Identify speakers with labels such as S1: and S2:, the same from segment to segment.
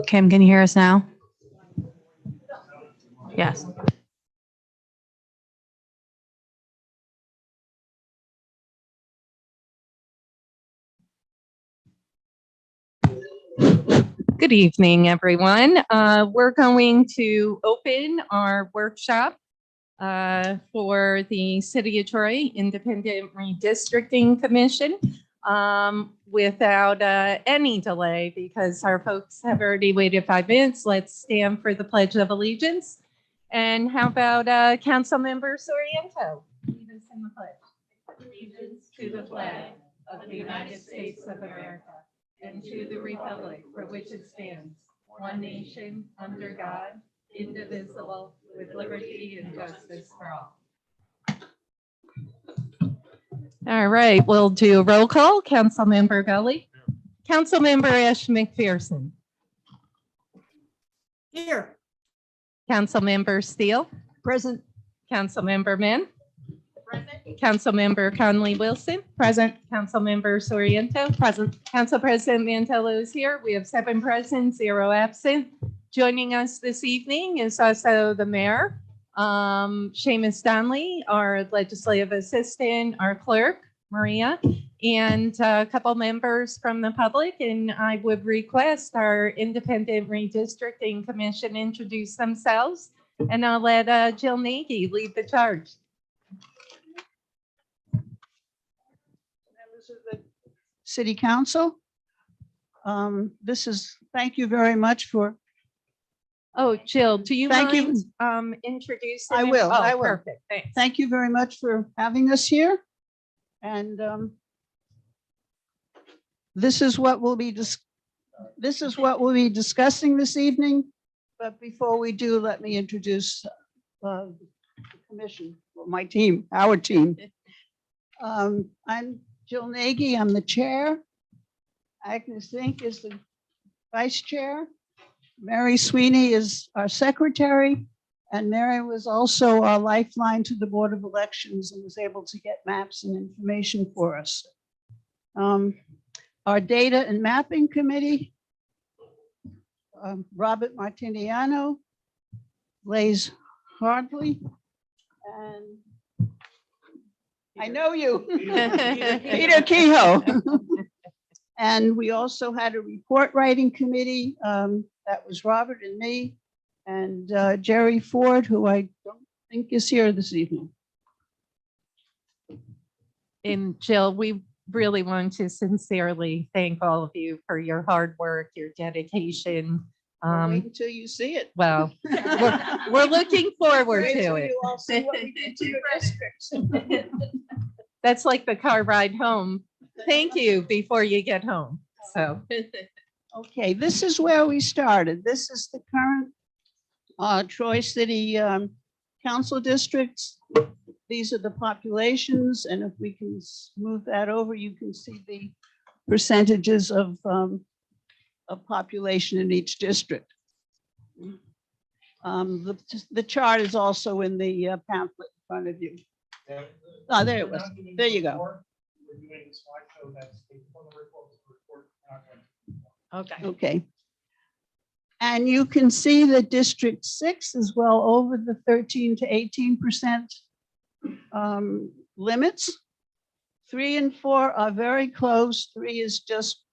S1: Kim, can you hear us now? Yes. Good evening, everyone. We're going to open our workshop for the City of Troy Independent Redistricting Commission without any delay, because our folks have already waited 5 minutes. Let's stand for the Pledge of Allegiance. And how about Councilmember Soriento? Lead us in the pledge. Allegiance to the flag of the United States of America and to the republic for which it stands, one nation, under God, indivisible, with liberty and justice for all. All right, we'll do a roll call. Councilmember Gully. Councilmember Ash McPherson.
S2: Here.
S1: Councilmember Steele.
S2: Present.
S1: Councilmember Mann.
S2: Present.
S1: Councilmember Conley Wilson.
S2: Present.
S1: Councilmember Soriento.
S2: Present.
S1: Council President Mantello is here. We have 7 present, 0 absent. Joining us this evening is also the mayor, Seamus Donnelly, our legislative assistant, our clerk, Maria, and a couple members from the public. And I would request our Independent Redistricting Commission introduce themselves, and I'll let Jill Nagy lead the charge.
S2: Members of the City Council, thank you very much for.
S1: Oh, Jill, do you
S2: Thank you.
S1: mind introducing?
S2: I will.
S1: Oh,
S2: I will.
S1: perfect. Thanks.
S2: Thank you very much for having us here. And this is what we'll be discussing this evening. But before we do, let me introduce the commission, well, my team, our team. I'm Jill Nagy. I'm the chair. Agnes Zink is the vice chair. Mary Sweeney is our secretary, and Mary was also our lifeline to the Board of Elections and was able to get maps and information for us. Our data and mapping committee, Robert Martiniano, Blaze Hardley, and I know you, Peter Kehoe. And we also had a report writing committee. That was Robert and me, and Jerry Ford, who I don't think is here this evening.
S1: And Jill, we really want to sincerely thank all of you for your hard work, your dedication.
S2: Wait until you see it.
S1: Well, we're looking forward
S2: Wait
S1: to
S2: till
S1: it.
S2: you all see what we did to your districts.
S1: That's like the car ride home. Thank you before you get home. So.
S2: Okay, this is where we started. This is the current Troy City Council districts. These are the populations, and if we can move that over, you can see the percentages of population in each district. The chart is also in the pamphlet in front of you. Oh, there it was. There you go. Okay. And you can see that District 6 is well over the 13 to 18% limits. 3 and 4 are very close. 3 is just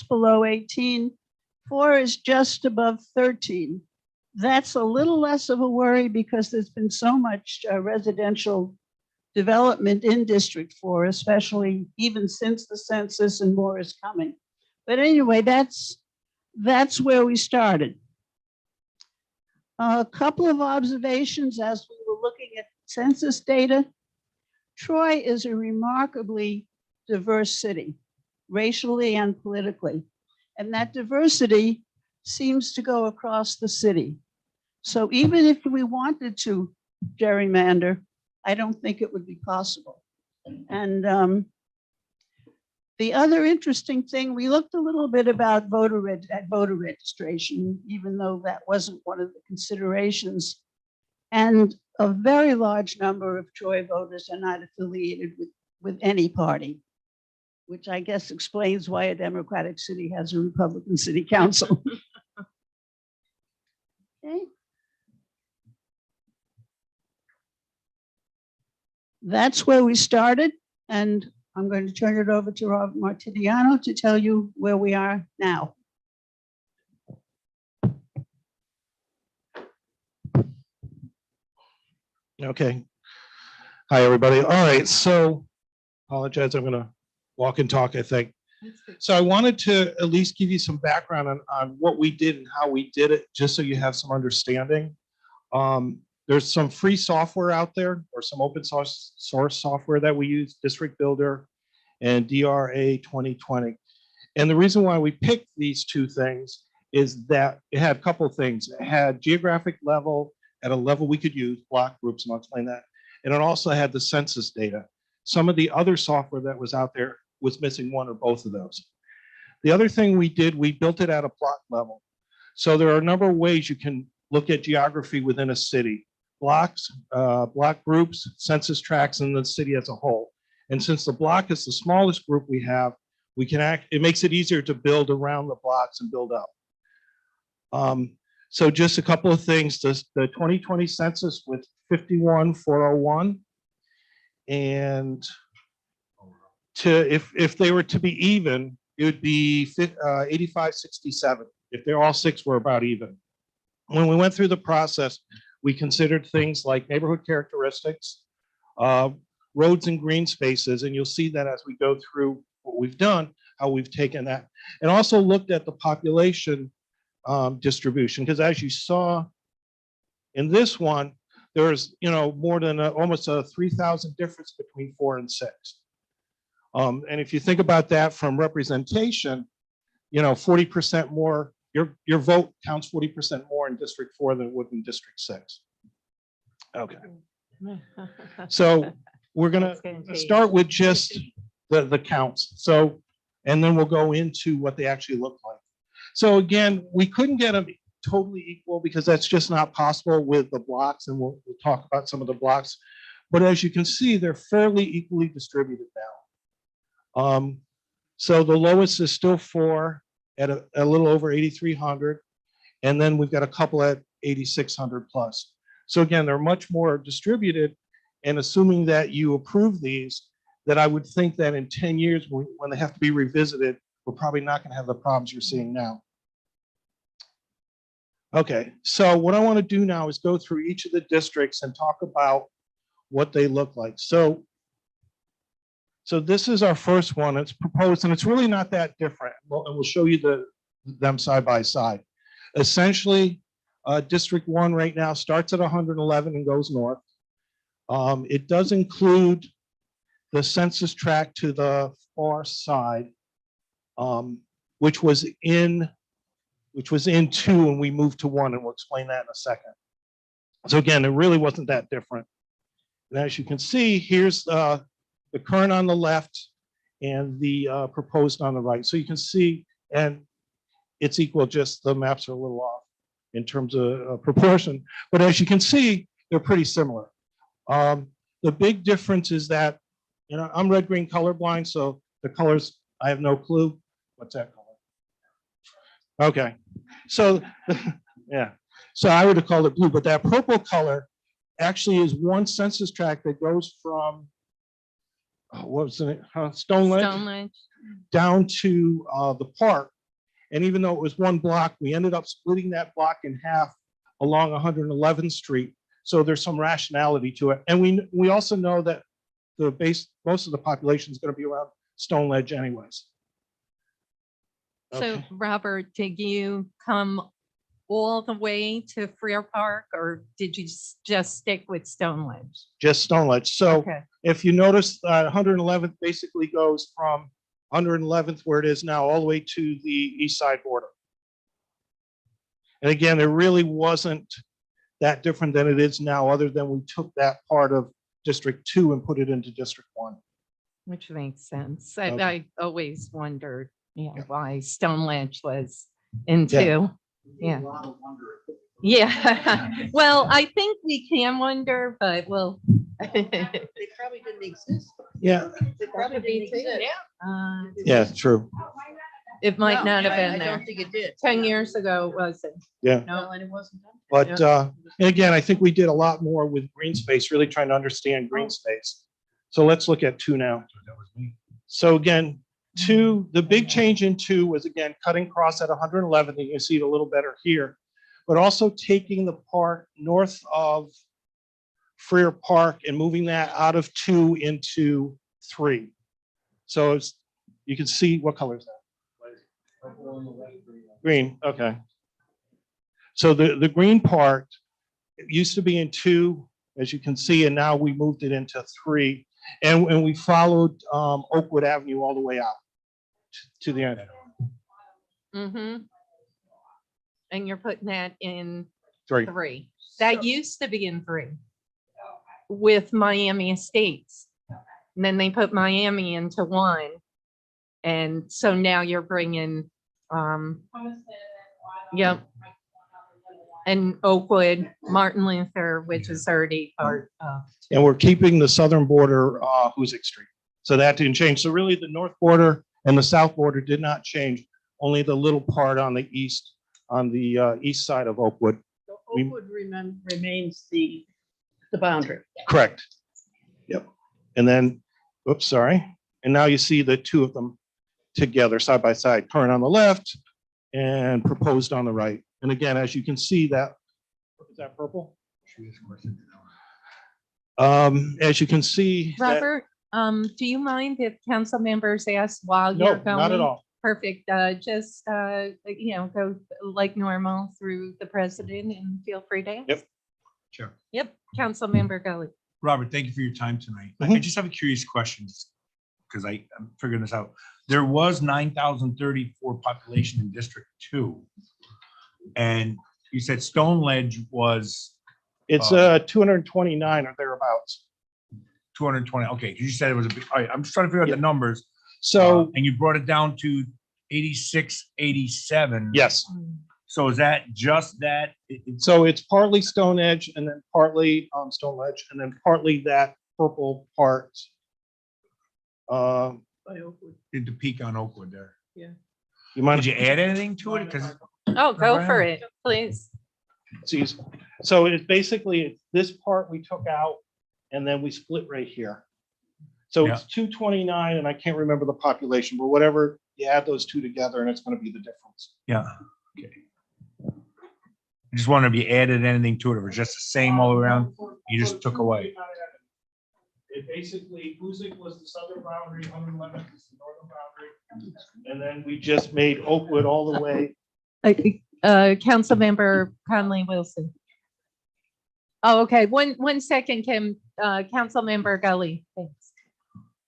S2: below 18. 4 is just above 13. That's a little less of a worry because there's been so much residential development in District 4, especially even since the census, and more is coming. But anyway, that's where we started. A couple of observations as we were looking at census data. Troy is a remarkably diverse city, racially and politically, and that diversity seems to go across the city. So even if we wanted to gerrymander, I don't think it would be possible. And the other interesting thing, we looked a little bit about voter registration, even though that wasn't one of the considerations. And a very large number of Troy voters are not affiliated with any party, which I guess explains why a Democratic city has a Republican city council. Okay. That's where we started, and I'm going to turn it over to Rob Martigliano to tell you where we are now.
S3: Okay. Hi, everybody. All right. So apologize. I'm going to walk and talk, I think. So I wanted to at least give you some background on what we did and how we did it, just so you have some understanding. There's some free software out there, or some open source software that we use, District Builder and DRA 2020. And the reason why we picked these two things is that it had a couple of things. It had geographic level at a level we could use, block groups, and I'll explain that. And it also had the census data. Some of the other software that was out there was missing one or both of those. The other thing we did, we built it at a block level. So there are a number of ways you can look at geography within a city. Blocks, block groups, census tracts, and the city as a whole. And since the block is the smallest group we have, we can it makes it easier to build around the blocks and build up. So just a couple of things, the 2020 census with 51,401, and if they were to be even, it would be 8567. If they're all six, we're about even. When we went through the process, we considered things like neighborhood characteristics, roads and green spaces, and you'll see that as we go through what we've done, how we've taken that, and also looked at the population distribution, because as you saw in this one, there's more than almost a 3,000 difference between 4 and 6. And if you think about that from representation, 40% more, your vote counts 40% more in District 4 than it would in District 6. Okay. So we're gonna start with just the counts. So, and then we'll go into what they actually look like. So again, we couldn't get them totally equal because that's just not possible with the blocks, and we'll talk about some of the blocks. But as you can see, they're fairly equally distributed now. So the lowest is still 4 at a little over 8,300, and then we've got a couple at 8,600 plus. So again, they're much more distributed, and assuming that you approve these, that I would think that in 10 years, when they have to be revisited, we're probably not going to have the problems you're seeing now. Okay, so what I want to do now is go through each of the districts and talk about what they look like. So this is our first one. It's proposed, and it's really not that different. And we'll show you them side by side. Essentially, District 1 right now starts at 111 and goes north. It does include the census tract to the far side, which was in 2, and we moved to 1, and we'll explain that in a second. So again, it really wasn't that different. And as you can see, here's the current on the left and the proposed on the right. So you can see, and it's equal, just the maps are a little off in terms of proportion. But as you can see, they're pretty similar. The big difference is that, I'm red-green colorblind, so the colors, I have no clue. What's that color? Okay, so yeah, so I would have called it blue, but that purple color actually is one census tract that goes from what was it, Stone Ledge down to the park. And even though it was one block, we ended up splitting that block in half along 111th Street. So there's some rationality to it. And we also know that most of the population is going to be around Stone Ledge anyways.
S1: So
S3: Okay.
S1: Robert, did you come all the way to Freer Park, or did you just stick with Stone Ledge?
S3: Just Stone Ledge. So
S1: Okay.
S3: if you notice, 111th basically goes from 111th, where it is now, all the way to the east side border. And again, it really wasn't that different than it is now, other than we took that part of District 2 and put it into District 1.
S1: Which makes sense.
S3: Okay.
S1: I always wondered, why Stone Ledge was in 2. Yeah. Yeah. Well, I think we can wonder, but well.
S2: They probably didn't exist.
S3: Yeah,
S2: They probably didn't exist.
S3: yeah, true.
S1: It might
S2: No,
S1: not have
S2: I
S1: been
S2: don't
S1: there.
S2: think it did.
S1: 10 years ago, it wasn't.
S3: Yeah.
S1: No,
S2: And it wasn't done.
S3: But, and again, I think we did a lot more with green space, really trying to understand green space. So let's look at 2 now. So again, 2, the big change in 2 was again, cutting cross at 111. You can see it a little better here, but also taking the part north of Freer Park and moving that out of 2 into 3. So it's, you can see, what color is that? Green, okay. So the green part, it used to be in 2, as you can see, and now we moved it into 3. And we followed Oakwood Avenue all the way out to the end.
S1: Mm-hmm. And you're putting that in
S3: 3.
S1: 3. That used to be in 3 with Miami Estates. And then they put Miami into 1. And so now you're bringing, yep. And Oakwood, Martin Luther, which is already part of.
S3: And we're keeping the southern border, Hoosick Street. So that didn't change. So really the north border and the south border did not change. Only the little part on the east side of Oakwood.
S2: So Oakwood remains the boundary.
S3: Correct. Yep. And then, oops, sorry. And now you see the 2 of them together side by side, current on the left and proposed on the right. And again, as you can see that, is that purple? As you can see. that-
S1: Robert, do you mind if council members ask while
S3: No,
S1: you're going?
S3: not at all.
S1: Perfect. Just, go like normal through the president and feel free to ask.
S3: Yep.
S4: Sure.
S1: Yep, council member Gully.
S4: Robert, thank you for your time tonight. I
S3: Mhm.
S4: just have a curious question because I'm figuring this out. There was 9,034 population in District 2. And you said Stone Ledge was
S3: It's 229 or thereabouts.
S4: 220. Okay, 'cause you said it was a big, all right, I'm just trying to figure out
S3: Yeah.
S4: the numbers.
S3: So
S4: And you brought it down to 86, 87.
S3: yes,
S4: So is that just that? It's
S3: so it's partly Stone Edge and then partly Stone Ledge and then partly that purple part.
S2: By Oakwood.
S4: the peak on Oakwood there.
S3: You mind?
S4: Did you add anything to it? Because
S1: Oh, go for it, please.
S3: So it's basically this part we took out and then we split right here. So it's 229 and I can't remember the population, but whatever, you add those 2 together and it's going to be the difference.
S4: yeah. Okay. I just wonder if you added anything to it, or it was just the same all around. You just took away.
S3: It basically, Hoosick was the southern boundary, 111 is the northern boundary. And then we just made Oakwood all the way.
S1: Council member Conley Wilson. Oh, okay. One second, Kim. Council member Gully. Thanks.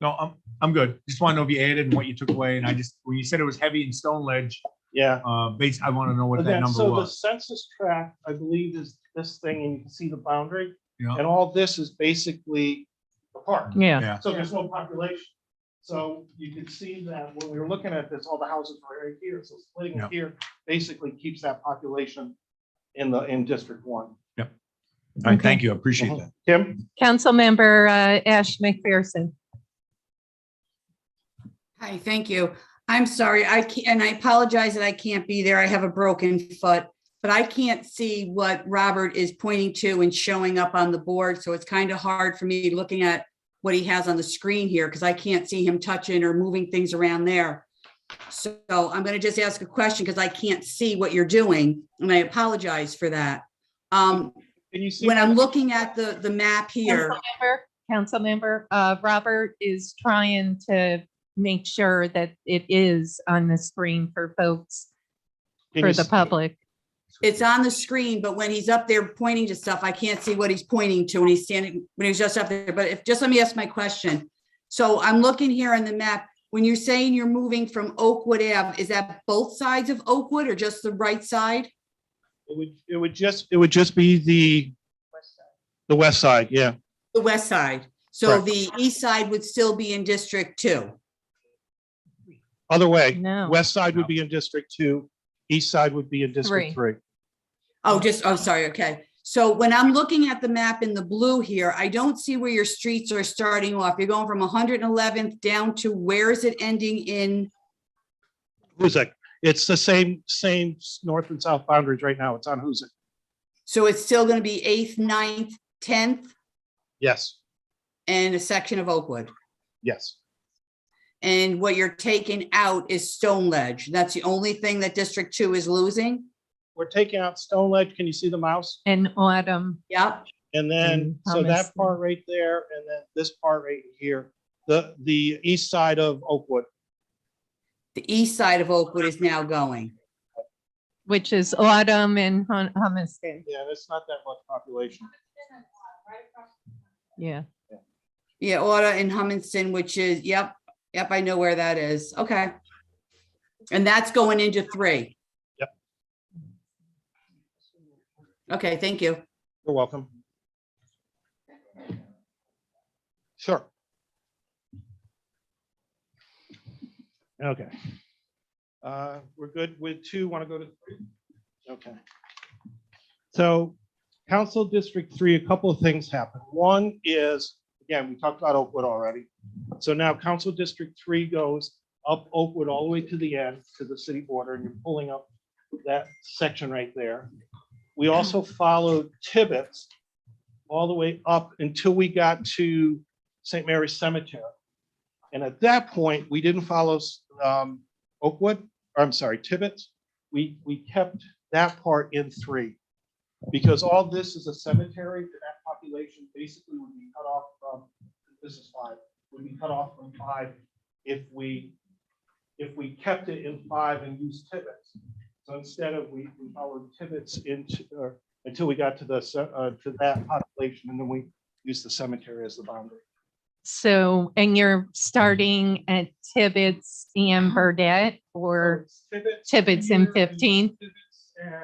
S4: No, I'm good. Just want to know if you added and what you took away. And I just, when you said it was heavy in Stone Ledge,
S3: Yeah.
S4: I want to know what that
S3: Again,
S4: number
S3: so the
S4: was.
S3: census tract, I believe, is this thing, and you can see the boundary.
S4: Yeah.
S3: And all this is basically the park.
S1: Yeah.
S4: Yeah.
S3: So there's no population. So you can see that when we were looking at this, all the houses were right here. So splitting
S4: Yeah.
S3: it here basically keeps that population in District 1.
S4: All right,
S1: Okay.
S4: thank you. I appreciate that.
S3: Kim?
S1: Council member Ash McPherson.
S5: Hi, thank you. I'm sorry, I can't, and I apologize that I can't be there. I have a broken foot, but I can't see what Robert is pointing to and showing up on the board. So it's kind of hard for me looking at what he has on the screen here because I can't see him touching or moving things around there. So I'm going to just ask a question because I can't see what you're doing, and I apologize for that.
S3: Can you see?
S5: When I'm looking at the map here.
S1: Council member, Robert is trying to make sure that it is on the screen for folks,
S3: Can
S1: for
S3: you
S1: the
S3: see-
S1: public.
S5: It's on the screen, but when he's up there pointing to stuff, I can't see what he's pointing to when he's standing, when he's just up there. But if, just let me ask my question. So I'm looking here on the map, when you're saying you're moving from Oakwood Ave, is that both sides of Oakwood or just the right side?
S3: It would just be the west side, yeah.
S5: The west side. So
S3: Correct.
S5: the east side would still be in District 2.
S3: Other way.
S1: No.
S3: West side would be in District 2, east side would be in District 3.
S5: Oh, sorry, okay. So when I'm looking at the map in the blue here, I don't see where your streets are starting off. You're going from 111th down to where is it ending in?
S3: Hoosick. It's the same north and south boundaries right now. It's on Hoosick.
S5: So it's still gonna be 8th, 9th, 10th,
S3: Yes,
S5: and a section of Oakwood.
S3: yes.
S5: And what you're taking out is Stone Ledge. That's the only thing that District 2 is losing?
S3: We're taking out Stone Ledge. Can you see the mouse?
S1: And Autumn.
S5: Yep.
S3: And then,
S1: And
S3: so that
S1: Thomaston.
S3: part right there, and then this part right here, the east side of Oakwood.
S5: The east side of Oakwood is now going.
S1: Which is Autumn and Humiston.
S3: Yeah, it's not that much population.
S1: Yeah.
S5: Yeah, Auta and Humiston, which is, yep, I know where that is. Okay. And that's going into 3.
S3: Yep.
S5: Okay, thank you.
S3: You're welcome. Sure. Okay. We're good with 2. Want to go to 3? Okay. So Council District 3, a couple of things happened. One is, again, we talked about Oakwood already. So now Council District 3 goes up Oakwood all the way to the end, to the city border, and you're pulling up that section right there. We also followed Tibbetts all the way up until we got to St. Mary's Cemetery. And at that point, we didn't follow Oakwood, or I'm sorry, Tibbetts. We kept that part in 3 because all this is a cemetery, and that population basically would be cut off from, this is 5, would be cut off from 5 if we kept it in 5 and used Tibbetts. So instead of, we followed Tibbetts into, until we got to the, to that population, and then we used the cemetery as the boundary.
S1: So, and you're starting at Tibbetts and Burdette, or Tibbetts and 15th?
S3: And I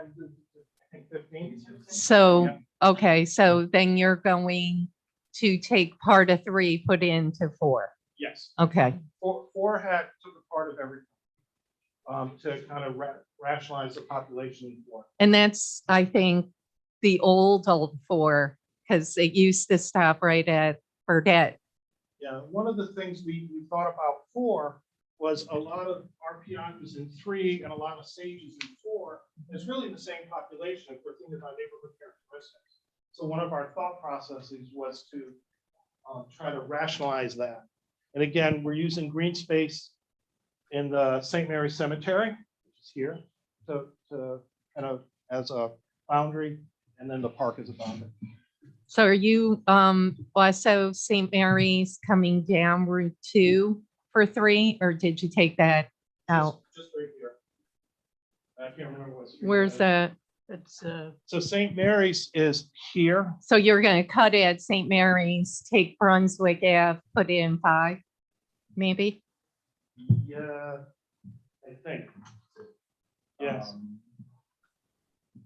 S3: think 15th.
S1: So,
S3: Yeah.
S1: okay, so then you're going to take part of 3, put into 4.
S3: Yes.
S1: Okay,
S3: 4 took a part of everything to kind of rationalize the population in 4.
S1: and that's, I think, the old 4, because it used to stop right at Burdette.
S3: Yeah, one of the things we thought about 4 was a lot of RPI was in 3 and a lot of Sages in 4. It's really the same population if we're thinking about neighborhood characteristics. So one of our thought processes was to try to rationalize that. And again, we're using green space in the St. Mary's Cemetery, which is here, to kind of as a boundary, and then the park as a boundary.
S1: So are you also St. Mary's coming down Route 2 for 3, or did you take that out?
S3: Just right here. I can't remember what street.
S1: Where's
S3: that
S1: the,
S2: It's,
S3: So St. Mary's is here.
S1: so you're gonna cut it at St. Mary's, take Brunswick Ave, put it in 5, maybe?
S3: Yeah, I think. Yes.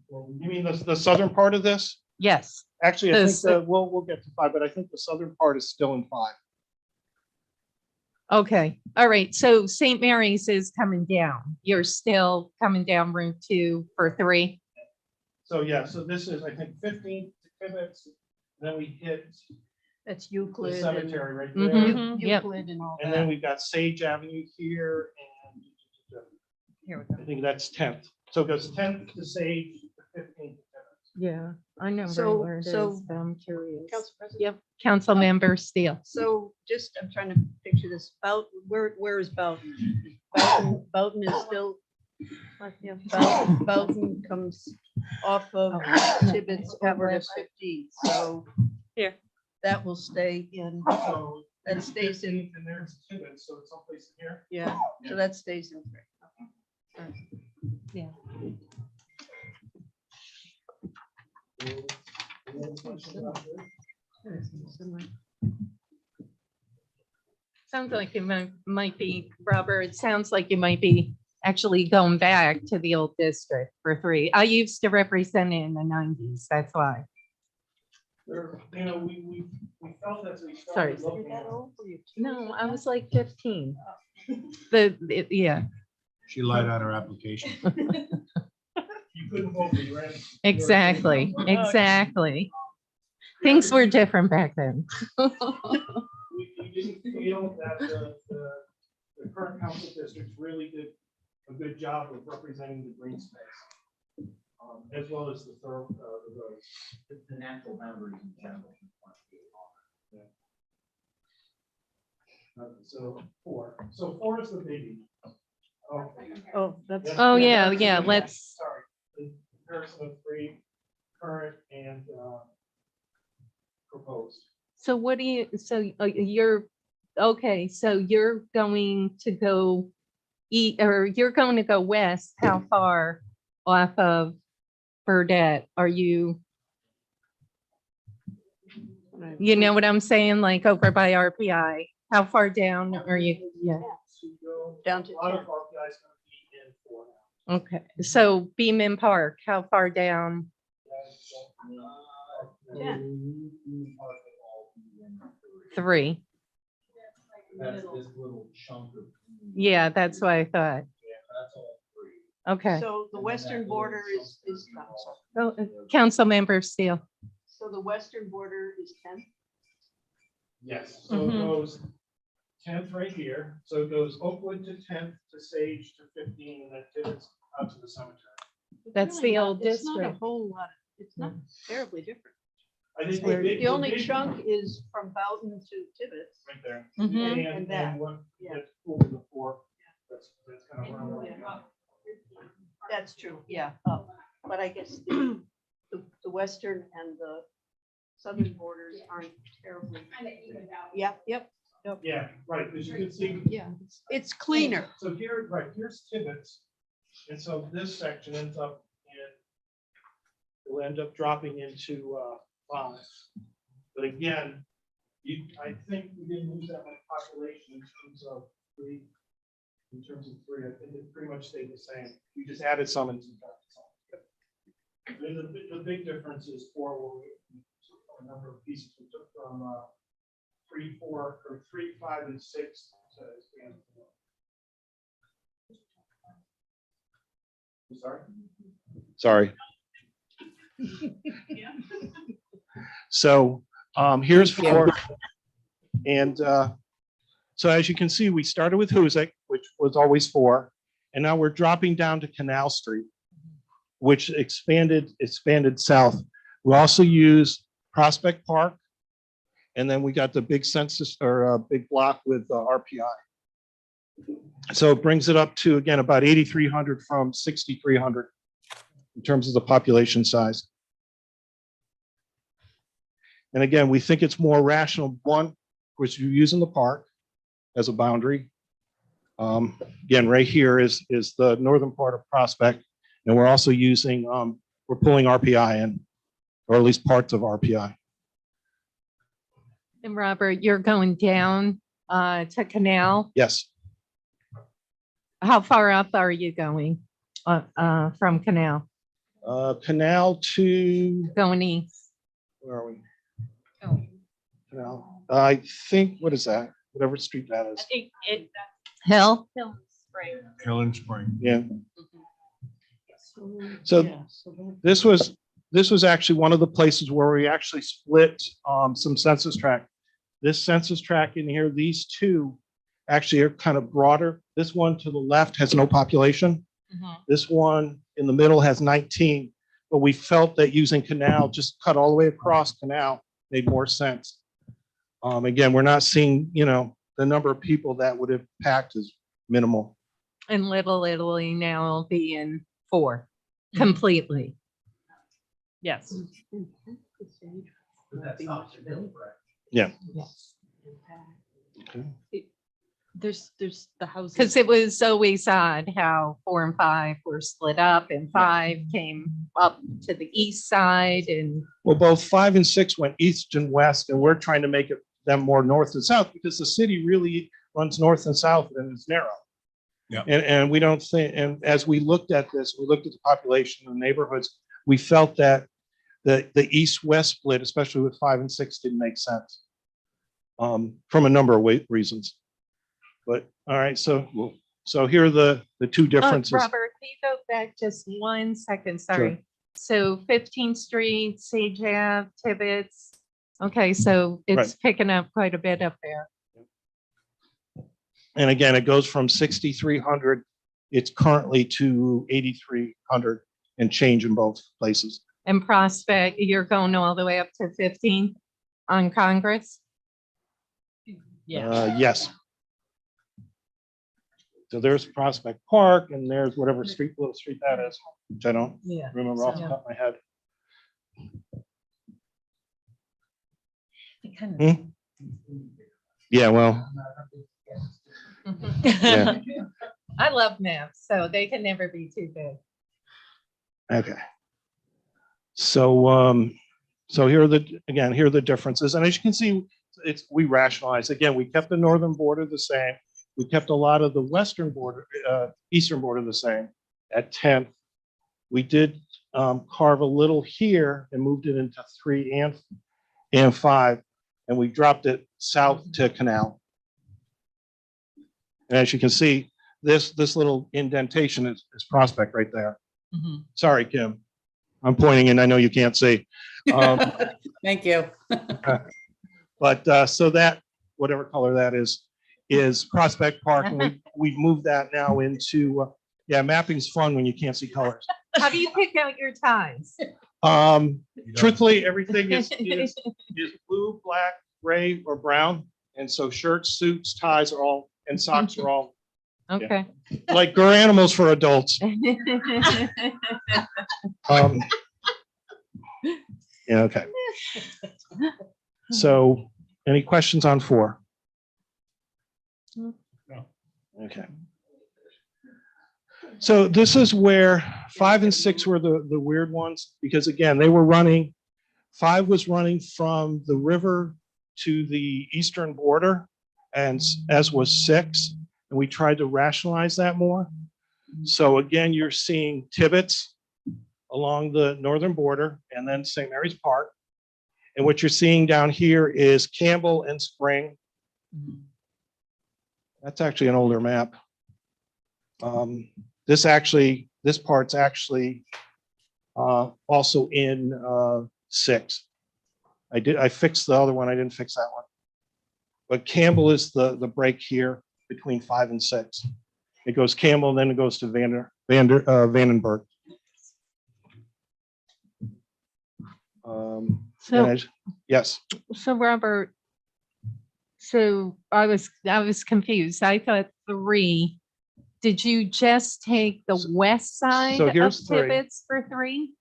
S3: You mean the southern part of this?
S1: Yes.
S3: Actually, I think
S1: The-
S3: we'll get to 5, but I think the southern part is still in 5.
S1: Okay, all right, so St. Mary's is coming down. You're still coming down Route 2 for 3?
S3: So yeah, so this is, I think, 15 to Tibbetts, then we hit
S2: that's
S3: the
S2: Euclid. and-
S3: cemetery right
S1: Mhm.
S3: there.
S1: Yep.
S2: Euclid and all
S3: And then
S2: that.
S3: we've got Sage Avenue here, and
S2: Here we go.
S3: I think that's 10th. So it goes 10th to Sage, 15th to Tibbetts.
S1: Yeah, I know
S2: So-
S1: where it
S2: so-
S1: is, but I'm curious.
S2: Council President?
S1: Yep, Councilmember Steele.
S2: So just, I'm trying to picture this. Where is Boughton? Boughton is still, yeah, Boughton comes off of Tibbetts over to 15. So
S1: Here.
S2: that will stay in,
S3: So
S2: that stays in,
S3: 15th, and there's Tibbetts, so it's someplace in here.
S2: yeah, so that stays in.
S1: Yeah. Sounds like it might be, Robert, it sounds like you might be actually going back to the old district for 3. I used to represent it in the 90s, that's why.
S3: There, you know, we felt as we
S1: Sorry.
S3: started looking at.
S1: No, I was like 15. Yeah,
S4: She lied on her application.
S3: You couldn't vote, but you ran.
S1: exactly, exactly. Things were different back then.
S3: We didn't feel that the current council districts really did a good job of representing the green space, as well as the roads.
S6: The natural boundaries in general.
S3: So four is the biggie.
S2: Oh, that's.
S1: Oh, yeah,
S3: that's-
S1: yeah, let's-
S3: Sorry, the comparison of free, current, and proposed.
S1: So what do you, so you're, okay, so you're going to go or you're going to go west, how far off of Burdette are you? You know what I'm saying? Like over by RPI, how far down are you? Yeah,
S2: Down to
S3: A lot
S2: 10.
S3: of our guys gonna be in four now.
S1: okay. So Beaman Park, how far down? Three.
S6: That's this little chunk of.
S1: Yeah, that's what I thought.
S6: Yeah, that's all three.
S1: Okay.
S2: So the western border is,
S1: Oh, Councilmember Steele.
S2: so the western border is 10?
S3: Yes, so it
S1: Mhm.
S3: goes 10th right here, so it goes Oakwood to 10th to Sage to 15, and then Tibbetts out to the cemetery.
S1: That's the old
S2: It's not a
S1: district.
S2: whole lot, it's not terribly different.
S3: I think
S2: The only chunk is from Bowden to Tibbetts.
S3: right there.
S1: Mhm.
S2: And that,
S3: And what,
S2: yeah.
S3: that's over the four, that's kind of where I'm going.
S2: That's true, yeah. But I guess the western and the southern borders aren't terribly. Yeah, yep,
S3: Yeah, right, as you can see.
S2: yeah. It's cleaner.
S3: So here, right, here's Tibbetts, and so this section ends up in, will end up dropping into 5. But again, I think we didn't lose that much population in terms of three. In terms of three, I think it pretty much stayed the same. We just added some and subtracted some. The big difference is 4, where we took a number of pieces we took from 3, 4, or 3, 5, and 6 to expand. Sorry. So here's 4. And so as you can see, we started with Hoosick, which was always 4. And now we're dropping down to Canal Street, which expanded south. We also use Prospect Park. And then we got the big census or big block with RPI. So it brings it up to, again, about 8,300 from 6,300 in terms of the population size. And again, we think it's more rational. One, which you're using the park as a boundary. Again, right here is the northern part of Prospect. And we're also using, we're pulling RPI in, or at least parts of RPI.
S1: And Robert, you're going down to Canal.
S3: Yes.
S1: How far up are you going from Canal?
S3: Canal to,
S1: Going east?
S3: where are we?
S1: Oh.
S3: Canal. I think, what is that? Whatever street that is.
S1: Hill?
S4: Killing Spring.
S3: Yeah. So this was actually one of the places where we actually split some census tract. This census tract in here, these two actually are kind of broader. This one to the left has no population. This one in the middle has 19, but we felt that using Canal, just cut all the way across Canal made more sense. Again, we're not seeing, the number of people that would have packed is minimal.
S1: And Little Italy now will be in 4 completely. Yes.
S6: That's not the bill, correct?
S3: Yeah.
S1: Yes.
S3: Okay.
S2: There's the houses.
S1: Because it was always odd how 4 and 5 were split up and 5 came up to the east side and
S3: Well, both 5 and 6 went east and west, and we're trying to make them more north and south because the city really runs north and south and it's narrow.
S4: Yeah.
S3: And we don't think, and as we looked at this, we looked at the population in the neighborhoods, we felt that the east-west split, especially with 5 and 6, didn't make sense from a number of reasons. But all right, so here are the two differences.
S1: Robert, can you go back just 1 second? Sorry. So 15th Street, Sage Ave, Tibbetts. Okay, so it's picking up quite a bit up there.
S3: And again, it goes from 6,300 It's currently to 8,300 and change in both places.
S1: And Prospect, you're going all the way up to 15 on Congress?
S3: Yes. So there's Prospect Park and there's whatever little street that is, which I don't
S1: Yeah.
S3: remember off the top of my head. Yeah, well, Yeah.
S1: I love maps, so they can never be too big.
S3: okay. So, so here are the differences. And as you can see, we rationalized. Again, we kept the northern border the same. We kept a lot of the western border, eastern border the same at 10th. We did carve a little here and moved it into 3 and 5, and we dropped it south to Canal. And as you can see, this little indentation is Prospect right there. Sorry, Kim. I'm pointing and I know you can't see.
S5: Thank you.
S3: But so that, whatever color that is Prospect Park. And we've moved that now into, yeah, mapping's fun when you can't see colors.
S1: How do you pick out your ties?
S3: Truthfully, everything is blue, black, gray, or brown. And so shirts, suits, ties are all, and socks are all
S1: Okay.
S3: like Gur Animals for adults. Yeah, okay. So any questions on 4?
S1: No.
S3: Okay. So this is where 5 and 6 were the weird ones, because again, they were running, 5 was running from the river to the eastern border, and as was 6, and we tried to rationalize that more. So again, you're seeing Tibbetts along the northern border and then St. Mary's Park. And what you're seeing down here is Campbell and Spring. That's actually an older map. This part's actually also in 6. I fixed the other one. I didn't fix that one. But Campbell is the break here between 5 and 6. It goes Campbell, then it goes to Vandenberg.
S1: So,
S3: Yes.
S1: so Robert, so I was confused. I thought 3. Did you just take the west side
S3: so
S1: of
S3: here's 3.
S1: Tibbetts for 3?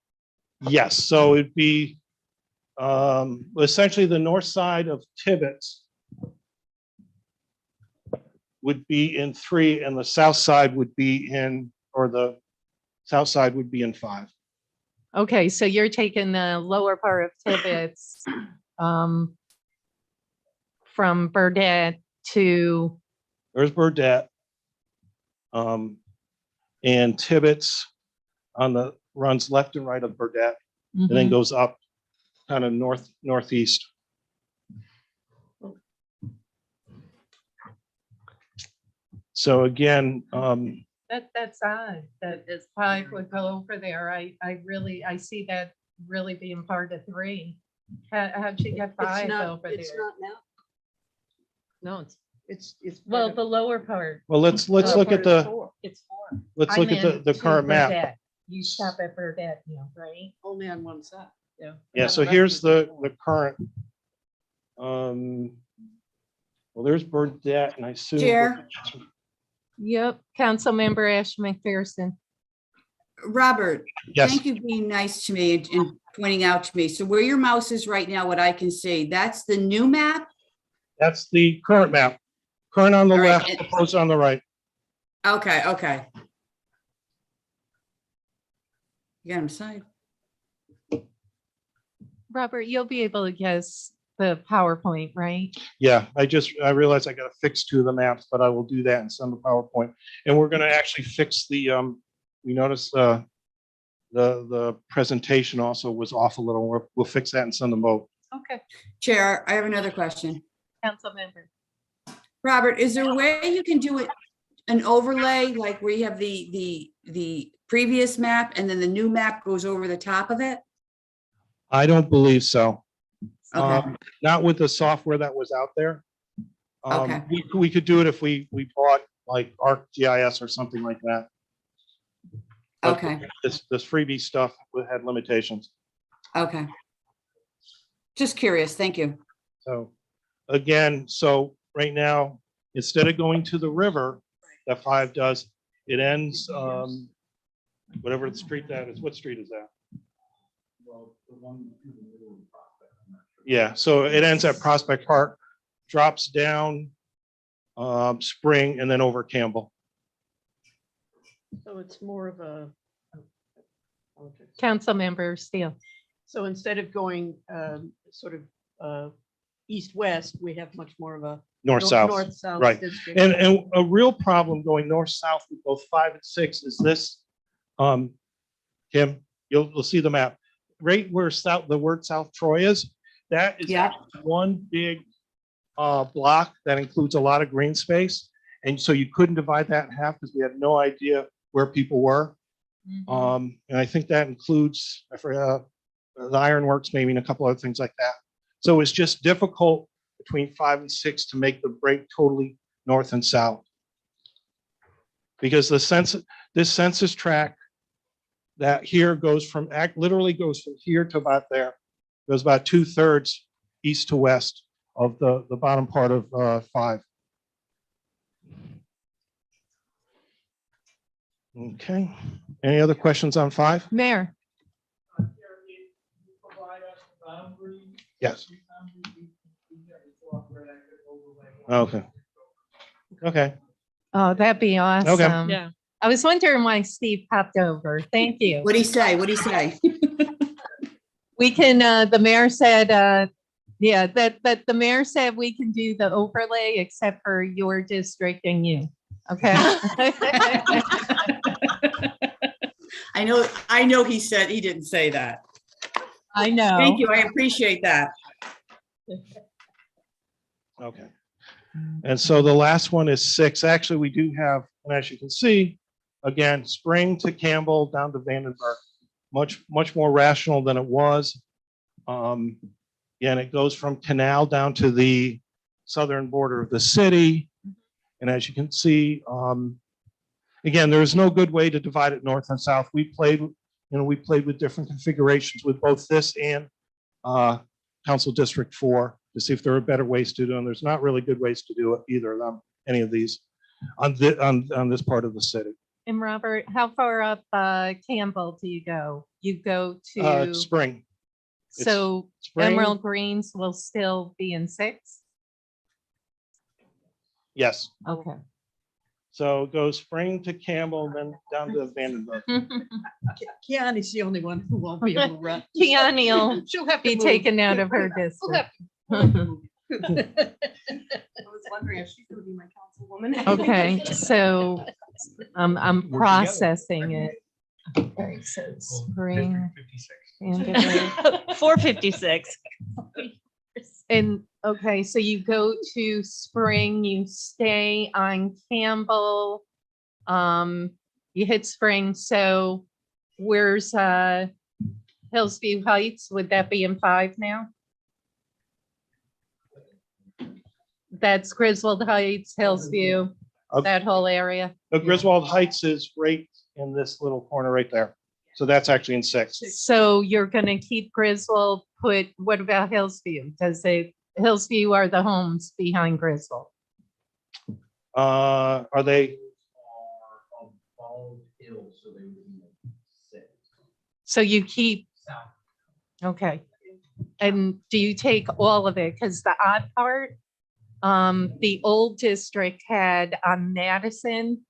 S3: Yes, so it'd be essentially the north side of Tibbetts would be in 3, and the south side would be in, or the south side would be in 5.
S1: Okay, so you're taking the lower part of Tibbetts from Burdette to,
S3: There's Burdette. And Tibbetts runs left and right of Burdette, and then goes up kind of northeast. So again,
S1: that's odd, that this 5 would go over there. I see that really being part of 3. How'd you get 5 over there?
S2: It's not now.
S1: No,
S2: It's.
S1: well, the lower part,
S3: well, let's look at the
S1: it's 4.
S3: let's
S1: I
S3: look at
S1: meant
S3: the
S1: to
S3: current map.
S1: Burdette. You stop at Burdette, right?
S2: Only on one side.
S1: Yeah.
S3: Yeah, so here's the current. Well, there's Burdette, and I assume.
S5: Chair.
S1: Yep, Councilmember Ash McPherson.
S5: Robert,
S3: Yes.
S5: thank you for being nice to me and pointing out to me. So where your mouse is right now, what I can see, that's the new map?
S3: That's the current map. Current on the
S5: All right,
S3: left,
S5: and-
S3: proposed on the right.
S5: Okay, okay. You got them signed.
S1: Robert, you'll be able to guess the PowerPoint, right?
S3: Yeah, I realized I got to fix 2 of the maps, but I will do that and send the PowerPoint. And we're going to actually fix the, we noticed the presentation also was off a little. We'll fix that and send them both.
S1: Okay,
S5: Chair, I have another question.
S1: Councilmember.
S5: Robert, is there a way you can do it, an overlay, like where you have the previous map and then the new map goes over the top of it?
S3: I don't believe so.
S5: Okay,
S3: Not with the software that was out there.
S5: Okay.
S3: We could do it if we bought like ArcGIS or something like that. But
S5: Okay,
S3: This freebie stuff had limitations.
S5: okay. Just curious, thank you.
S3: So again, so right now, instead of going to the river, that 5 does, it ends, whatever the street that is. What street is that?
S6: Well, the one through the middle of the Prospect, I'm not sure.
S3: Yeah, so it ends at Prospect Park, drops down Spring and then over Campbell.
S2: So it's more of a.
S1: Councilmember Steele.
S2: So instead of going sort of east-west, we have much more of a.
S3: North-south.
S2: North-south
S3: right.
S2: district.
S3: And a real problem going north-south with both 5 and 6 is this, Kim, you'll see the map. Right where the word South Troy is, that is
S5: Yeah.
S3: actually one big block that includes a lot of green space. And so you couldn't divide that in half because we had no idea where people were. And I think that includes, I forgot, the ironworks, maybe, and a couple other things like that. So it's just difficult between 5 and 6 to make the break totally north and south. Because this census tract that here goes from, literally goes from here to about there, goes about 2/3 east to west of the bottom part of 5. Okay, any other questions on 5?
S1: Mayor.
S6: Provide us the boundary.
S3: Yes.
S6: We never thought where that could overlay.
S3: Okay. Okay.
S1: Oh, that'd be awesome.
S2: Yeah.
S1: I was wondering why Steve popped over. Thank you.
S5: What'd he say? What'd he say?
S1: We can, the mayor said, yeah, that the mayor said we can do the overlay except for your district and you. Okay.
S5: I know he said, he didn't say that.
S1: I know.
S5: Thank you, I appreciate that.
S3: Okay. And so the last one is 6. Actually, we do have, and as you can see, again, Spring to Campbell down to Vandenberg, much more rational than it was. Yeah, and it goes from Canal down to the southern border of the city. And as you can see, again, there is no good way to divide it north and south. We played with different configurations with both this and Council District 4 to see if there are better ways to do it. And there's not really good ways to do it either of them, any of these on this part of the city.
S1: And Robert, how far up Campbell do you go? You go to,
S3: Spring.
S1: so
S3: Spring.
S1: Emerald Greens will still be in 6?
S3: Yes.
S1: Okay.
S3: So it goes Spring to Campbell, then down to Vandenberg.
S2: Keani's the only one who won't be able to run.
S1: Keani will
S2: She'll have to
S1: be
S2: move.
S1: taken out of her
S2: We'll
S1: district.
S2: have to-
S7: I was wondering if she's gonna be my councilwoman.
S1: Okay, so I'm
S4: We're together.
S1: processing it. Okay, so Spring. Vandenberg.
S7: 456.
S1: And, okay, so you go to Spring, you stay on Campbell. You hit Spring, so where's Hillsview Heights? Would that be in 5 now? That's Griswold Heights, Hillsview, that whole area.
S3: Griswold Heights is right in this little corner right there. So that's actually in 6.
S1: So you're gonna keep Griswold, what about Hillsview? Hillsview are the homes behind Griswold?
S3: Are they?
S6: Are above hill, so they would be like 6.
S1: So you keep,
S6: South.
S1: okay. And do you take all of it? Because the odd part, the old district had on Madison,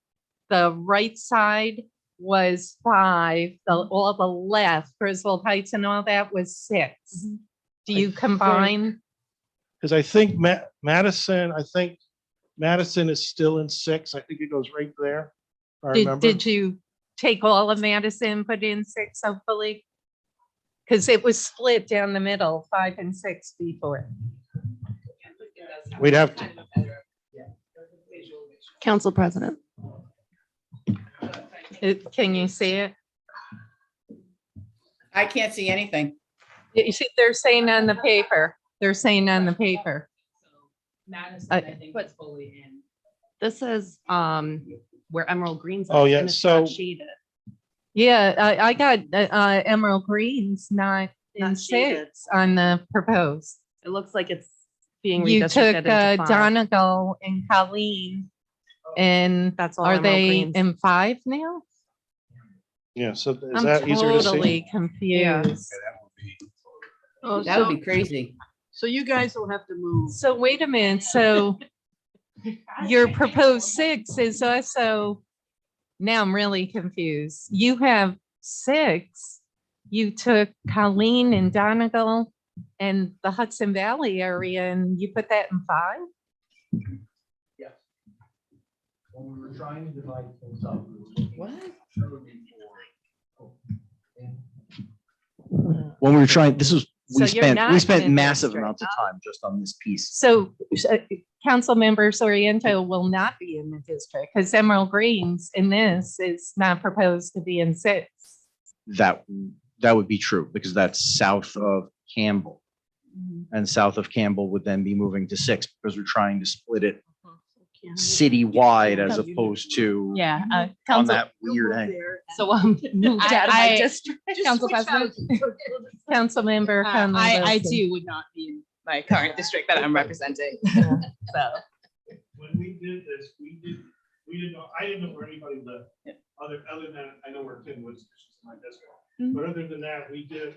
S1: the right side was 5, all the left, Griswold Heights and all that was 6. Do you combine?
S3: Because I think Madison is still in 6. I think it goes right there. If I remember.
S1: Did you take all of Madison, put in 6, hopefully? Because it was split down the middle, 5 and 6 before.
S3: We'd have to.
S7: Council President.
S1: Can you see it?
S5: I can't see anything.
S1: You see, they're saying on the paper, they're saying on the paper.
S7: Madison,
S1: I
S7: think, is fully in. This is where Emerald Greens.
S3: Oh, yeah,
S7: and it's not
S3: so-
S7: shaded.
S1: Yeah, I got Emerald Greens, not in
S7: Not shaded.
S1: 6 on the proposed.
S7: It looks like it's being
S1: You took
S7: redistricted into 5.
S1: Donegal and Colleen, and
S7: That's all
S1: are
S7: Emerald
S1: they
S7: Greens.
S1: in 5 now?
S3: Yeah, so is
S1: I'm
S3: that easier to see?
S1: totally confused.
S4: that would be.
S2: Oh,
S5: That would be crazy.
S2: So you guys will have to move.
S1: So wait a minute, so your proposed 6 is also, now I'm really confused. You have 6, you took Colleen and Donegal and the Hudson Valley area and you put that in 5?
S6: Yes. When we were trying to divide things up. we were looking
S5: What?
S8: When we were trying, this was,
S1: So you're not
S8: we spent
S1: in
S8: massive
S1: district.
S8: amounts of time just on this piece.
S1: So council member Soriento will not be in the district because Emerald Greens in this is not proposed to be in 6.
S8: That would be true because that's south of Campbell. And south of Campbell would then be moving to 6 because we're trying to split it citywide as opposed to
S9: Yeah,
S8: on
S9: council,
S8: that weird angle.
S1: So moved out of my
S9: I-
S1: district.
S9: council president.
S1: Council member. Conlon
S9: I
S1: Wilson.
S9: too would not be in my current district that I'm representing. So,
S3: When we did this, we didn't know, I didn't know where anybody lived. Other than, I know where Tim was, which is my district.
S1: Mhm.
S3: But other than that, we did,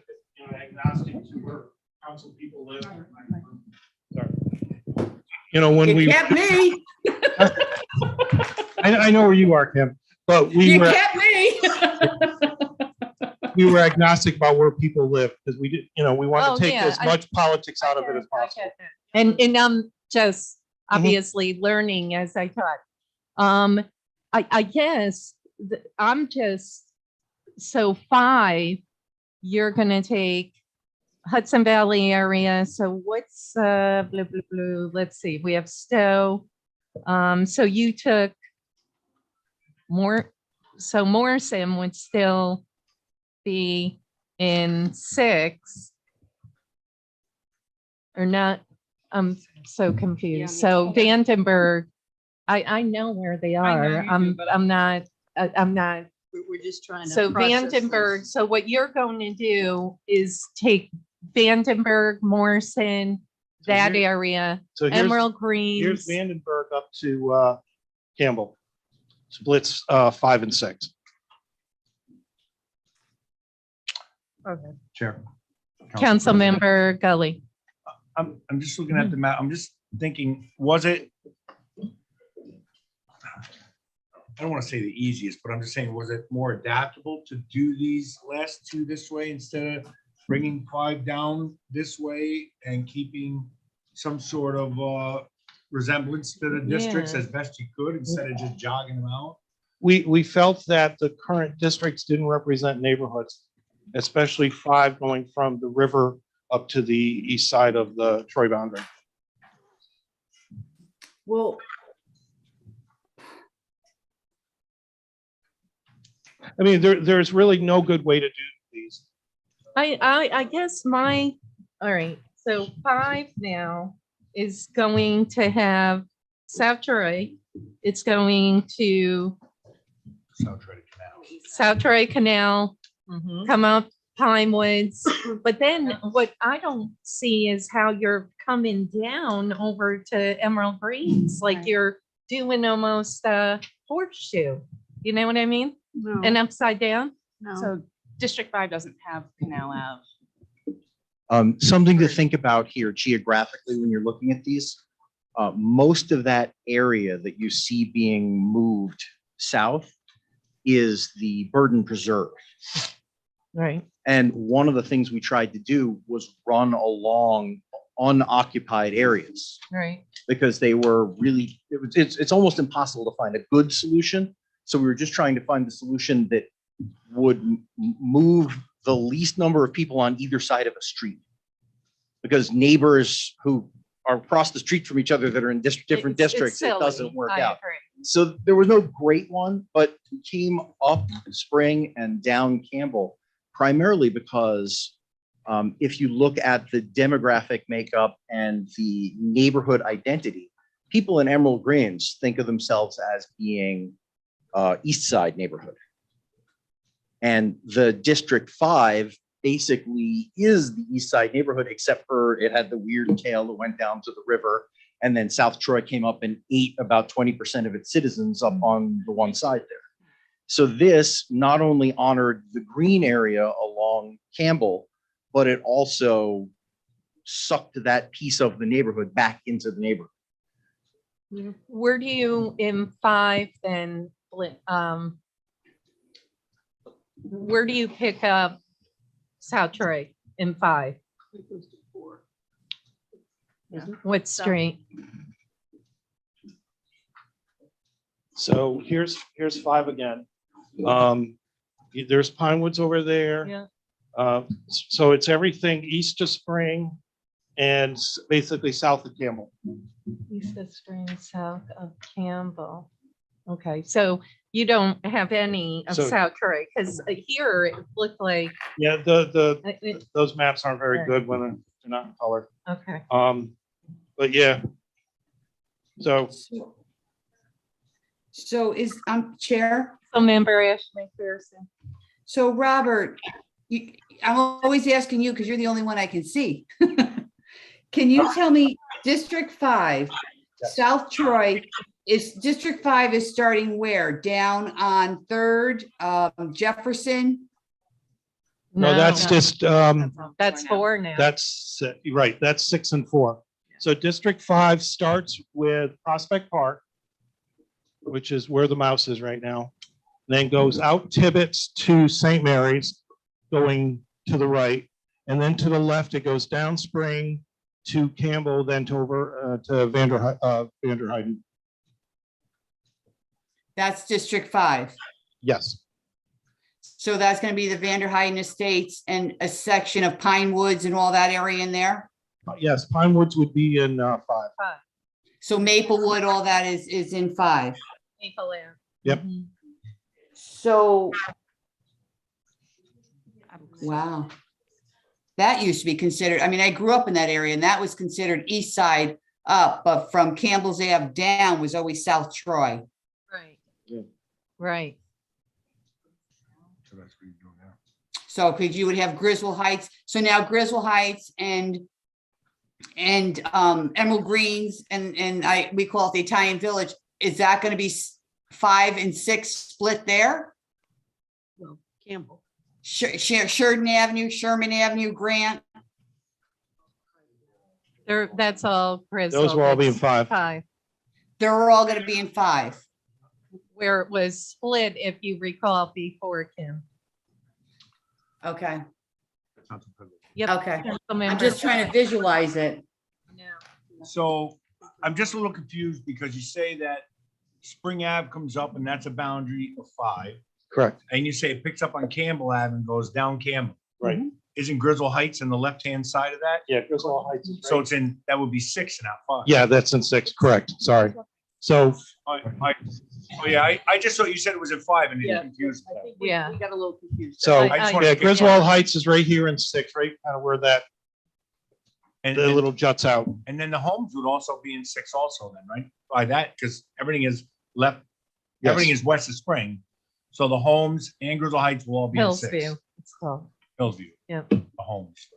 S3: agnostic to where council people live. Sorry. When
S5: You
S3: we,
S5: kept me.
S3: I know where you are, Kim, but
S5: You kept me.
S3: we were agnostic about where people live because we did, we want
S1: Oh,
S3: to take
S1: yeah,
S3: as much politics out of it as possible.
S1: And I'm just obviously learning as I talk. I guess I'm just, so 5, you're gonna take Hudson Valley area. So what's blah, blah, blah, let's see, we have Stowe. So you took so Morrison would still be in 6 or not. I'm so confused.
S9: me
S1: So
S9: too.
S1: Vandenberg, I know where they
S9: I know
S1: are.
S9: you do,
S1: I'm
S9: but
S1: I'm not, I'm not.
S2: We're just trying to.
S1: So
S2: process this.
S1: Vandenberg, so what you're going to do is take Vandenberg, Morrison,
S3: So
S1: that
S3: here-
S1: area,
S3: So
S1: Emerald
S3: here's
S1: Greens.
S3: Vandenberg up to Campbell. Splits 5 and 6.
S4: Chair.
S1: Council
S4: President.
S1: member Gully.
S4: I'm just looking at the map. I'm just thinking, was it? I don't want to say the easiest, but I'm just saying, was it more adaptable to do these last 2 this way instead of bringing 5 down this way and keeping some sort of resemblance to the districts
S1: Yeah.
S4: as best you could instead of just jogging them out?
S3: We felt that the current districts didn't represent neighborhoods, especially 5 going from the river up to the east side of the Troy boundary.
S5: Well,
S3: I mean, there's really no good way to do these.
S1: I guess all right, so 5 now is going to have South Troy. It's going to
S4: South Troy Canal.
S1: South Troy Canal,
S7: Mhm.
S1: come up Pine Woods. But then what I don't see is how you're coming down over to Emerald Greens, like
S9: Right.
S1: you're doing almost a horseshoe. You know what I mean?
S2: No,
S1: And upside down.
S2: no.
S9: so District 5 doesn't have Canal Ave.
S8: Something to think about here geographically when you're looking at these. Most of that area that you see being moved south is the Burden Preserve.
S1: Right.
S8: And one of the things we tried to do was run along unoccupied areas
S1: Right.
S8: because they were really, it's almost impossible to find a good solution. So we were just trying to find the solution that would move the least number of people on either side of a street. Because neighbors who are across the street from each other that are in different
S1: It's
S8: districts, it
S1: silly.
S8: doesn't work
S1: I
S8: out.
S1: agree.
S8: So there was no great one, but we came up Spring and down Campbell primarily because if you look at the demographic makeup and the neighborhood identity, people in Emerald Greens think of themselves as being East Side neighborhood. And the District 5 basically is the East Side neighborhood, except for it had the weird tail that went down to the river. And then South Troy came up and ate about 20% of its citizens up on the one side there. So this not only honored the green area along Campbell, but it also sucked that piece of the neighborhood back into the neighborhood.
S1: Where do you in 5 then, where do you pick up South Troy in 5? What street?
S3: So here's 5 again. There's Pine Woods over there.
S1: Yeah.
S3: So it's everything east of Spring and basically south of Campbell.
S1: East of Spring, south of Campbell. Okay, so you don't have any of
S3: So-
S1: South Troy, because here it looked like,
S3: Yeah, those maps aren't very good when they're not in color.
S1: okay.
S3: But yeah. So
S5: So is, Chair?
S1: So member Ashley McPherson.
S5: So Robert, I'm always asking you because you're the only one I can see. Can you tell me, District 5, South Troy, District 5 is starting where? Down on 3rd, Jefferson?
S3: no, that's just,
S1: That's 4 now.
S3: that's, right, that's 6 and 4. So District 5 starts with Prospect Park, which is where the mouse is right now, then goes out Tibbetts to St. Mary's, going to the right, and then to the left, it goes down Spring to Campbell, then to over to Vanderheiden.
S5: That's District 5.
S3: Yes,
S5: So that's going to be the Vanderheiden Estates and a section of Pine Woods and all that area in there?
S3: yes, Pine Woods would be in 5.
S5: So Maplewood, all that is in 5.
S1: Maple Ave.
S3: Yep.
S1: Mhm.
S5: So, wow. That used to be considered, I mean, I grew up in that area and that was considered east side up, but from Campbell's Ave down was always South Troy.
S1: Right.
S3: Yeah.
S1: Right.
S4: So that's what you're doing now.
S5: So because you would have Griswold Heights. So now Griswold Heights and Emerald Greens and we call it the Italian Village. Is that going to be 5 and 6 split there?
S2: Well, Campbell.
S5: Sheridan Avenue, Sherman Avenue, Grant.
S1: That's all Griswold.
S3: those will all be in
S1: It's
S3: 5.
S1: 5,
S5: They're all going to be in 5.
S1: where it was split, if you recall, before Kim.
S5: Okay.
S1: Yep.
S5: Okay. I'm
S1: Councilmember-
S5: just trying to visualize it.
S1: No.
S4: So I'm just a little confused because you say that Spring Ave comes up and that's a boundary of 5.
S3: Correct.
S4: And you say it picks up on Campbell Ave and goes down Campbell.
S3: Right.
S4: Isn't Griswold Heights on the left-hand side of that?
S3: Yeah, Griswold Heights. is
S4: So
S3: right.
S4: it's in, that would be 6 and not 5.
S3: Yeah, that's in 6. Correct. Sorry. So
S4: Oh yeah, I just thought you said it was in 5 and
S2: Yeah.
S4: it confused.
S2: I think
S1: Yeah.
S2: we got a little confused.
S3: So
S4: I just wanted
S3: yeah,
S4: to get-
S3: Griswold Heights is right here in 6, right, kind of where that
S4: And,
S3: the little juts out.
S4: and then the homes would also be in 6 also then, right? By that, because everything is left,
S3: Yes.
S4: everything is west of Spring. So the homes and Griswold Heights will all be in 6.
S1: Hillsview. It's called.
S4: Hillsview.
S1: Yep.
S4: The homes.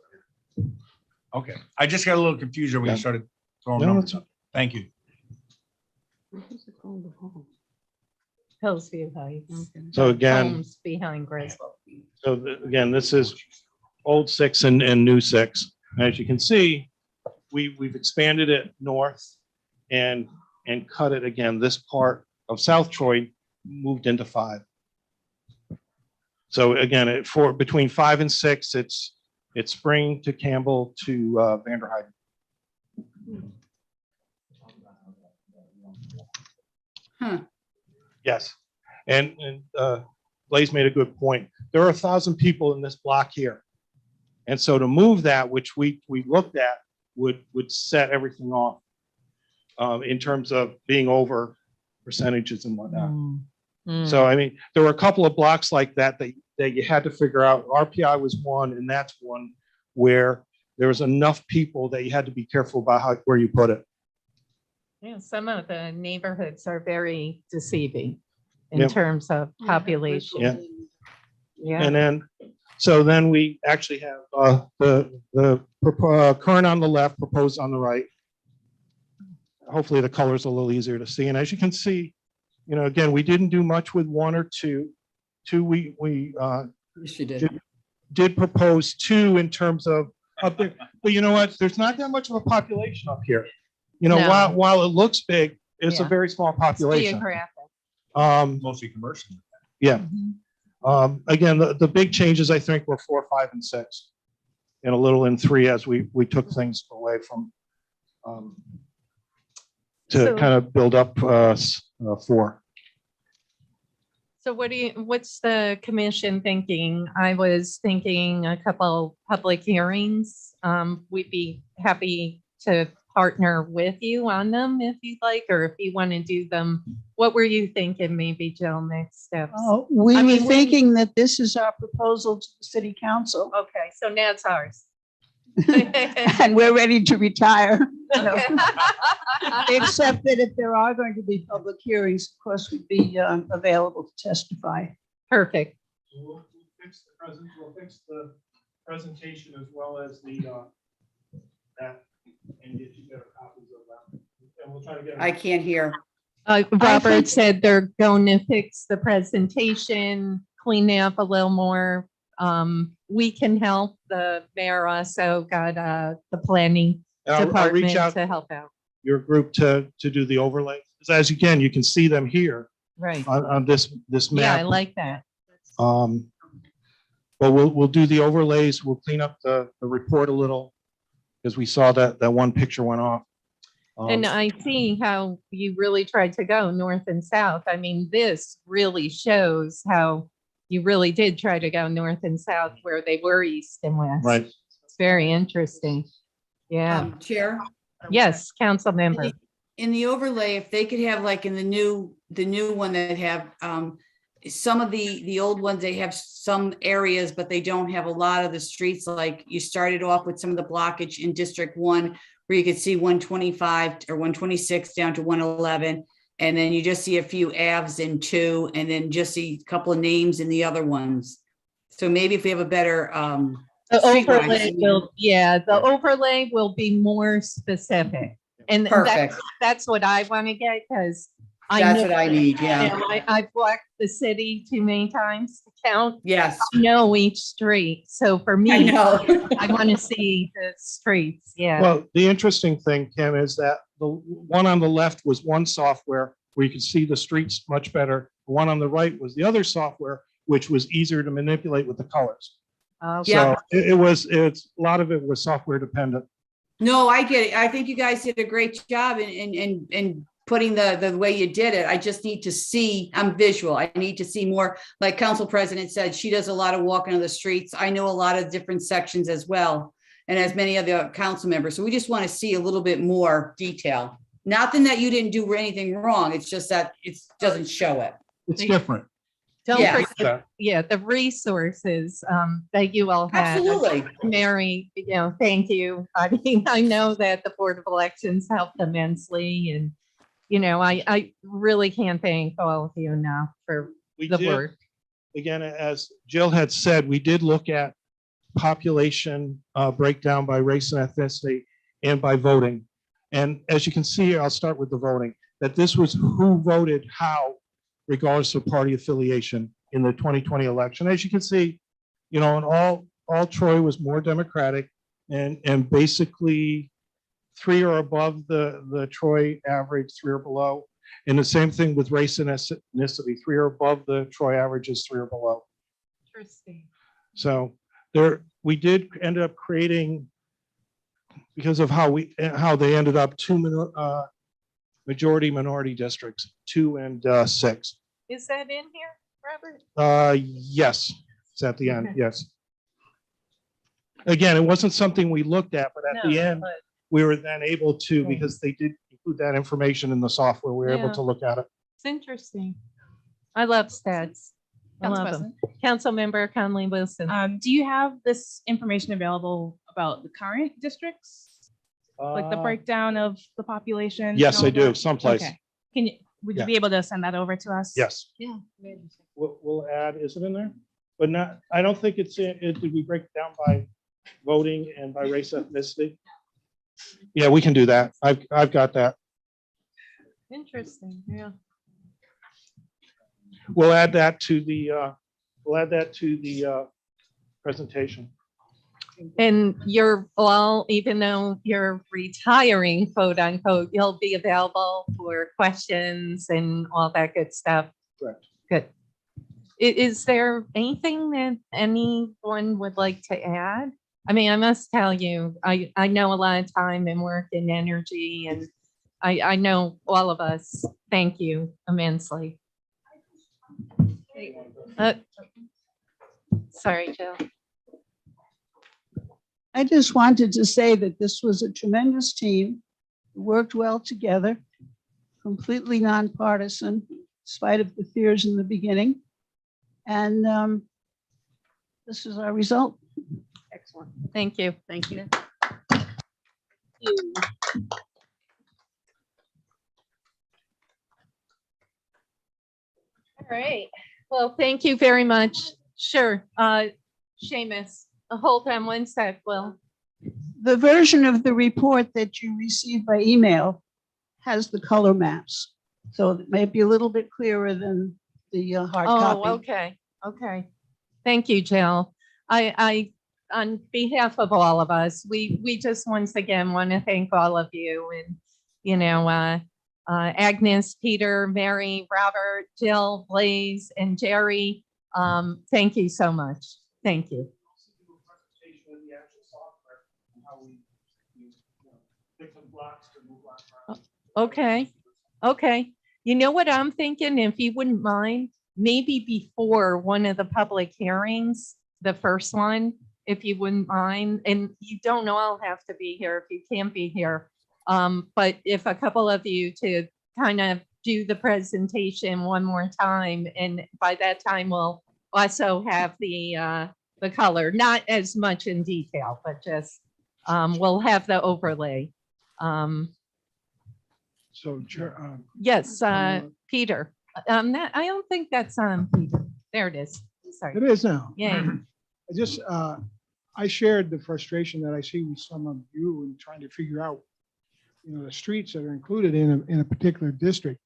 S4: Okay, I just got a little confused when you
S3: Yeah.
S4: started throwing
S3: No,
S4: numbers
S3: it's-
S4: up. Thank you.
S1: Hillsview Heights.
S3: So again,
S1: Homes behind Griswold.
S3: so again, this is old 6 and new 6. As you can see, we've expanded it north and cut it again. This part of South Troy moved into 5. So again, between 5 and 6, it's Spring to Campbell to Vanderheiden.
S5: Huh.
S3: Yes, and Blaze made a good point. There are 1,000 people in this block here. And so to move that, which we looked at, would set everything off in terms of being over percentages and whatnot. So, I mean, there were a couple of blocks like that you had to figure out. RPI was one, and that's one where there was enough people that you had to be careful about where you put it.
S1: Yeah, some of the neighborhoods are very deceiving in
S3: Yep.
S1: terms of population.
S3: Yeah.
S1: Yeah.
S3: And then, so then we actually have the current on the left, proposed on the right. Hopefully the color's a little easier to see. And as you can see, you know, again, we didn't do much with 1 or 2. 2, we
S5: Yes, you did.
S3: did propose 2 in terms of up there. But you know what? There's not that much of a population up here. You know,
S1: No.
S3: while it looks big, it's a
S1: Yeah.
S3: very small population.
S1: Geographic.
S4: Mostly commercial.
S3: Yeah.
S1: Mhm.
S3: Again, the big changes, I think, were 4, 5, and 6. And a little in 3 as we took things away from to
S1: So-
S3: kind of build up 4.
S1: So what's the commission thinking? I was thinking a couple public hearings. We'd be happy to partner with you on them if you'd like, or if you want to do them. What were you thinking, maybe, Jill, next steps?
S2: We
S1: I
S2: were
S1: mean, when-
S2: thinking that this is our proposal to the city council,
S1: Okay, so now it's ours.
S2: and we're ready to retire. So,
S1: Okay.
S2: except that if there are going to be public hearings, of course, we'd be available to testify.
S1: Perfect.
S3: We'll fix the presentation as well as that, and get you better copies of that. And we'll try to get.
S5: I can't hear.
S1: Robert
S2: think-
S1: said they're going to fix the presentation, clean it up a little more. We can help. The mayor also got the planning
S3: And I'll
S1: department
S3: reach out
S1: to help out.
S3: your group to do the overlay. As again, you can see them here
S1: Right.
S3: on this
S1: Yeah, I
S3: map.
S1: like that.
S3: But we'll do the overlays. We'll clean up the report a little because we saw that one picture went off.
S1: And I see how you really tried to go north and south. I mean, this really shows how you really did try to go north and south where they were east and west.
S3: Right.
S1: It's very interesting. Yeah.
S5: Chair?
S1: Yes, council member.
S5: In the overlay, if they could have like in the new one that have, some of the old ones, they have some areas, but they don't have a lot of the streets. Like you started off with some of the blockage in District 1, where you could see 125 or 126 down to 111. And then you just see a few Avs in 2, and then just see a couple of names in the other ones. So maybe if we have a better,
S1: The
S5: streetwise,
S1: overlay will, the overlay will be more specific. And
S5: perfect.
S1: that's what I want to get, because I
S5: That's
S1: know,
S5: what I need,
S1: you
S5: yeah.
S1: know, I've walked the city too many times to count.
S5: Yes,
S1: I know each street. So for
S5: I
S1: me,
S5: know.
S1: I want to see the streets. Yeah.
S3: Well, the interesting thing, Kim, is that the one on the left was one software where you could see the streets much better. The one on the right was the other software, which was easier to manipulate with the colors.
S1: Okay.
S5: Yeah.
S3: So it's a lot of it was software dependent.
S5: No, I get it. I think you guys did a great job in putting the way you did it. I just need to see, I'm visual. I need to see more, like Council President said, she does a lot of walking on the streets. I know a lot of different sections as well, and as many other council members. So we just want to see a little bit more detail. Nothing that you didn't do anything wrong. It's just that it doesn't show it.
S3: It's different.
S1: Don't
S5: Yeah.
S1: forget, the resources that you all had.
S5: Absolutely.
S1: Mary, thank you. I mean, I know that the Board of Elections helped immensely, and, I really can't thank all of you enough for
S3: We
S1: the
S3: did,
S1: work.
S3: again, as Jill had said, we did look at population breakdown by race and ethnicity and by voting. And as you can see, I'll start with the voting, that this was who voted how, regardless of party affiliation in the 2020 election. As you can see, and all Troy was more Democratic, and basically 3 are above the Troy average, 3 are below. And the same thing with race and ethnicity, 3 are above the Troy averages, 3 are below.
S1: Interesting.
S3: So we did end up creating, because of how they ended up 2 majority minority districts, 2 and 6.
S1: Is that in here, Robert?
S3: Yes, it's at the end,
S1: Okay.
S3: yes. Again, it wasn't something we looked at, but at the
S1: No,
S3: end,
S1: but
S3: we were then able to,
S1: Okay.
S3: because they did include that information in the software, we were able
S1: Yeah.
S3: to look at it.
S1: It's interesting. I love stats. I
S7: Council
S1: love them.
S7: President,
S1: Councilmember Conley Wilson.
S7: do you have this information available about the current districts? Like the breakdown of the population? and
S3: Yes,
S7: all
S3: I do,
S7: that?
S3: someplace.
S7: Okay. Would you
S3: Yeah.
S7: be able to send that over to us?
S3: Yes.
S1: Yeah.
S3: We'll add, is it in there? but not, I don't think it's, did we break it down by voting and by race ethnicity? Yeah, we can do that. I've got that.
S1: Interesting, yeah.
S3: We'll add that to the, presentation.
S1: And you're all, even though you're retiring, quote unquote, you'll be available for questions and all that good stuff.
S3: Correct.
S1: Good. Is there anything that anyone would like to add? I mean, I must tell you, I know a lot of time and work and energy, and I know all of us. Thank you immensely. Sorry, Jill.
S2: I just wanted to say that this was a tremendous team, worked well together, completely nonpartisan, in spite of the fears in the beginning. And this is our result.
S1: Excellent. Thank you.
S5: Thank you.
S1: All right. Well, thank you very much. Sure. Seamus, hold on one sec, Will.
S2: The version of the report that you received by email has the color maps. So it may be a little bit clearer than the hard
S1: Oh,
S2: copy.
S1: okay. Okay. Thank you, Jill. I, on behalf of all of us, we just once again want to thank all of you and, you know, Agnes, Peter, Mary, Robert, Jill, Blaze, and Jerry. Thank you so much. Thank you. Okay. Okay. You know what I'm thinking? If you wouldn't mind, maybe before one of the public hearings, the first one, if you wouldn't mind, and you don't all have to be here if you can't be here. But if a couple of you to kind of do the presentation one more time, and by that time we'll also have the color, not as much in detail, but just we'll have the overlay.
S10: So,
S1: Yes, Peter. I don't think that's Peter. There it is. Sorry.
S10: it is now.
S1: Yeah.
S10: I just, I shared the frustration that I see with some of you in trying to figure out, you know, the streets that are included in a particular district.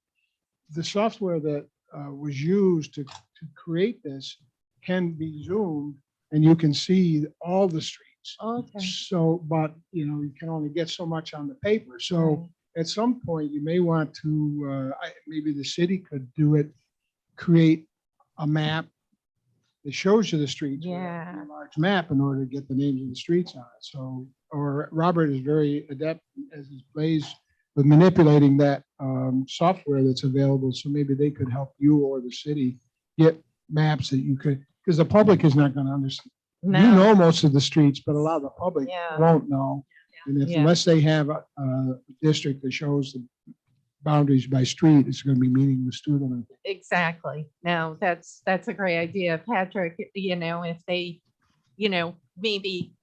S10: The software that was used to create this can be zoomed and you can see all the streets.
S1: Okay.
S10: So, but, you know, you can only get so much on the paper. So at some point you may want to, maybe the city could do it, create a map that shows you the streets.
S1: Yeah.
S10: A large map in order to get the names of the streets on it. So, or Robert is very adept, as is Blaze, with manipulating that software that's available. So maybe they could help you or the city get maps that you could, because the public is not going to understand.
S1: No.
S10: You know most of the streets, but a lot of the public
S1: Yeah.
S10: won't know. And if,
S1: Yeah.
S10: unless they have a district that shows the boundaries by street, it's going to be meaningless to them.
S1: Exactly. No, that's a great idea, Patrick. You know, if they, you know, maybe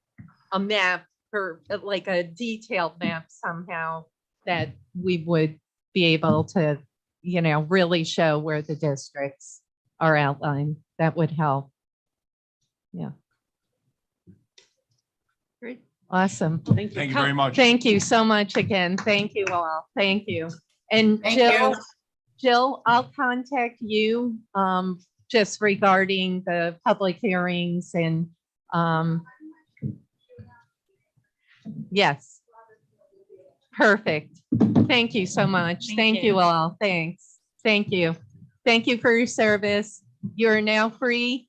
S1: a map or like a detailed map somehow that we would be able to, you know, really show where the districts are outlined. That would help. Yeah. Great. Awesome.
S4: Thank you very much.
S1: Thank you so much again. Thank you all. Thank you. And
S5: Thank
S1: Jill,
S5: you.
S1: Jill, I'll contact you just regarding the public hearings and yes. Perfect. Thank you so much. Thank you all. Thanks. Thank you. Thank you for your service. You're now free.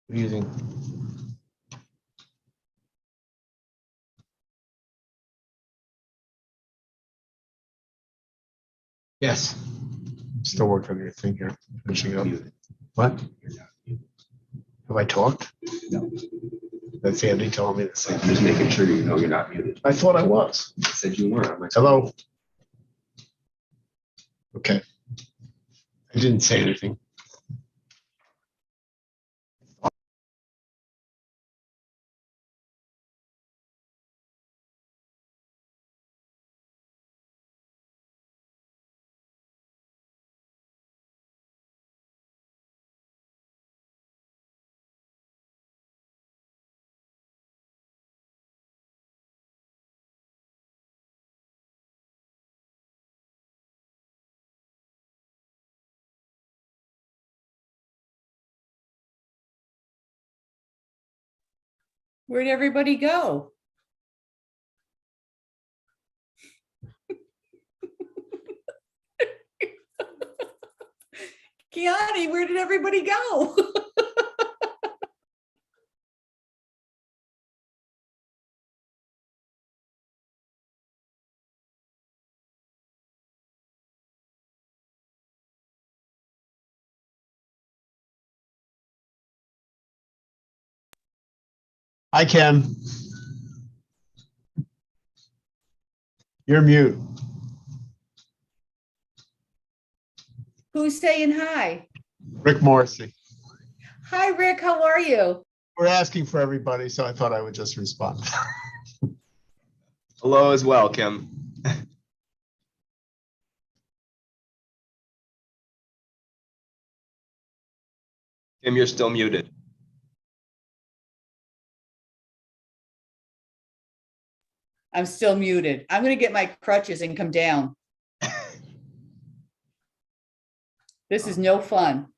S6: Using. Yes. Still working on your thing here, finishing up. What? Have I talked? No. That's Andy telling me the same.
S11: I'm just making sure you know you're not muted.
S6: I thought I was.
S11: I said you weren't. I'm like,
S6: Hello? Okay. I didn't say anything.
S5: Where'd everybody go? Kiani, where did everybody go?
S6: Hi, Ken. You're mute.
S5: Who's saying hi?
S6: Rick Morrissey.
S5: Hi, Rick, how are you?
S6: We're asking for everybody, so I thought I would just respond.
S11: hello as well, Kim. Kim, you're still muted.
S5: I'm still muted. I'm gonna get my crutches and come down. This is no fun.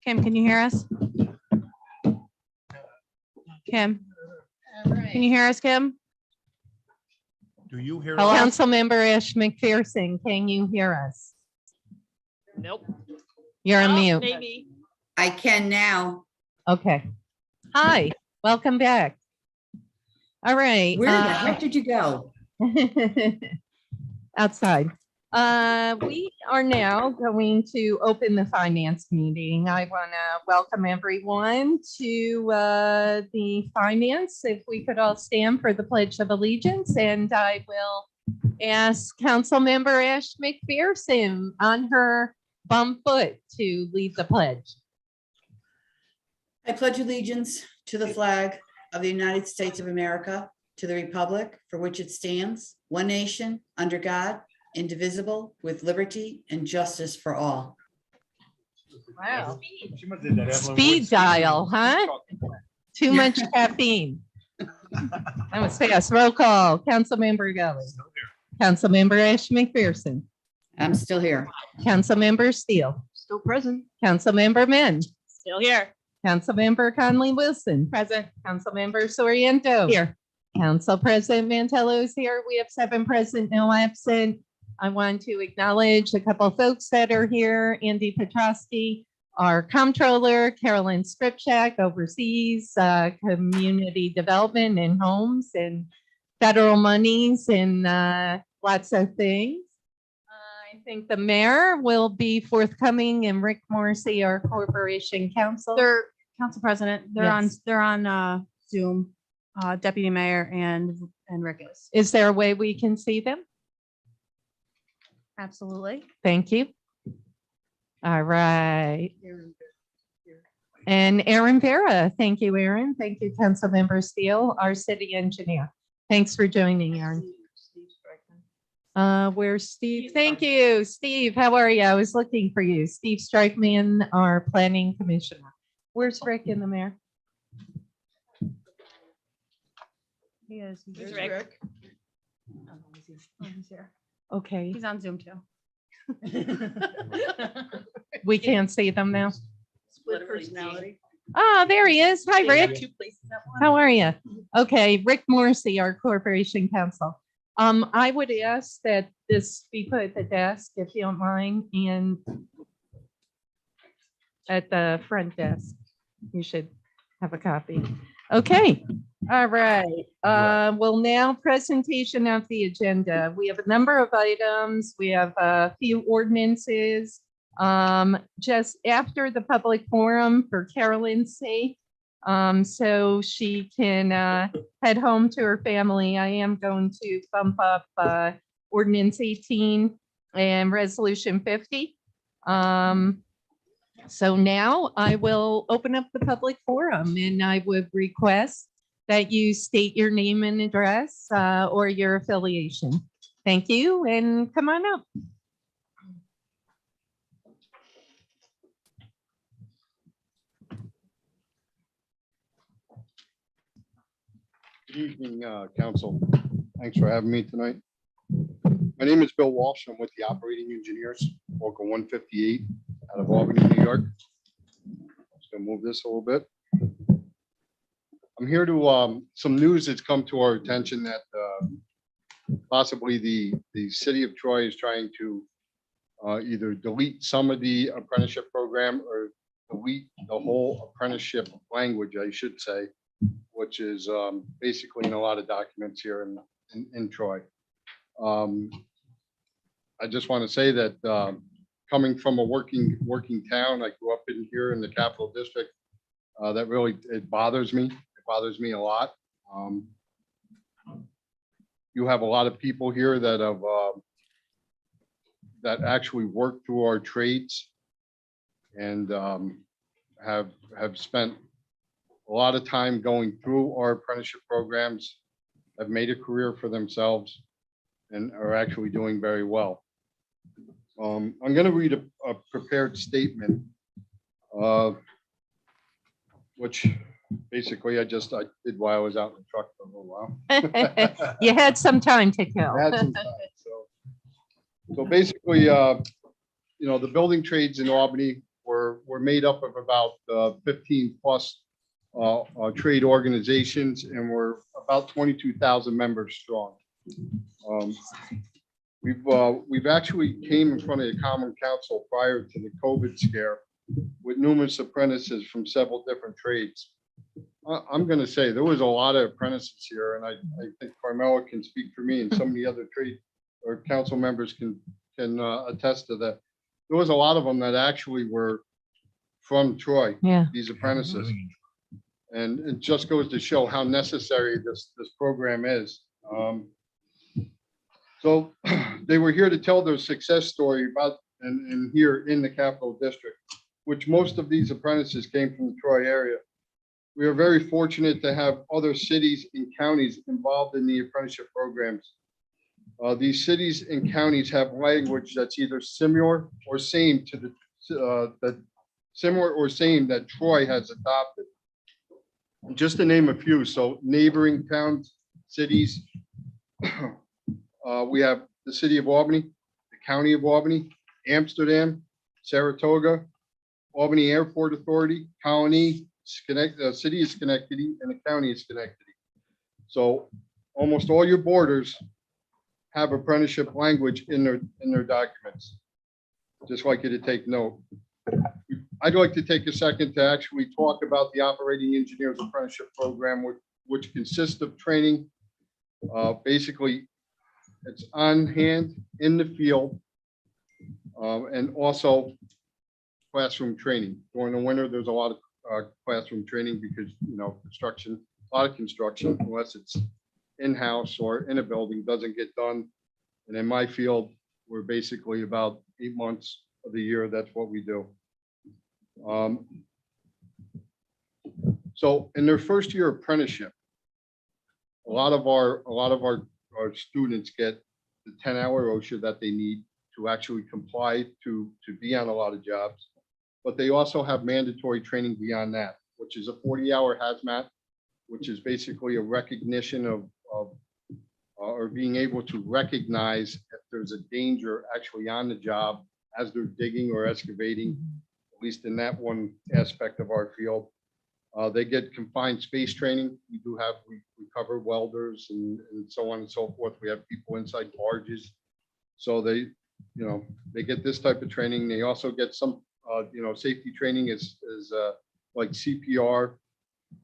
S7: Kim, can you hear us? Kim, can you hear us, Kim?
S4: Do you hear?
S1: Hello,
S4: us?
S1: Councilmember Ash McPherson, can you hear us?
S7: Nope.
S1: You're on mute.
S7: Maybe.
S5: I can now.
S1: Okay. Hi, welcome back. All right.
S5: Where the heck did you go?
S1: Outside. We are now going to open the finance meeting. I want to welcome everyone to the finance. If we could all stand for the Pledge of Allegiance, and I will ask Councilmember Ash McPherson on her bum foot to lead the pledge.
S5: I pledge allegiance to the flag of the United States of America, to the republic for which it stands, one nation, under God, indivisible, with liberty and justice for all.
S1: Wow.
S4: She must have did that.
S1: Speed dial, huh? Too much caffeine. That was fast. Roll call. Councilmember Gully. Councilmember Ash McPherson.
S5: I'm still here.
S1: Councilmember Steele.
S7: Still present.
S1: Councilmember Men.
S7: Still here.
S1: Councilmember Conley Wilson.
S7: Present.
S1: Councilmember Soriento.
S7: Here.
S1: Council President Mantello is here. We have 7 present, no absent. I want to acknowledge a couple of folks that are here. Andy Petrosky, our comptroller, Carolyn Skripchak, oversees community development and homes and federal monies and lots of things. I think the mayor will be forthcoming, and Rick Morrissey, our corporation counsel.
S7: They're council president.
S1: Yes.
S7: They're on Zoom. Deputy Mayor and Rick is.
S1: Is there a way we can see them?
S7: Absolutely.
S1: Thank you. All right. And Aaron Vera. Thank you, Aaron. Thank you, Councilmember Steele, our city engineer. Thanks for joining, Aaron. Where's Steve? Thank you, Steve. How are you? I was looking for you. Steve Strikeman, our planning commissioner. Where's Rick in the mayor?
S7: He is.
S5: Here's Rick.
S7: He's here.
S1: Okay,
S7: He's on Zoom too.
S1: we can't see them now.
S5: Split personality.
S1: Oh, there he is. Hi, Rick. How are you? Okay, Rick Morrissey, our corporation counsel. I would ask that this be put at the desk, if you don't mind, and at the front desk. You should have a copy. Okay, all right. Well, now presentation of the agenda. We have a number of items. We have a few ordinances. Just after the public forum for Carolyn's sake, so she can head home to her family, I am going to bump up ordinance 18 and resolution 50. So now I will open up the public forum, and I would request that you state your name and address or your affiliation. Thank you, and come on up.
S12: Good evening, council. Thanks for having me tonight. My name is Bill Walsh. I'm with the operating engineers, local 158 out of Albany, New York. Just gonna move this a little bit. I'm here to, some news that's come to our attention that possibly the city of Troy is trying to either delete some of the apprenticeship program or delete the whole apprenticeship language, I should say, which is basically in a lot of documents here in Troy. I just want to say that coming from a working town, I grew up in here in the Capital District. That really, it bothers me. It bothers me a lot. You have a lot of people here that have that actually work through our trades and have spent a lot of time going through our apprenticeship programs, have made a career for themselves and are actually doing very well. I'm going to read a prepared statement, which basically I did while I was out in the truck for a little while.
S1: You had some time to kill.
S12: I had some time. So basically, you know, the building trades in Albany were we're made up of about 15 plus trade organizations, and we're about 22,000 members strong. We've actually came in front of the Common Council prior to the COVID scare with numerous apprentices from several different trades. I'm going to say there was a lot of apprentices here, and I think Carmela can speak for me, and some of the other trade or council members can attest to that. There was a lot of them that actually were from Troy,
S1: Yeah.
S12: these apprentices. And it just goes to show how necessary this program is. So they were here to tell their success story about, and here in the Capital District, which most of these apprentices came from the Troy area. We are very fortunate to have other cities and counties involved in the apprenticeship programs. These cities and counties have language that's either similar or same to that Troy has adopted. Just to name a few, so neighboring towns, cities, we have the city of Albany, the county of Albany, Amsterdam, Saratoga, Albany Airport Authority, Colony, city of Schenectady, and the county of Schenectady. So almost all your borders have apprenticeship language in their documents. Just like you to take note. I'd like to take a second to actually talk about the Operating Engineers Apprenticeship Program, which consists of training. Basically, it's on hand in the field, and also classroom training. During the winter, there's a lot of classroom training because, construction, a lot of construction, unless it's in-house or in a building, doesn't get done. And in my field, we're basically about 8 months of the year. That's what we do. So in their first year apprenticeship, a lot of our students get the 10-hour OSHA that they need to actually comply to be on a lot of jobs. But they also have mandatory training beyond that, which is a 40-hour hazmat, which is basically a recognition of or being able to recognize if there's a danger actually on the job as they're digging or excavating, at least in that one aspect of our field. They get confined space training. We cover welders and so on and so forth. We have people inside barges. So they get this type of training. They also get some, safety training is like CPR.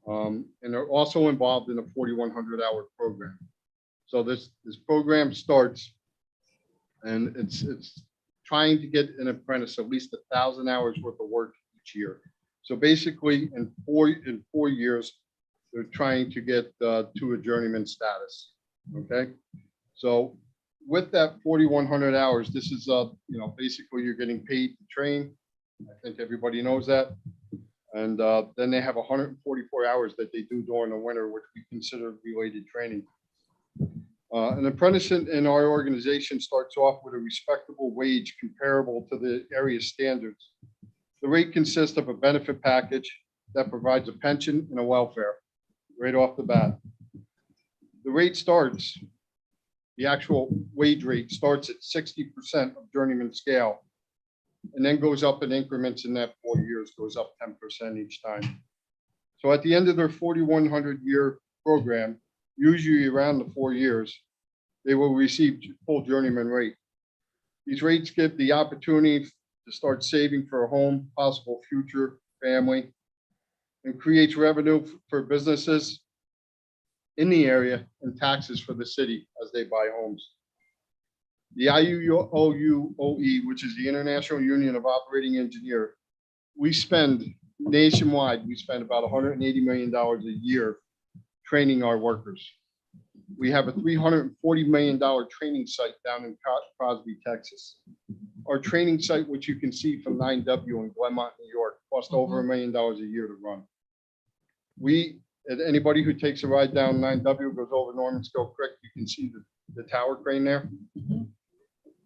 S12: And they're also involved in a 4,100-hour program. So this program starts, and it's trying to get an apprentice at least 1,000 hours worth of work each year. So basically, in four years, they're trying to get to a journeyman status. Okay, so with that 4,100 hours, this is basically you're getting paid to train. I think everybody knows that. And then they have 144 hours that they do during the winter, which we consider related training. An apprentice in our organization starts off with a respectable wage comparable to the area standards. The rate consists of a benefit package that provides a pension and a welfare right off the bat. The rate starts, the actual wage rate starts at 60% of journeyman scale, and then goes up in increments in that 4 years, goes up 10% each time. So at the end of their 4,100-year program, usually around the 4 years, they will receive full journeyman rate. These rates give the opportunity to start saving for a home, possible future family, and creates revenue for businesses in the area and taxes for the city as they buy homes. The IUOUOE, which is the International Union of Operating Engineers, we spend nationwide, we spend about $180 million a year training our workers. We have a $340 million training site down in Crosby, Texas. Our training site, which you can see from 9W in Glenmont, New York, cost over $1 million a year to run. Anybody who takes a ride down 9W, goes over Normanskill Creek, you can see the tower crane there.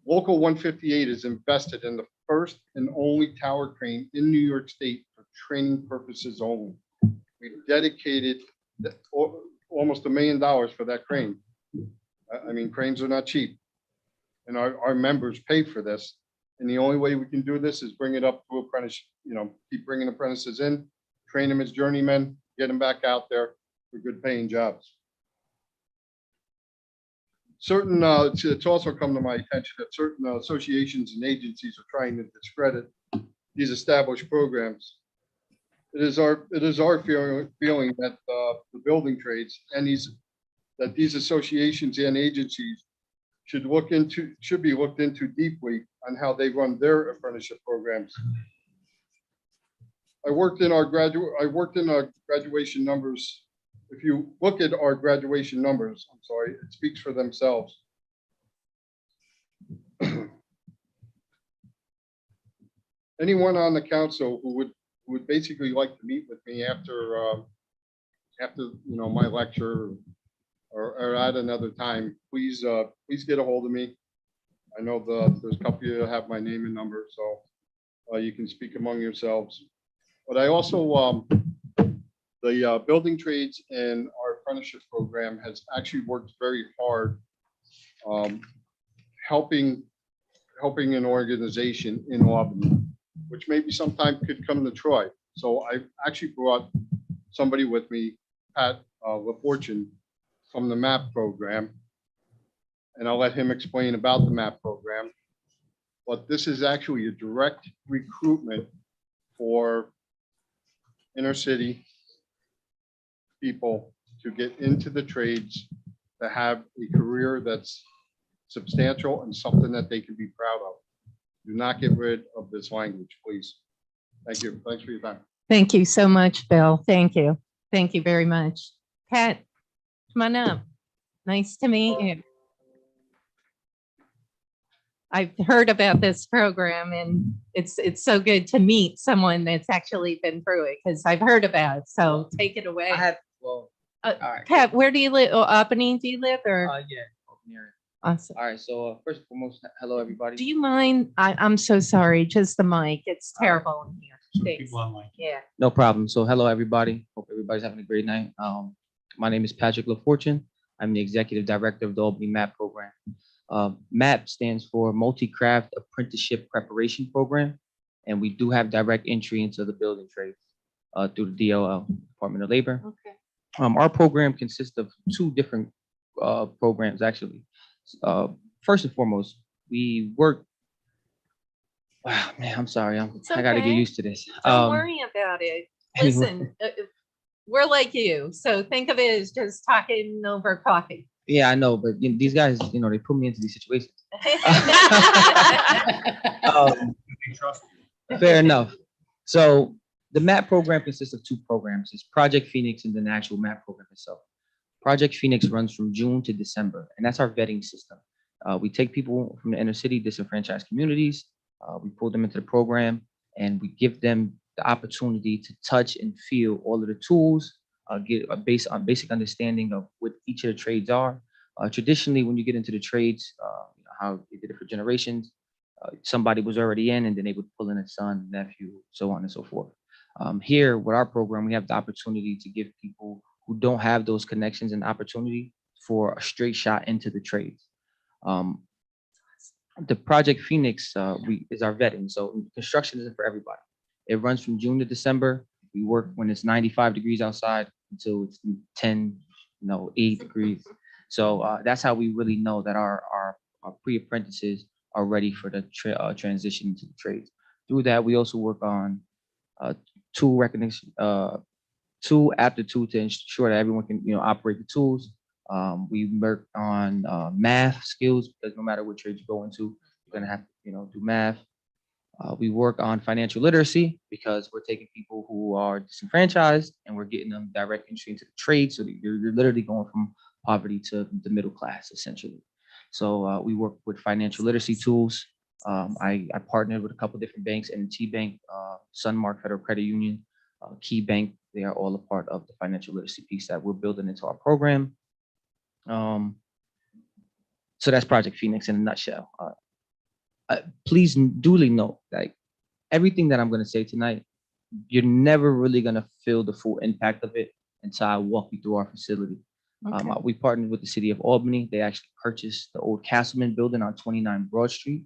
S12: Local 158 is invested in the first and only tower crane in New York State for training purposes only. We've dedicated almost $1 million for that crane. I mean, cranes are not cheap, and our members pay for this. And the only way we can do this is bring it up to apprentice, keep bringing apprentices in, train them as journeymen, get them back out there for good paying jobs. Certain, it's also come to my attention that certain associations and agencies are trying to discredit these established programs. It is our feeling that the building trades and these associations and agencies should be looked into deeply on how they run their apprenticeship programs. I worked in our graduation numbers. If you look at our graduation numbers, I'm sorry, it speaks for themselves. Anyone on the council who would basically like to meet with me after my lecture or at another time, please get a hold of me. I know there's a couple of you that have my name and number, so you can speak among yourselves. But I also, the building trades and our apprenticeship program has actually worked very hard helping an organization in Albany, which maybe sometime could come to Troy. So I actually brought somebody with me, Pat LaFortune, from the MAP program, and I'll let him explain about the MAP program. But this is actually a direct recruitment for inner city people to get into the trades, to have a career that's substantial and something that they can be proud of. Do not get rid of this language, please. Thank you. Thanks for your time.
S1: Thank you so much, Bill. Thank you. Thank you very much. Pat, come on up. Nice to meet you. I've heard about this program, and it's so good to meet someone that's actually been through it, because I've heard about it. So take it away.
S13: All right.
S1: Pat, where do you live? Oh, Albany, do you live? Or
S13: Yeah, open area.
S1: awesome.
S13: All right, so first and foremost, hello, everybody.
S1: Do you mind? I'm so sorry. Just the mic. It's terrible in here.
S4: So
S1: Thanks.
S4: people online.
S1: Yeah.
S13: No problem. So hello, everybody. Hope everybody's having a great night. My name is Patrick LaFortune. I'm the executive director of the Albany MAP program. MAP stands for Multi-Craft Apprenticeship Preparation Program, and we do have direct entry into the building trades through the DOL, Department of Labor.
S1: Okay.
S13: Our program consists of two different programs, actually. First and foremost, we work. Wow, man, I'm sorry. I got to get
S1: okay.
S13: used to this.
S1: Don't worry about it. Listen, we're like you, so think of it as just talking over coffee.
S13: Yeah, I know, but these guys, they put me into these situations. Fair enough. So the MAP program consists of two programs. It's Project Phoenix and the actual MAP program itself. Project Phoenix runs from June to December, and that's our vetting system. We take people from the inner city, disenfranchised communities, we pull them into the program, and we give them the opportunity to touch and feel all of the tools, get a basic understanding of what each of the trades are. Traditionally, when you get into the trades, how they did it for generations, somebody was already in, and then they would pull in a son, nephew, so on and so forth. Here with our program, we have the opportunity to give people who don't have those connections and opportunity for a straight shot into the trades. The Project Phoenix is our vetting. So construction isn't for everybody. It runs from June to December. We work when it's 95 degrees outside until it's 8 degrees. So that's how we really know that our pre-apprentices are ready for the transition to the trades. Through that, we also work on tool recognition, tool aptitude to ensure that everyone can operate the tools. We work on math skills, because no matter what trade you go into, you're gonna have to do math. We work on financial literacy, because we're taking people who are disenfranchised and we're getting them direct entry into the trade, so that you're literally going from poverty to the middle class, essentially. So we work with financial literacy tools. I partnered with a couple different banks, N&T Bank, Sunmark Federal Credit Union, Key Bank. They are all a part of the financial literacy piece that we're building into our program. So that's Project Phoenix in a nutshell. Please duly note that everything that I'm going to say tonight, you're never really going to feel the full impact of it until I walk you through our facility. Okay. We partnered with the city of Albany. They actually purchased the old Castleman building on 29 Broad Street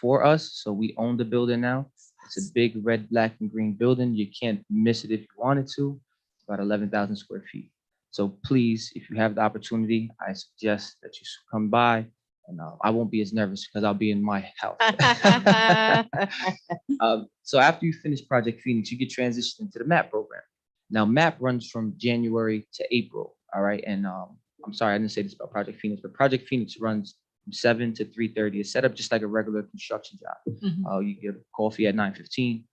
S13: for us. So we own the building now. It's a big red, black, and green building. You can't miss it if you wanted to. About 11,000 square feet. So please, if you have the opportunity, I suggest that you come by, and I won't be as nervous because I'll be in my house. So after you finish Project Phoenix, you get transitioned into the MAP program. Now, MAP runs from January to April, all right? And I'm sorry, I didn't say this about Project Phoenix, but Project Phoenix runs from 7 to 3:30. It's set up just like a regular construction job. You get coffee at 9:15,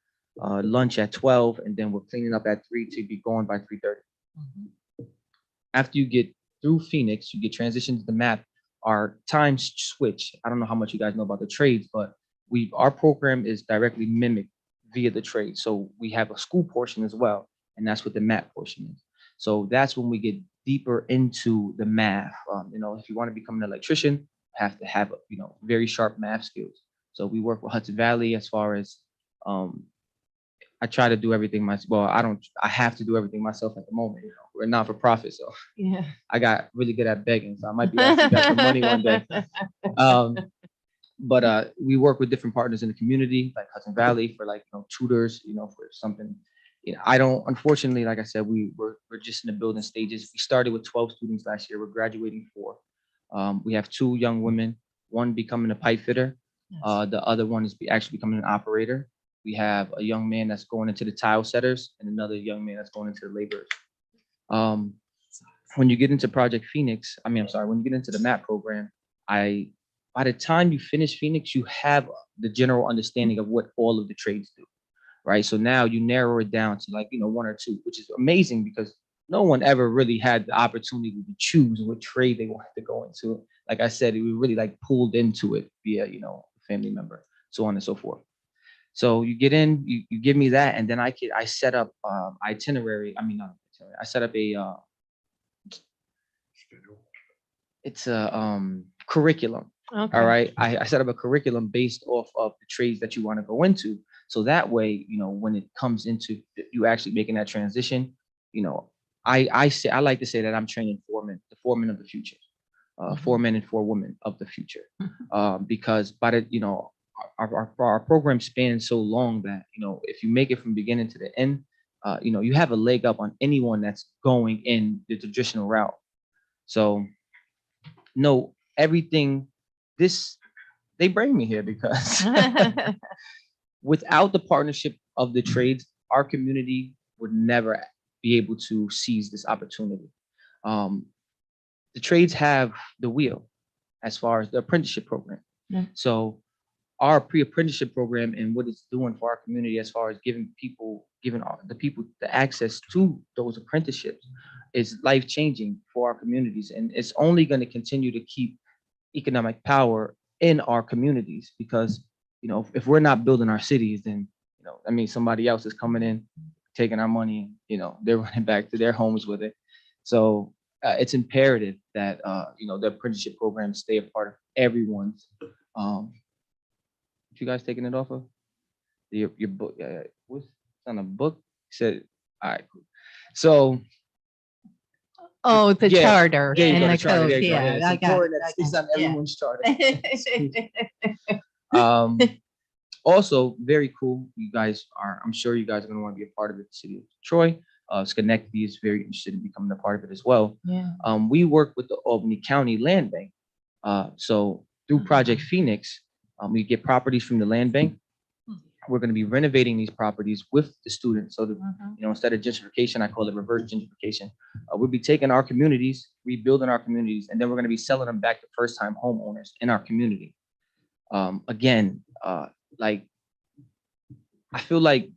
S13: lunch at 12, and then we're cleaning up at 3 to be going by 3:30. After you get through Phoenix, you get transitioned to the MAP. Our times switch. I don't know how much you guys know about the trades, but our program is directly mimicked via the trade. So we have a school portion as well, and that's what the MAP portion is. So that's when we get deeper into the math. If you want to become an electrician, you have to have very sharp math skills. So we work with Hudson Valley as far as I try to do everything myself. Well, I have to do everything myself at the moment. We're not for profit, so
S1: Yeah.
S13: I got really good at begging, so I might be asking you guys for money one day. But we work with different partners in the community, like Hudson Valley, for tutors, for something. I don't, unfortunately, like I said, we're just in the building stages. We started with 12 students last year. We're graduating 4. We have 2 young women, one becoming a pipe fitter. The other one is actually becoming an operator. We have a young man that's going into the tile setters and another young man that's going into the laborers. When you get into Project Phoenix, when you get into the MAP program, by the time you finish Phoenix, you have the general understanding of what all of the trades do, right? So now you narrow it down to 1 or 2, which is amazing because no one ever really had the opportunity to choose what trade they wanted to go into. Like I said, we really pulled into it via, a family member, so on and so forth. So you get in, you give me that, and then I set up itinerary. I set up a it's a curriculum.
S1: Okay.
S13: All right. I set up a curriculum based off of the trades that you want to go into. So that way, when it comes into you actually making that transition, I like to say that I'm training foremen, the foremen of the future, 4 men and 4 women of the future, because by the our program spans so long that if you make it from beginning to the end, you have a leg up on anyone that's going in the traditional route. So no, everything they bring me here because without the partnership of the trades, our community would never be able to seize this opportunity. The trades have the wheel as far as the apprenticeship program.
S1: Yeah.
S13: So our pre-apprenticeship program and what it's doing for our community as far as giving the people the access to those apprenticeships is life-changing for our communities. And it's only going to continue to keep economic power in our communities because, if we're not building our cities, then, that means somebody else is coming in, taking our money, they're running back to their homes with it. So it's imperative that, the apprenticeship programs stay a part of everyone's. You guys taking it off of your book? What's on a book? Said, all right, cool. So,
S1: the charter
S13: there you
S1: and
S13: go,
S1: the
S13: the charter, there
S1: code.
S13: you go.
S1: Yeah,
S13: It's
S1: I got
S13: important that
S1: it.
S13: it's on
S1: Yeah.
S13: everyone's charter. Also, very cool. I'm sure you guys are going to want to be a part of the city of Troy. Schenectady is very interested in becoming a part of it as well.
S1: Yeah.
S13: We work with the Albany County Land Bank. So through Project Phoenix, we get properties from the land bank. We're going to be renovating these properties with the students. So that, instead of gentrification, I call it reverse gentrification. We'll be taking our communities, rebuilding our communities, and then we're going to be selling them back to first-time homeowners in our community. Again, I feel like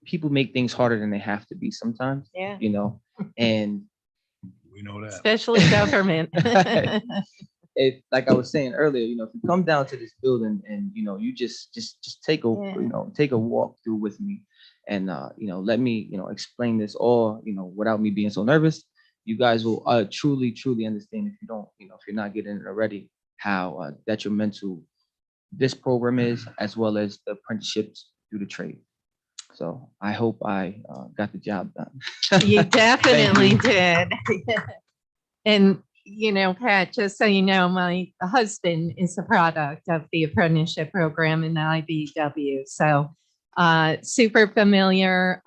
S13: people make things harder than they have to be sometimes.
S1: Yeah.
S13: And
S4: We know that.
S1: Especially government.
S13: Like I was saying earlier, if you come down to this building and you just take a take a walk through with me, and let me explain this all without me being so nervous, you guys will truly understand if you don't if you're not getting it already, how detrimental this program is, as well as the apprenticeships through the trade. So I hope I got the job done.
S1: You definitely did. And you know, Pat, just so you know, my husband is a product of the apprenticeship program in the IBW. So super familiar.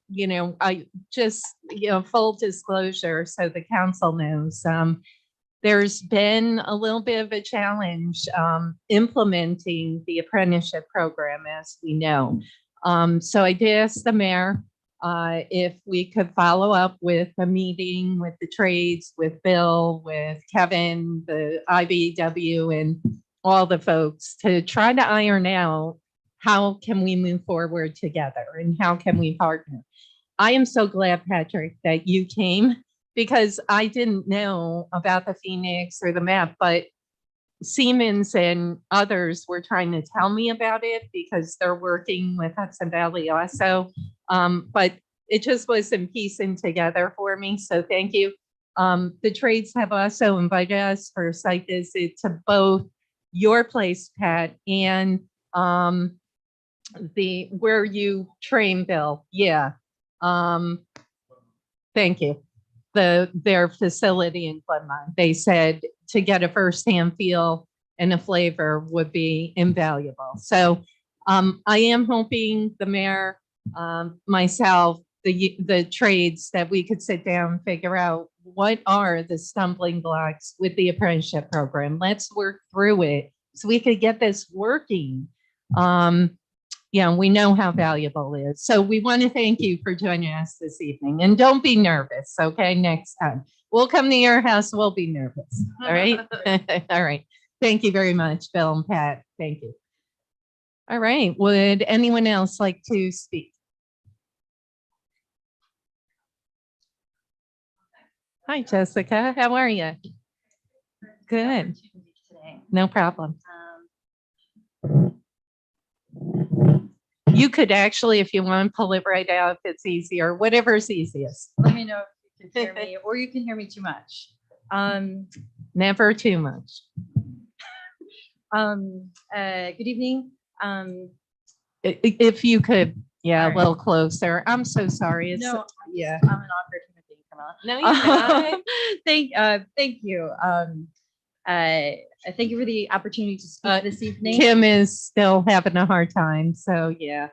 S1: You know, I just, you know, full disclosure, so the council knows. There's been a little bit of a challenge implementing the apprenticeship program, as we know. So I did ask the mayor if we could follow up with a meeting with the trades, with Bill, with Kevin, the IBW, and all the folks to try to iron out how can we move forward together and how can we partner. I am so glad, Patrick, that you came, because I didn't know about the Phoenix or the map, but Siemens and others were trying to tell me about it because they're working with Hudson Valley also. But it just wasn't piecing together for me. So thank you. The trades have also invited us for a site visit to both your place, Pat, and the where you train, Bill. Yeah. Thank you. Their facility in Glenmont. They said to get a firsthand feel and a flavor would be invaluable. So I am hoping the mayor, myself, the trades, that we could sit down and figure out what are the stumbling blocks with the apprenticeship program. Let's work through it so we could get this working. Yeah, we know how valuable it is. So we want to thank you for joining us this evening, and don't be nervous. Okay. Next time we'll come to your house. We'll be nervous. All right. All right. Thank you very much, Bill and Pat. Thank you. All right. Would anyone else like to speak? Hi, Jessica. How are you? Good. No problem. You could actually, if you want, pull it right out if it's easier, whatever's easiest.
S14: Let me know if you can hear me, or you can hear me too much.
S1: Never too much.
S14: Good evening.
S1: If you could, yeah,
S14: All
S1: a
S14: right.
S1: little closer. I'm so sorry. It's,
S14: No,
S1: yeah.
S14: I'm an awkward human being, Camilla.
S1: No, you're not.
S14: Thank you. Thank you for the opportunity to speak this evening.
S1: Kim is still having a hard time, so yeah.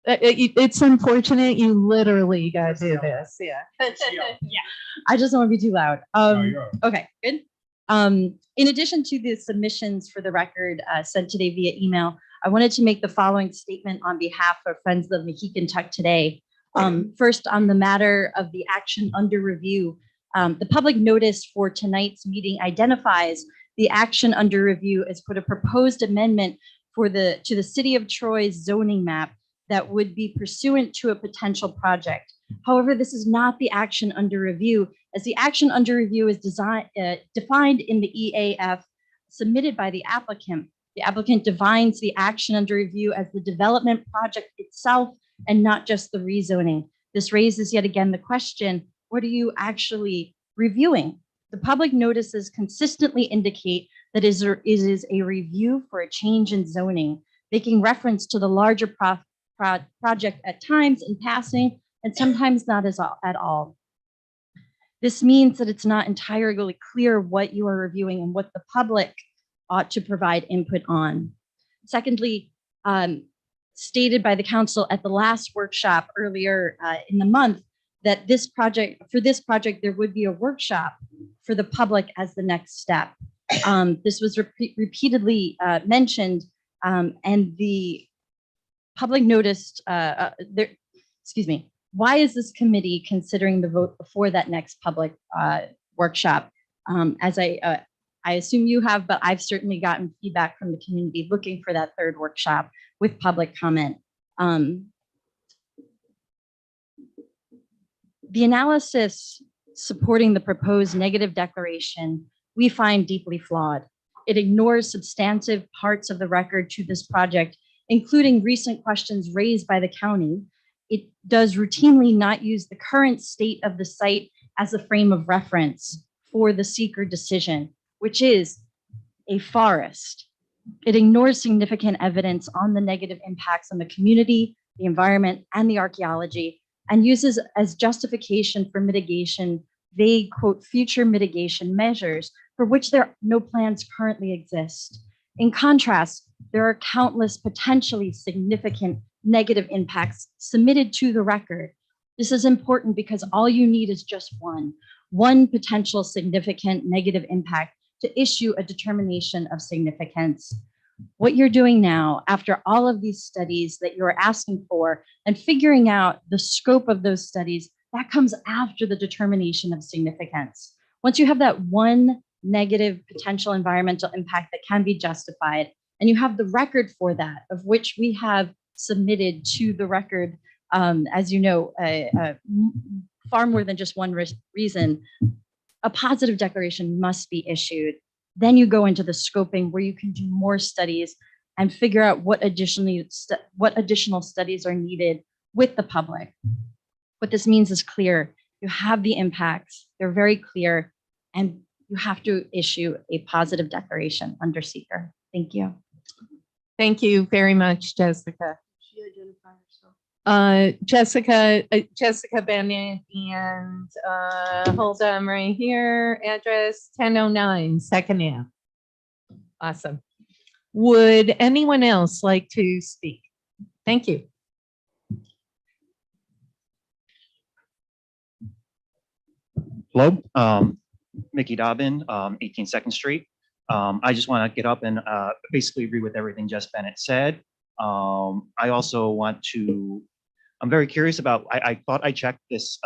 S1: It's unfortunate you literally got to do this. Yeah.
S14: I just don't want to be too loud.
S4: you're all right.
S14: Okay, good. In addition to the submissions for the record sent today via email, I wanted to make the following statement on behalf of Friends of Mohican Tuck today. First, on the matter of the action under review, the public notice for tonight's meeting identifies the action under review as put a proposed amendment to the City of Troy's zoning map that would be pursuant to a potential project. However, this is not the action under review, as the action under review is defined in the EAF submitted by the applicant. The applicant defines the action under review as the development project itself and not just the rezoning. This raises yet again the question, what are you actually reviewing? The public notices consistently indicate that it is a review for a change in zoning, making reference to the larger project at times in passing and sometimes not at all. This means that it's not entirely clear what you are reviewing and what the public ought to provide input on. Secondly, stated by the council at the last workshop earlier in the month, that for this project, there would be a workshop for the public as the next step. This was repeatedly mentioned, and the public noticed, why is this committee considering the vote before that next public workshop? As I assume you have, but I've certainly gotten feedback from the community looking for that third workshop with public comment. The analysis supporting the proposed negative declaration, we find deeply flawed. It ignores substantive parts of the record to this project, including recent questions raised by the county. It does routinely not use the current state of the site as a frame of reference for the seeker decision, which is a forest. It ignores significant evidence on the negative impacts on the community, the environment, and the archaeology, and uses as justification for mitigation vague, quote, future mitigation measures for which there no plans currently exist. In contrast, there are countless potentially significant negative impacts submitted to the record. This is important because all you need is just one potential significant negative impact to issue a determination of significance. What you're doing now, after all of these studies that you're asking for and figuring out the scope of those studies, that comes after the determination of significance. Once you have that one negative potential environmental impact that can be justified, and you have the record for that, of which we have submitted to the record, as you know, far more than just one reason, a positive declaration must be issued. Then you go into the scoping where you can do more studies and figure out what additional studies are needed with the public. What this means is clear. You have the impacts, they're very clear, and you have to issue a positive declaration under seeker. Thank you.
S1: Thank you very much, Jessica. Jessica Bennett, and hold on right here, address 1009 Second Ave. Awesome. Would anyone else like to speak? Thank you.
S15: Hello, Mickey Dobbin, 18 Second Street. I just want to get up and basically agree with everything Jess Bennett said. I also want to, I'm very curious about, I thought I checked this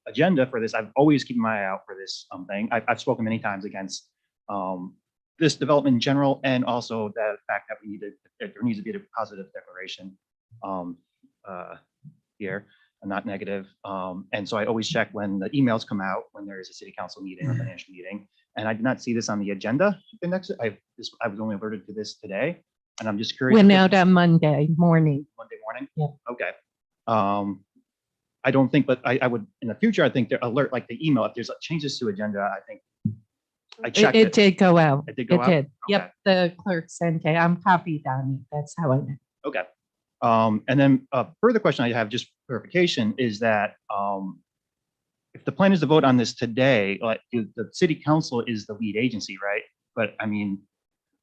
S15: agenda for this. I've always keeping my eye out for this thing. I've spoken many times against this development in general, and also the fact that there needs to be a positive declaration here. Not negative. And so I always check when the emails come out when there is a city council meeting or financial meeting. And I did not see this on the agenda. The next, I was only alerted to this today, and I'm just curious.
S1: Went out on Monday morning.
S15: Monday morning?
S1: Yeah.
S15: Okay. I don't think, but I would, in the future, I think they're alert, like the email, if there's changes to agenda, I think I checked
S1: It did go out.
S15: It did go out?
S1: did. Yep,
S15: Okay.
S1: the clerk sent it. I'm copied on it. That's how I know.
S15: Okay. And then a further question I have, just clarification, is that if the plan is to vote on this today, like the city council is the lead agency, right? But I mean,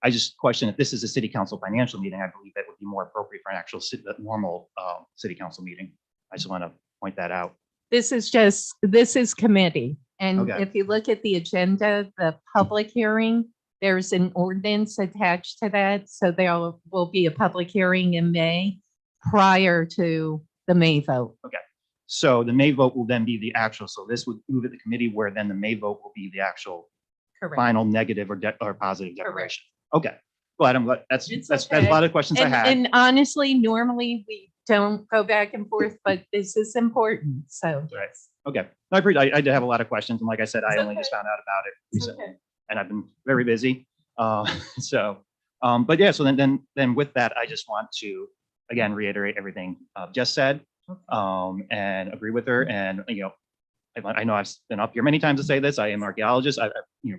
S15: I just question if this is a city council financial meeting, I believe that would be more appropriate for an actual normal city council meeting. I just want to point that out.
S1: This is committee. And
S15: Okay.
S1: if you look at the agenda, the public hearing, there's an ordinance attached to that. So there will be a public hearing in May prior to the May vote.
S15: Okay. So the May vote will then be the actual, so this would move it to committee where then the May vote will be the actual
S1: Correct.
S15: final negative or positive declaration. Okay. Glad that's a
S1: okay.
S15: lot of questions I had.
S1: And honestly, normally we don't go back and forth, but this is important. So
S15: Right. Okay. I agree. I did have a lot of questions. And like I said, I only just found out about it
S1: It's
S15: recently,
S1: okay.
S15: and I've been very busy. But yeah, so then with that, I just want to, again, reiterate everything Jess said, and agree with her. And, I know I've been up here many times to say this. I am an archaeologist. I've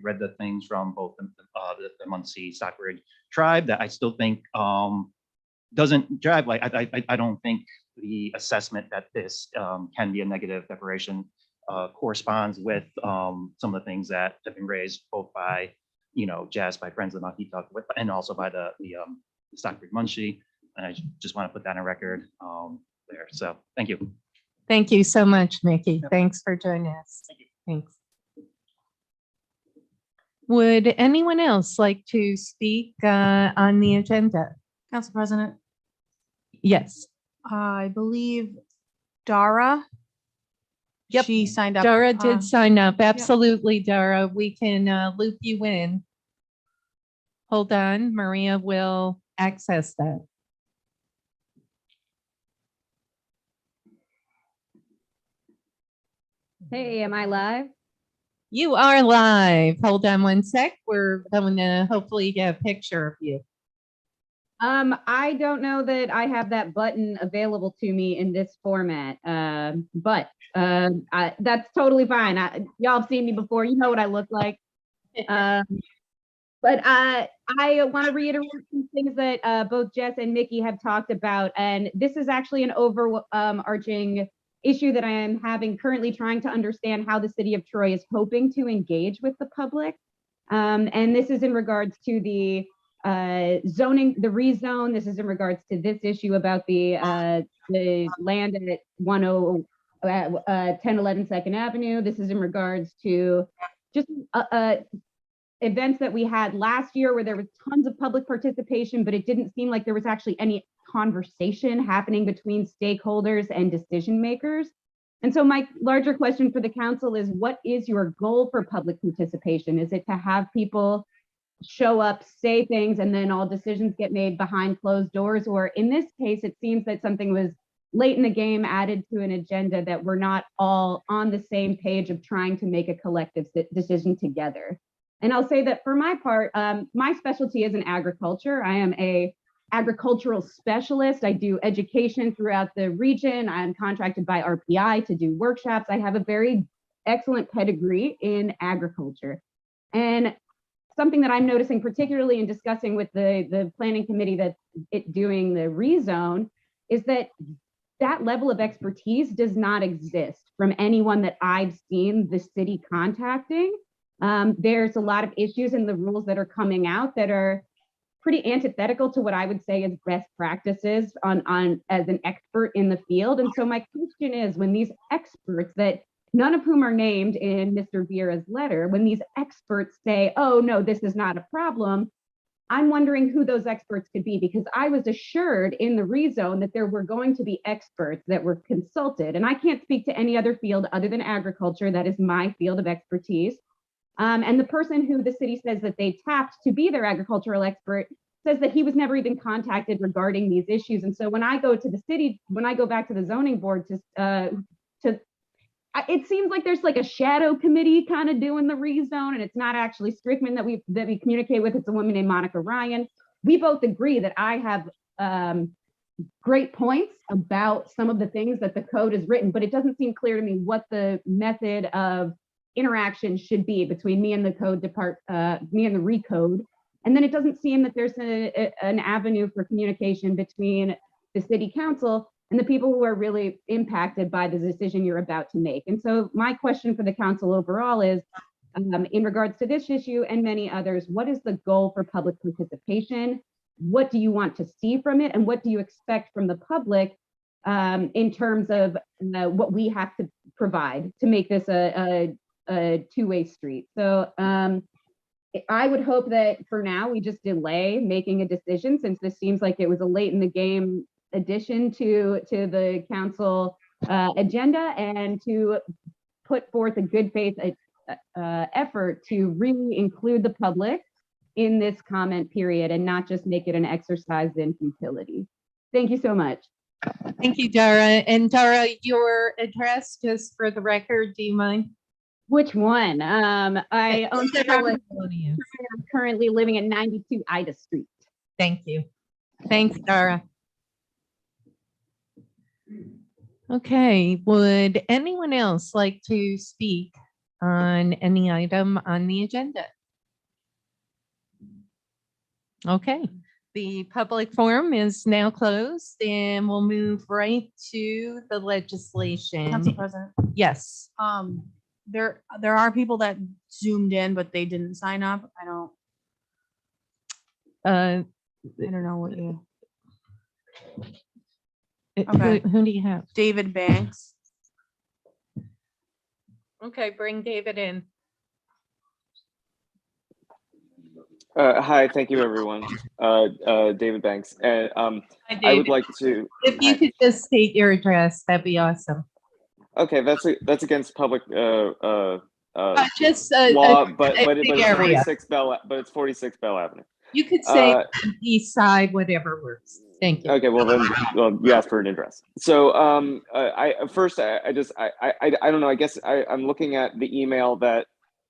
S15: read the things from both the Muncie Stockbridge tribe that I still think doesn't drive. Like I don't think the assessment that this can be a negative declaration corresponds with some of the things that have been raised both by Jazz, by Friends of the Monkey Talk, and also by the Stockbridge Muncie. And I just want to put that on record there. So thank you.
S1: thank you so much, Mickey. Thanks for joining us.
S15: Thank you.
S1: Thanks. Would anyone else like to speak on the agenda?
S7: Council President,
S1: Yes.
S7: I believe Dara.
S1: Yep.
S7: She signed up.
S1: Dara did sign up. Absolutely, Dara. We can loop you in. Hold on. Maria will access that.
S16: Hey, am I live?
S1: You are live. Hold on one sec. We're going to hopefully get a picture of you.
S16: I don't know that I have that button available to me in this format, but that's totally fine. Y'all have seen me before. You know what I look like. But I want to reiterate some things that both Jess and Mickey have talked about, and this is actually an overarching issue that I am having currently, trying to understand how the city of Troy is hoping to engage with the public. And this is in regards to the zoning, the rezone. This is in regards to this issue about the land at 1011 Second Avenue. This is in regards to just events that we had last year where there was tons of public participation, but it didn't seem like there was actually any conversation happening between stakeholders and decision makers. And so my larger question for the council is, what is your goal for public participation? Is it to have people show up, say things, and then all decisions get made behind closed doors? Or in this case, it seems that something was late in the game added to an agenda that we're not all on the same page of trying to make a collective decision together. And I'll say that for my part, my specialty is in agriculture. I am a agricultural specialist. I do education throughout the region. I'm contracted by RPI to do workshops. I have a very excellent pedigree in agriculture. And something that I'm noticing, particularly in discussing with the planning committee that's doing the rezone, is that that level of expertise does not exist from anyone that I've seen the city contacting. There's a lot of issues in the rules that are coming out that are pretty antithetical to what I would say is best practices on as an expert in the field. And so my question is, when these experts, that none of whom are named in Mr. Vieira's letter, when these experts say, oh no, this is not a problem, I'm wondering who those experts could be, because I was assured in the rezone that there were going to be experts that were consulted. And I can't speak to any other field other than agriculture. That is my field of expertise. And the person who the city says that they tapped to be their agricultural expert says that he was never even contacted regarding these issues. And so when I go to the city, when I go back to the zoning board it seems like there's like a shadow committee kind of doing the rezone, and it's not actually Strickman that we communicate with. It's a woman named Monica Ryan. We both agree that I have great points about some of the things that the code is written, but it doesn't seem clear to me what the method of interaction should be between me and the me and the recode. And then it doesn't seem that there's an avenue for communication between the city council and the people who are really impacted by the decision you're about to make. And so my question for the council overall is, in regards to this issue and many others, what is the goal for public participation? What do you want to see from it? And what do you expect from the public in terms of what we have to provide to make this a two-way street? So I would hope that for now we just delay making a decision, since this seems like it was a late in the game addition to the council agenda, and to put forth a good faith effort to really include the public in this comment period and not just make it an exercise in futility. Thank you so much.
S1: Thank you, Dara. And Dara, your address, just for the record, do you mind?
S16: Which one? I own several.
S1: Whichever
S16: I'm currently living at 92 Ida Street.
S1: Thank you. Thanks, Dara. Okay, would anyone else like to speak on any item on the agenda? Okay, the public forum is now closed, and we'll move right to the legislation.
S7: Council President.
S1: Yes.
S7: There are people that zoomed in, but they didn't sign up. I don't know what you. Okay.
S1: Who do you have?
S7: David Banks.
S1: Okay, bring David in.
S17: Hi, thank you, everyone. David Banks. And
S1: Hi,
S17: I would
S1: David.
S17: like to.
S1: If you could just state your address, that'd be awesome.
S17: Okay, that's against public
S1: Just
S17: law, but
S1: a
S17: it's
S1: big area.
S17: 46 Bell Avenue.
S1: You could say east side, whatever works. Thank you.
S17: Okay, well then, you asked for an address. So I don't know. I guess I'm looking at the email that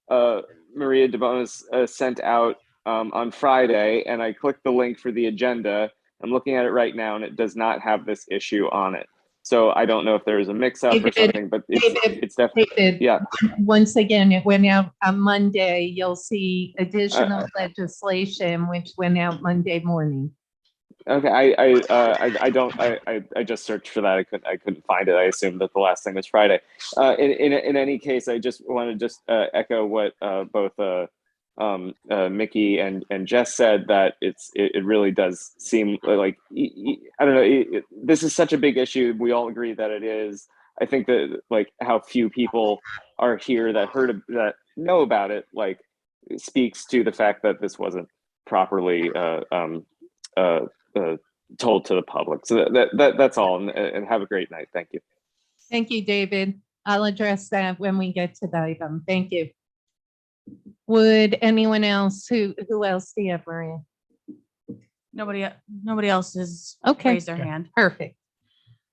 S17: Maria DeBonis sent out on Friday, and I clicked the link for the agenda. I'm looking at it right now, and it does not have this issue on it. So I don't know if there is a mix-up or something, but it's definitely,
S1: David,
S17: yeah.
S1: Once again, it went out on Monday. You'll see additional legislation, which went out Monday morning.
S17: Okay, I just searched for that. I couldn't find it. I assumed that the last thing was Friday. In any case, I just want to echo what both Mickey and Jess said, that it really does seem like I don't know. This is such a big issue. We all agree that it is. I think that like how few people are here that know about it, like speaks to the fact that this wasn't properly told to the public. So that's all. And have a great night. Thank you.
S1: Thank you, David. I'll address that when we get to the item. Thank you. Would anyone else, who else do you have, Maria?
S9: Nobody else has
S1: Okay.
S9: raised their hand.
S1: Perfect.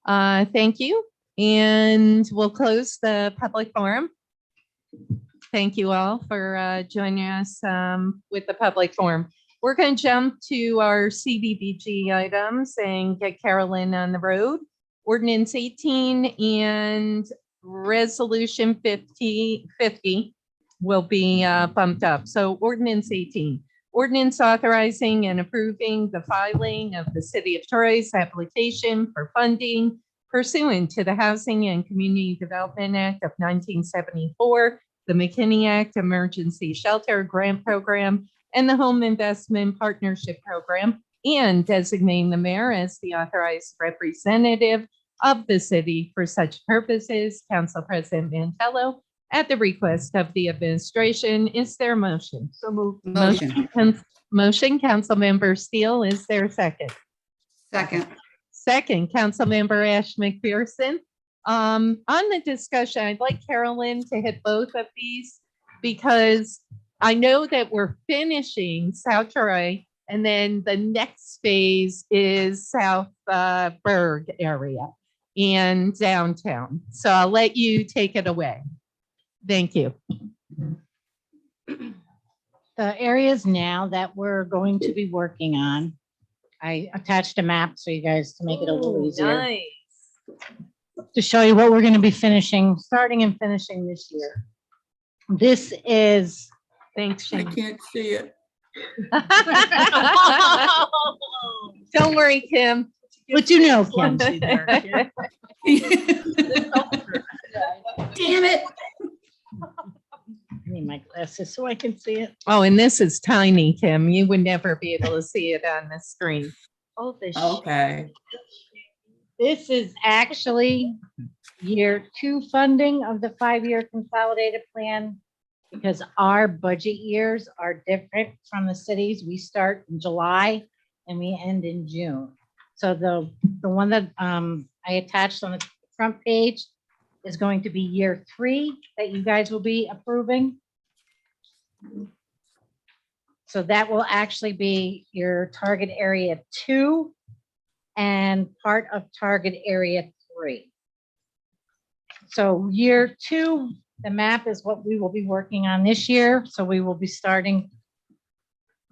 S1: Thank you. And we'll close the public forum. Thank you all for joining us with the public forum. We're going to jump to our CDBG items and get Carolyn on the road. Ordinance 18 and Resolution 50 will be bumped up. So Ordinance 18, ordinance authorizing and approving the filing of the City of Troy's application for funding pursuant to the Housing and Community Development Act of 1974, the McKinney Act Emergency Shelter Grant Program, and the Home Investment Partnership Program, and designating the mayor as the authorized representative of the city for such purposes. Council President Mantello, at the request of the administration, is there a motion?
S2: So moved.
S1: Motion, Councilmember Steele, is there a second?
S5: Second.
S1: Second, Councilmember Ash McPherson. On the discussion, I'd like Carolyn to hit both of these because I know that we're finishing South Troy, and then the next phase is South Berg area and downtown. So I'll let you take it away. Thank you.
S18: The areas now that we're going to be working on, I attached a map so you guys to make it a little easier.
S1: Nice.
S18: To show you what we're going to be starting and finishing this year. This is.
S1: Thanks,
S5: I can't see it.
S1: Don't worry, Kim.
S18: But you know, Kim.
S5: Damn it.
S18: I need my glasses so I can see it.
S1: Oh, and this is tiny, Kim. You would never be able to see it on the screen.
S18: Oh, this.
S5: Okay.
S18: This is actually year 2 funding of the 5-year consolidated plan, because our budget years are different from the cities. We start in July and we end in June. So the one that I attached on the front page is going to be year 3 that you guys will be approving. So that will actually be your target area 2 and part of target area 3. So year 2, the map is what we will be working on this year. So we will be starting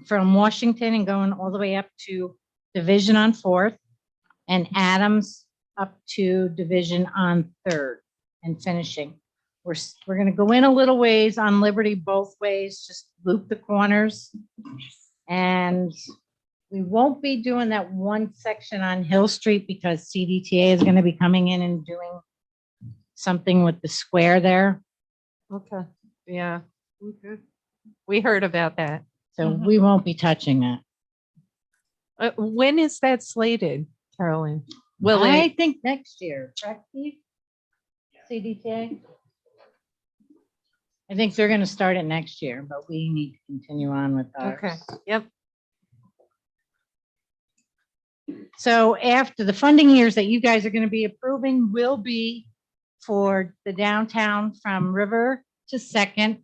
S18: from Washington and going all the way up to Division on 4th and Adams up to Division on 3rd and finishing. We're going to go in a little ways on Liberty both ways, just loop the corners. And we won't be doing that one section on Hill Street because CDTA is going to be coming in and doing something with the square there.
S1: Okay. Yeah. Okay. We heard about that.
S18: So we won't be touching that.
S1: When is that slated, Carolyn? Will
S18: I think next year, correct, Steve? CDTA? I think they're going to start it next year, but we need to continue on with ours.
S1: Okay. Yep.
S18: So after the funding years that you guys are going to be approving will be for the downtown from River to 2nd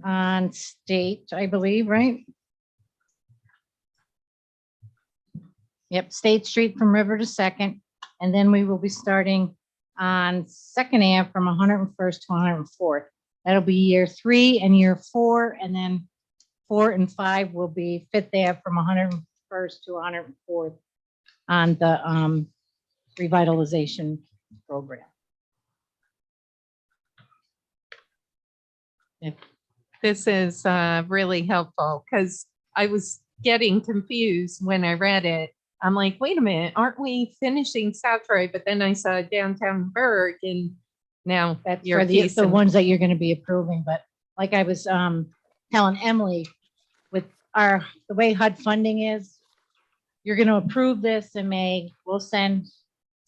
S18: on State, I believe, right? Yep, State Street from River to 2nd. And then we will be starting on 2nd Ave from 101st to 104th. That'll be year 3 and year 4. And then 4 and 5 will be 5th Ave from 101st to 104th on the revitalization program.
S1: This is really helpful because I was getting confused when I read it. I'm like, wait a minute, aren't we finishing South Troy? But then I saw downtown Berg and now
S18: That's
S1: you're
S18: for the
S1: piecing-
S18: ones that you're going to be approving, but like I was telling Emily, with the way HUD funding is, you're going to approve this in May. We'll send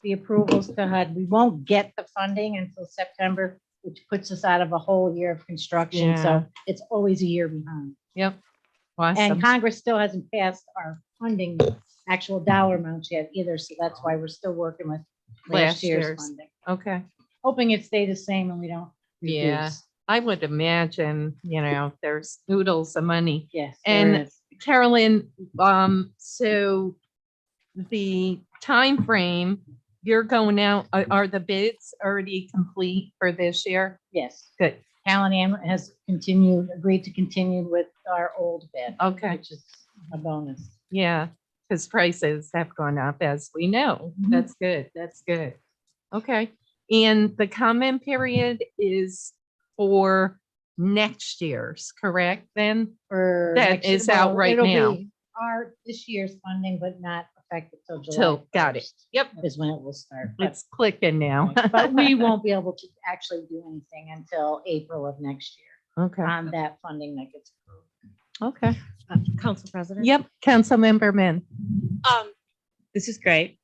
S18: the approvals to HUD. We won't get the funding until September, which puts us out of a whole year of construction.
S1: Yeah.
S18: So it's always a year behind.
S1: Yep.
S18: And
S1: Awesome.
S18: Congress still hasn't passed our funding actual dollar amounts yet either. So that's why we're still working with last year's funding.
S1: Okay.
S18: Hoping it stay the same and we don't
S1: Yeah,
S18: reduce.
S1: I would imagine, there's oodles of money.
S18: Yes.
S1: And
S18: there is.
S1: Carolyn, so the time frame you're going out, are the bids already complete for this year?
S18: Yes.
S1: Good.
S18: Callahan has agreed to continue with our old bid.
S1: Okay.
S18: Which is a bonus.
S1: Yeah, because prices have gone up, as we know.
S18: Mhm.
S1: That's good. That's good. Okay. And the comment period is for next year's, correct? Then
S18: For
S1: that
S18: next year.
S1: is out
S18: Well,
S1: right
S18: it'll
S1: now.
S18: be this year's funding, but not effective till July.
S1: Till, got it.
S18: 1st
S1: Yep.
S18: Is when it will start. But
S1: It's clicking now.
S18: but we won't be able to actually do anything until April of next year
S1: Okay.
S18: on that funding that gets approved.
S1: Okay.
S19: Council President?
S1: Yep. Councilmember Min.
S19: This is great.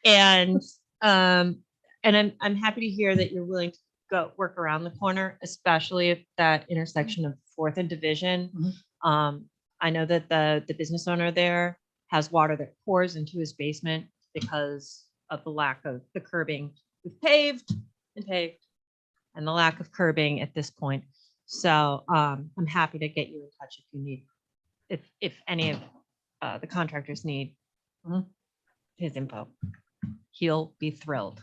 S19: And I'm happy to hear that you're willing to go work around the corner, especially if that intersection of Fourth and Division. I know that the business owner there has water that pours into his basement because of the lack of the curbing. We've paved and the lack of curbing at this point. So I'm happy to get you in touch if you need, if any of the contractors need his info. He'll be thrilled.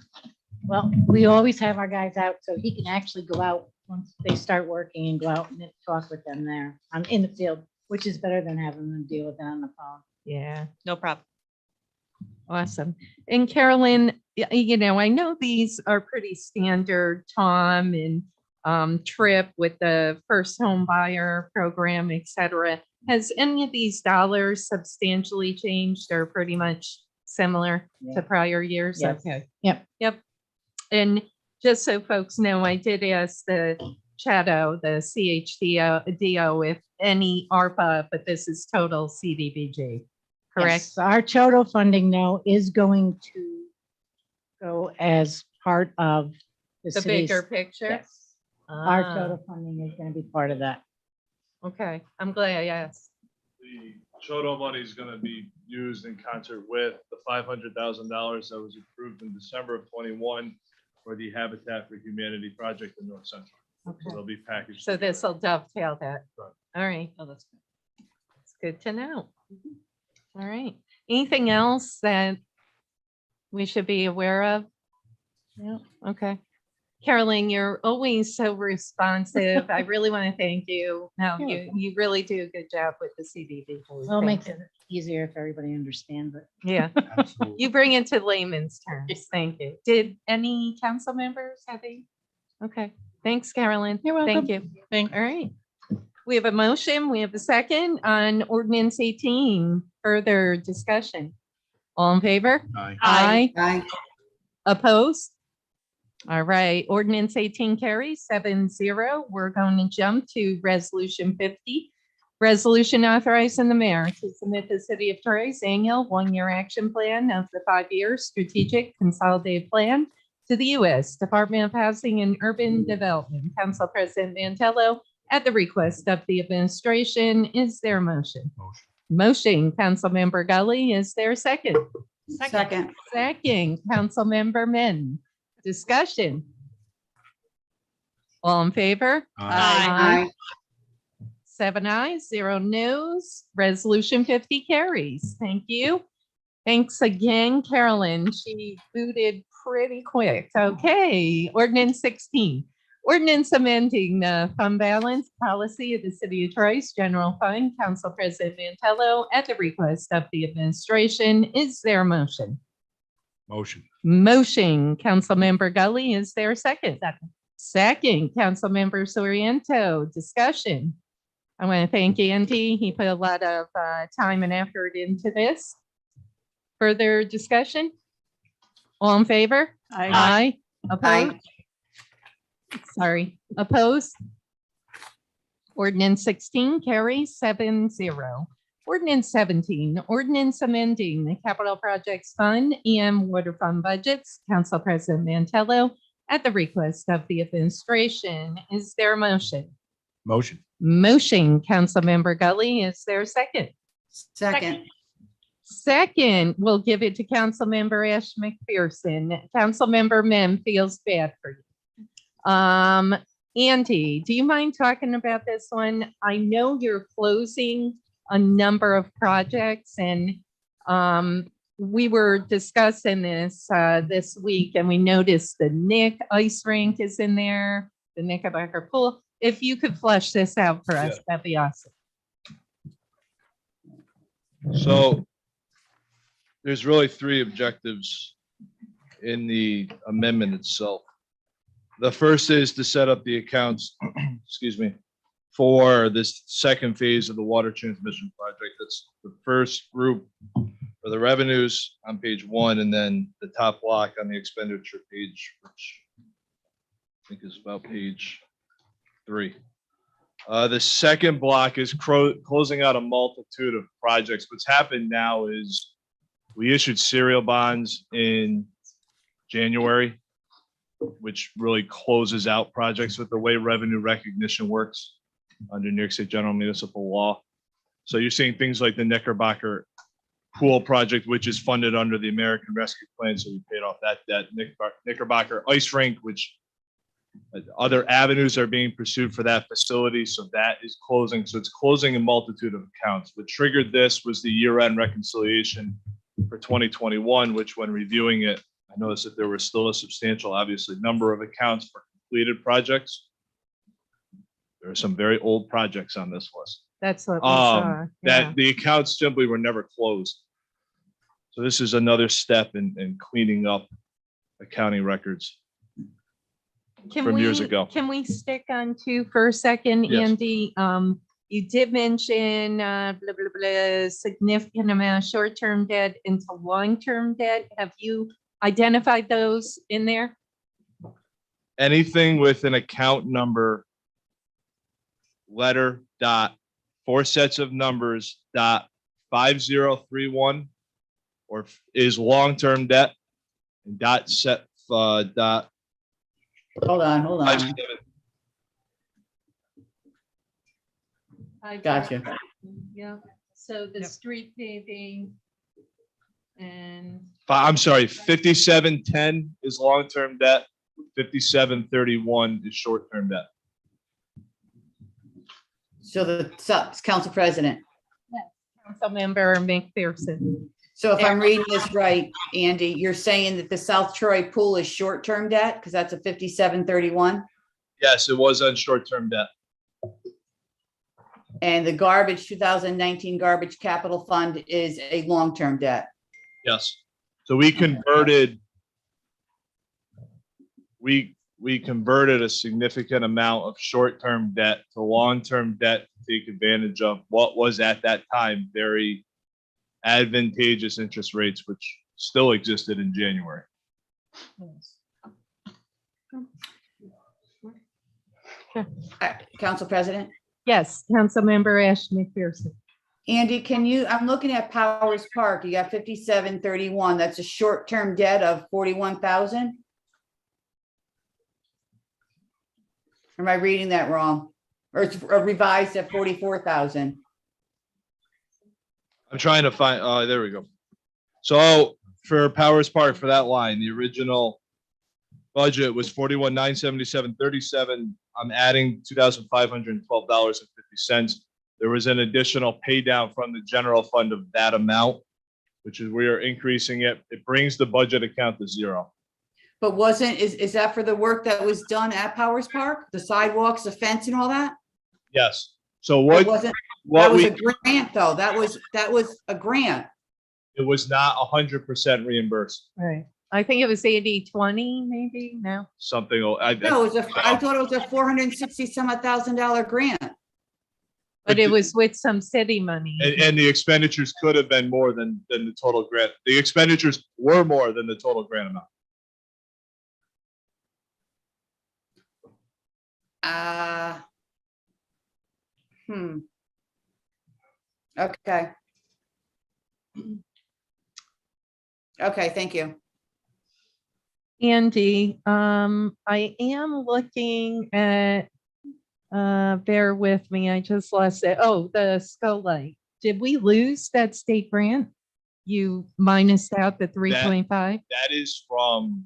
S18: Well, we always have our guys out so he can actually go out once they start working and go out and talk with them there in the field, which is better than having them deal with it on the phone.
S1: Yeah.
S19: No problem.
S1: Awesome. And Carolyn, I know these are pretty standard, Tom and Trip with the first home buyer program, et cetera. Has any of these dollars substantially changed or pretty much similar to prior years?
S18: Yes.
S1: Okay.
S18: Yep.
S1: Yep. And just so folks know, I did ask the Chato, the CHDO, if any ARPA, but this is total CDBG, correct?
S18: Yes, our total funding now is going to go as part of the
S1: The
S18: city's.
S1: bigger picture?
S18: Yes. Our
S1: Ah,
S18: total funding is going to be part of that.
S1: Okay, I'm glad I asked.
S3: The Choto money is going to be used in concert with the $500,000 that was approved in December of 21 for the Habitat for Humanity project in North Central. So
S1: Okay.
S3: they'll be packaged.
S1: So this will dovetail that.
S3: Right.
S1: All right. Oh, that's good. It's good to know. All right. Anything else that we should be aware of? No. Okay. Carolyn, you're always so responsive. I really want to thank you. No, you really do a good job with the CDBG.
S18: Well, it
S1: Thank
S18: makes
S1: you.
S18: it easier if everybody understands it.
S1: Yeah. You bring it to layman's terms. Thank you. Did any council members have any? Okay. Thanks, Carolyn.
S18: You're
S1: Thank you. All right. We have a motion. We have a second on ordinance 18. Further discussion. All in favor?
S5: Aye.
S1: Opposed? All right. Ordinance 18 carries 7-0. We're going to jump to resolution 50. Resolution authorizing the mayor to submit the city of Torrey's annual one-year action plan of the 5-year strategic consolidated plan to the U.S. Department of Housing and Urban Development. Council President Mantello, at the request of the administration, is there a motion? Motion, Councilmember Gully, is there a second?
S5: Second.
S1: Second, Councilmember Min. Discussion. All in favor?
S5: Aye.
S1: 7 ayes, 0 noes. Resolution 50 carries. Thank you. Thanks again, Carolyn. She booted pretty quick. Okay, ordinance 16. Ordinance amending the fund balance policy of the city of Troy's general fund. Council President Mantello, at the request of the administration, is there a motion?
S4: Motion.
S1: Motion, Councilmember Gully, is there a second? Second, Councilmember Soriento, discussion. I want to thank Andy. He put a lot of time and effort into this. Further discussion? All in favor? Aye. Opposed? Sorry, opposed? Ordinance 16 carries 7-0. Ordinance 17, ordinance amending the Capital Projects Fund and Water Fund budgets. Council President Mantello, at the request of the administration. Is there a motion?
S4: Motion.
S1: Motion, Councilmember Gully. Is there a second?
S5: Second.
S1: Second, we'll give it to Councilmember Ash McPherson. Councilmember Mem feels bad for you. Andy, do you mind talking about this one? I know you're closing a number of projects, and we were discussing this this week, and we noticed the Nick Ice Rink is in there, the Knickerbocker Pool. If you could flesh this out for us, that'd be awesome.
S20: So there's really three objectives in the amendment itself. The first is to set up the accounts, excuse me, for this second phase of the water transmission project. That's the first group for the revenues on page 1, and then the top block on the expenditure page, which I think is about page 3. The second block is closing out a multitude of projects. What's happened now is we issued serial bonds in January, which really closes out projects with the way revenue recognition works under New York State General Municipal Law. So you're seeing things like the Knickerbocker Pool project, which is funded under the American Rescue Plan. So we paid off that debt. Knickerbocker Ice Rink, which other avenues are being pursued for that facility. So that is closing. So it's closing a multitude of accounts. What triggered this was the year-end reconciliation for 2021, which when reviewing it, I noticed that there was still a substantial, obviously, number of accounts for completed projects. There are some very old projects on this list.
S1: That's what we saw.
S20: That the accounts simply were never closed. So this is another step in cleaning up accounting records from years ago.
S1: Can we stick on 2 for a second,
S20: Yes.
S1: Andy? You did mention blah, blah, blah, significant amount of short-term debt into long-term debt. Have you identified those in there?
S20: Anything with an account number, letter, dot, 4 sets of numbers, dot, 5031, or is long-term debt, and dot set, dot.
S5: Hold on. Gotcha.
S1: Yeah, so the street paving and.
S20: I'm sorry, 5710 is long-term debt, 5731 is short-term debt.
S5: So the Council President.
S1: Councilmember McPherson.
S5: So if I'm reading this right, Andy, you're saying that the South Troy Pool is short-term debt because that's a 5731?
S20: Yes, it was on short-term debt.
S5: And the garbage 2019 garbage capital fund is a long-term debt.
S20: Yes. So we converted, we converted a significant amount of short-term debt to long-term debt to take advantage of what was at that time very advantageous interest rates, which still existed in January.
S5: Council President?
S1: Yes, Councilmember Ash McPherson.
S5: Andy, I'm looking at Powers Park. You got 5731. That's a short-term debt of 41,000. Am I reading that wrong? Or it's revised at 44,000?
S20: I'm trying to find, there we go. So for Powers Park, for that line, the original budget was 41,977.37. I'm adding $2,512.50. There was an additional pay down from the general fund of that amount, which is we are increasing it. It brings the budget account to 0.
S5: But is that for the work that was done at Powers Park? The sidewalks, the fence and all that?
S20: Yes. So what?
S5: That was a grant though. That was a grant.
S20: It was not 100% reimbursed.
S1: Right. I think it was 80/20, maybe. No.
S20: Something.
S5: No, I thought it was a $460 some $1,000 grant.
S1: But it was with some city money.
S20: And the expenditures could have been more than the total grant. The expenditures were more than the total grant amount.
S5: Okay. Okay, thank you.
S1: Andy, I am looking at, bear with me, I just lost it. Oh, the Skull Light. Did we lose that state grant? You minused out the 3.5?
S20: That is from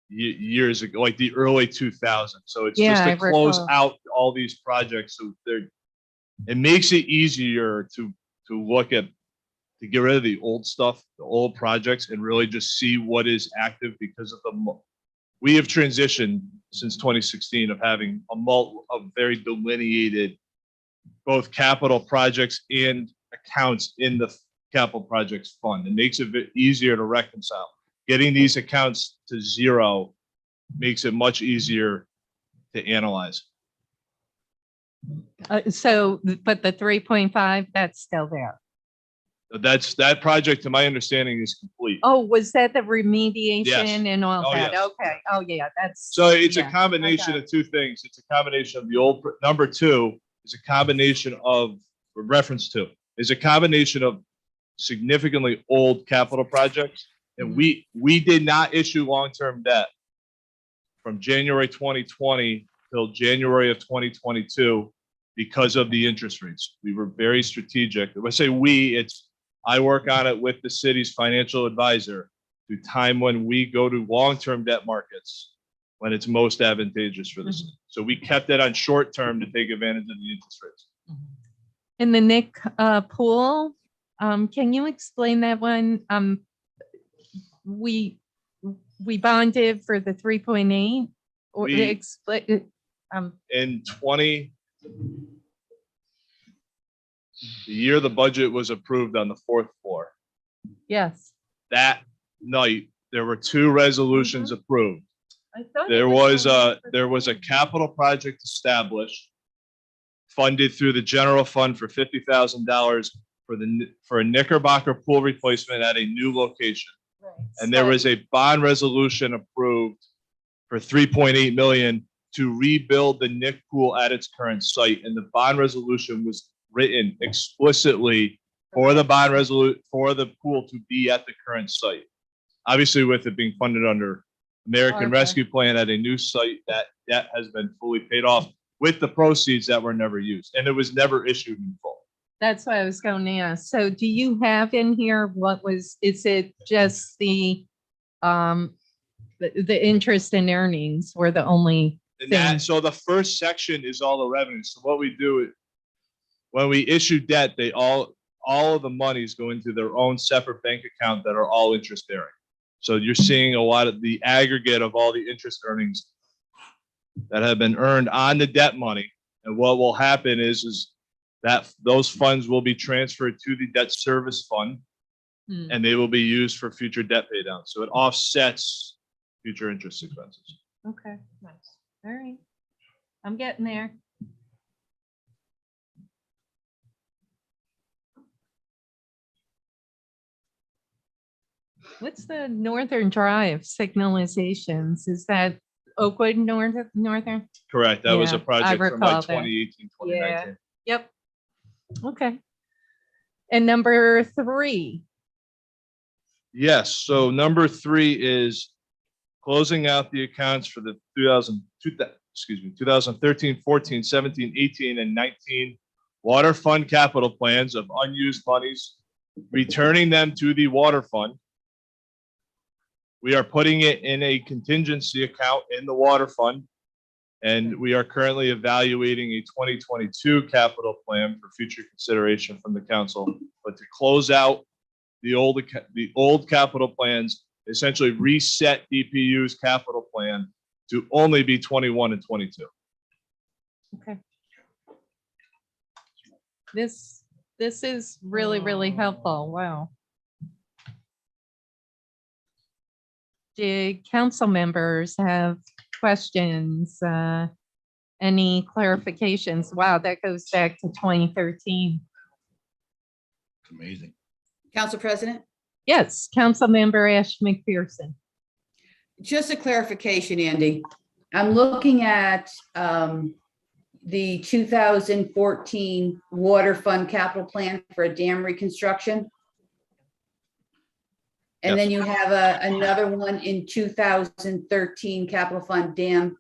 S20: years ago, like the early 2000s. So it's
S1: Yeah,
S20: just
S1: I
S20: to close
S1: recall.
S20: out all these projects. So it makes it easier to look at, to get rid of the old stuff, the old projects, and really just see what is active because of we have transitioned since 2016 of having a very delineated both capital projects and accounts in the capital projects fund. It makes it a bit easier to reconcile. Getting these accounts to zero makes it much easier to analyze.
S1: So, but the 3.5, that's still there.
S20: That project, to my understanding, is complete.
S1: Oh, was that the remediation
S20: Yes.
S1: and all
S20: Oh,
S1: that?
S20: yes.
S1: Okay. Oh, yeah, that's.
S20: So it's
S1: yeah,
S20: a combination of two things. It's a combination of the old, number two is a combination of, reference to, is a combination of significantly old capital projects. And we did not issue long-term debt from January 2020 till January of 2022 because of the interest rates. We were very strategic. When I say we, I work on it with the city's financial advisor to time when we go to long-term debt markets when it's most advantageous for the city. So we kept it on short term to take advantage of the interest rates.
S1: In the Nick pool, can you explain that one? We bonded for the 3.8 or
S20: We-
S1: explain.
S20: In the year the budget was approved on the fourth floor,
S1: Yes.
S20: that night, there were two resolutions approved.
S1: I thought it
S20: There
S1: was
S20: was a capital project established, funded through the general fund for $50,000 for a Knickerbocker pool replacement at a new location. And there was a bond resolution approved for 3.8 million to rebuild the Nick pool at its current site. And the bond resolution was written explicitly for the for the pool to be at the current site. Obviously, with it being funded under American
S1: Okay.
S20: Rescue Plan at a new site, that debt has been fully paid off with the proceeds that were never used, and it was never issued in full.
S1: That's what I was going to ask. So do you have in here is it just the interest and earnings were the only
S20: And
S1: thing?
S20: so the first section is all the revenue. So what we do is when we issue debt, all of the monies go into their own separate bank account that are all interest bearing. So you're seeing a lot of the aggregate of all the interest earnings that have been earned on the debt money. And what will happen is that those funds will be transferred to the debt service fund and they will be used for future debt pay down. So it offsets future interest expenses.
S1: Okay, nice. All right. I'm getting there. What's the Northern Drive signalizations? Is that Oakwood Northern?
S20: Correct. That was a
S1: Yeah, I
S20: project from
S1: recall
S20: like
S1: that.
S20: 2018, 2019.
S1: Yep. Okay. And number 3.
S20: Yes. So number 3 is closing out the accounts for the 2013, 14, 17, 18, and 19 water fund capital plans of unused monies, returning them to the water fund. We are putting it in a contingency account in the water fund, and we are currently evaluating a 2022 capital plan for future consideration from the council. But to close out the old capital plans, essentially reset DPU's capital plan to only be 21 and 22.
S1: Okay. This is really, really helpful. Wow. Did council members have questions? any clarifications? Wow, that goes back to 2013.
S4: It's amazing.
S5: Council President,
S1: Yes, Councilmember Ash McPherson.
S5: just a clarification, Andy. I'm looking at the 2014 Water Fund Capital Plan for a dam reconstruction. And then you have another one in 2013 Capital Fund Dam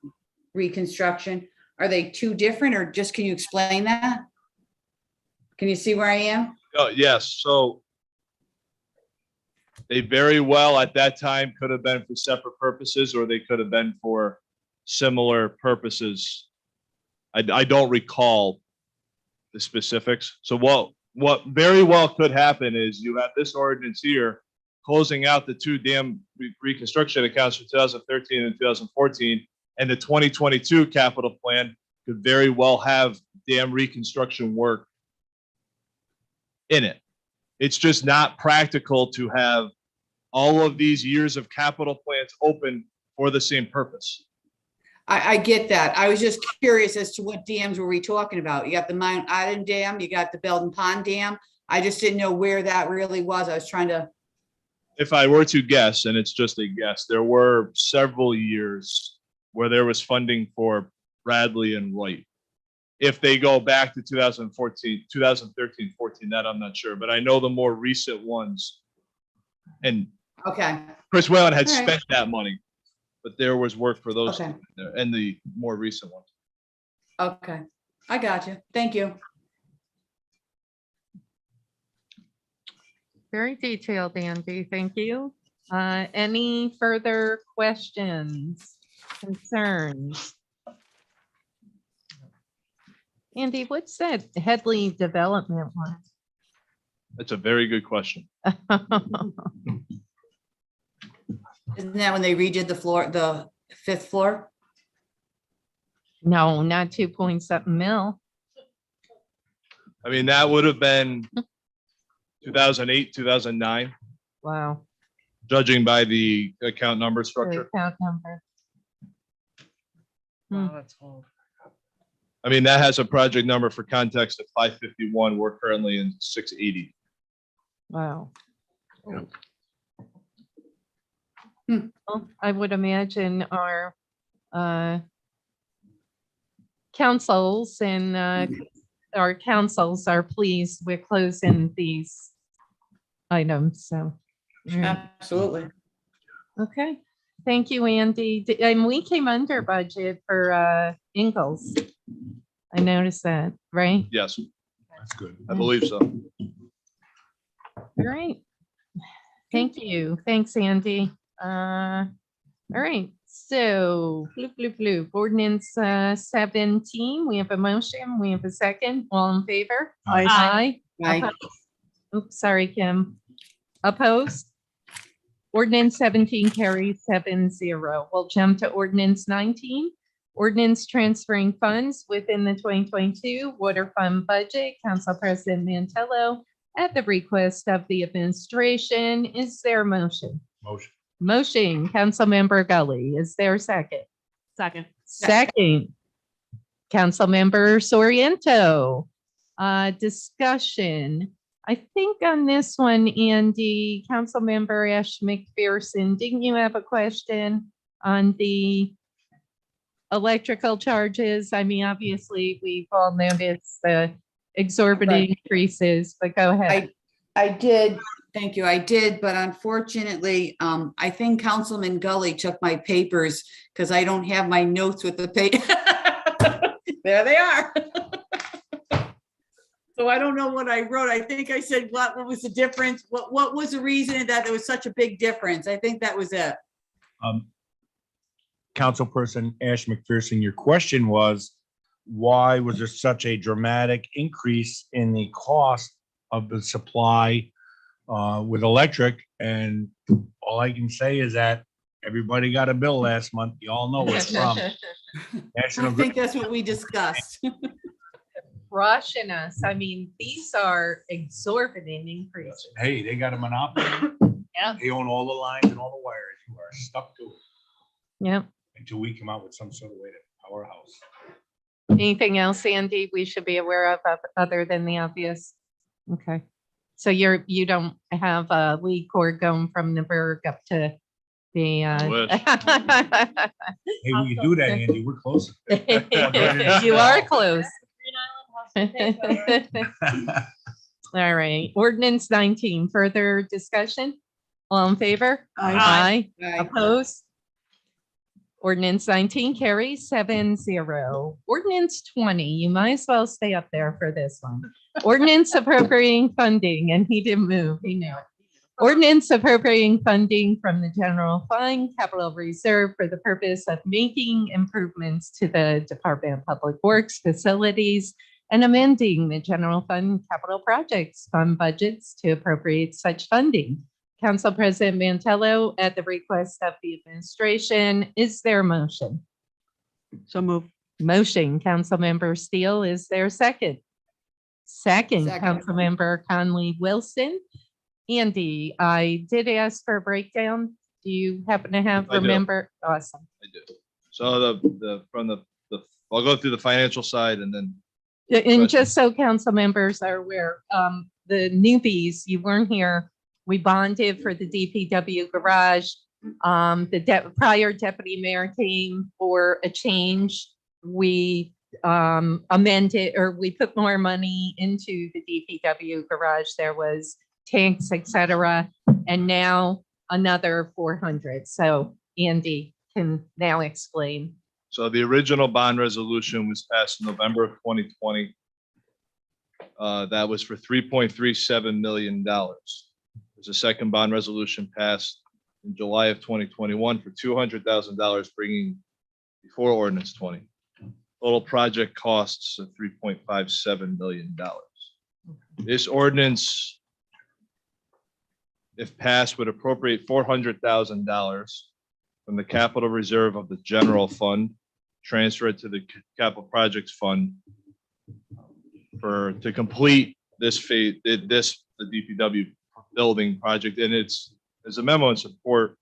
S5: Reconstruction. Are they two different, or just, can you explain that? Can you see where I am?
S20: Oh, yes, so they very well at that time could have been for separate purposes, or they could have been for similar purposes. I don't recall the specifics. So what very well could happen is you have this ordinance here closing out the two dam reconstruction accounts for 2013 and 2014, and the 2022 capital plan could very well have dam reconstruction work in it. It's just not practical to have all of these years of capital plans open for the same purpose.
S5: I get that. I was just curious as to what dams were we talking about? You got the Mount Island Dam, you got the Belden Pond Dam. I just didn't know where that really was. I was trying to.
S20: If I were to guess, and it's just a guess, there were several years where there was funding for Bradley and Wright. If they go back to 2014, 2013, 14, that I'm not sure, but I know the more recent ones. And
S5: Okay.
S20: Chris Whalen had
S5: All right.
S20: spent that money, but there was work for those
S5: Okay.
S20: and the more recent ones.
S5: Okay. I got you. Thank you.
S1: Very detailed, Andy. Thank you. Any further questions, concerns? Andy, what's that Headley development one?
S20: That's a very good question.
S5: Isn't that when they redid the floor, the 5th floor?
S1: No, not 2.7 mil.
S20: I mean, that would have been 2008, 2009,
S1: Wow.
S20: judging by the account number structure.
S1: Account number.
S9: Wow, that's old.
S20: I mean, that has a project number for context of 551. We're currently in 680.
S1: Wow.
S20: Yeah.
S1: Well, I would imagine our councils and our councils are pleased with closing these items, so. all right.
S5: Absolutely.
S1: Okay, thank you, Andy. And we came under budget for Ingalls. I noticed that, right?
S20: Yes,
S4: That's good.
S20: I believe so.
S1: All right. Thank you. Thanks, Andy. All right, so bloop, bloop, bloop. Ordinance 17, we have a motion, we have a second. All in favor?
S5: Aye. Aye.
S1: Opposed? Oops, sorry, Kim. Opposed? Ordinance 17 carries 7-0. We'll jump to ordinance 19. Ordinance transferring funds within the 2022 water fund budget. Council President Mantello, at the request of the administration, is there a motion?
S4: Motion.
S1: Motion, Councilmember Gully. Is there a second?
S7: Second.
S1: Second, Councilmember Soriento. Discussion. I think on this one, Andy, Councilmember Ash McPherson, didn't you have a question on the electrical charges? I mean, obviously, we've all noticed the exorbitant increases, but go ahead.
S5: I did. Thank you. I did, but unfortunately, I think Councilman Gully took my papers because I don't have my notes with the paper. There they are. So I don't know what I wrote. I think I said, what was the difference? What was the reason that there was such a big difference? I think that was it.
S4: Councilperson Ash McPherson, your question was, why was there such a dramatic increase in the cost of the supply with electric? And all I can say is that everybody got a bill last month. You all know what's from.
S5: I think that's what we discussed.
S1: Rushing us. I mean, these are exorbitant increases.
S4: Hey, they got a monopoly.
S1: Yeah.
S4: They own all the lines and all the wires. You are stuck to it
S1: Yep.
S4: until we come out with some sort of way to power a house.
S1: Anything else, Andy, we should be aware of other than the obvious? Okay. So you don't have a lead cord going from the Berg up to the.
S4: Hey, we can do that, Andy. We're close.
S1: You are close. All right. Ordinance 19, further discussion? All in favor?
S5: Aye.
S1: Aye. Opposed? Ordinance 19 carries 7-0. Ordinance 20, you might as well stay up there for this one. Ordinance appropriating funding, and he didn't move, he knew it. Ordinance appropriating funding from the general fund capital reserve for the purpose of making improvements to the Department of Public Works facilities and amending the general fund capital projects fund budgets to appropriate such funding. Council President Mantello, at the request of the administration, is there a motion?
S2: So move.
S1: Motion, Councilmember Steele, is there a second? Second, Councilmember Conley Wilson. Andy, I did ask for a breakdown. Do you happen to have,
S20: I do.
S1: remember? Awesome.
S20: I do. So I'll go through the financial side and then.
S1: And just so council members are aware, the newbies, you weren't here. We bonded for the DPW garage. The prior deputy mayor came for a change. We amended, or we put more money into the DPW garage. There was tanks, etc. And now another 400. So Andy can now explain.
S20: So the original bond resolution was passed in November of 2020. That was for $3.37 million. There's a second bond resolution passed in July of 2021 for $200,000, bringing before ordinance 20. Total project costs of $3.57 million. This ordinance, if passed, would appropriate $400,000 from the capital reserve of the general fund, transfer it to the capital projects fund to complete this phase, the DPW building project. And it's, as a memo in support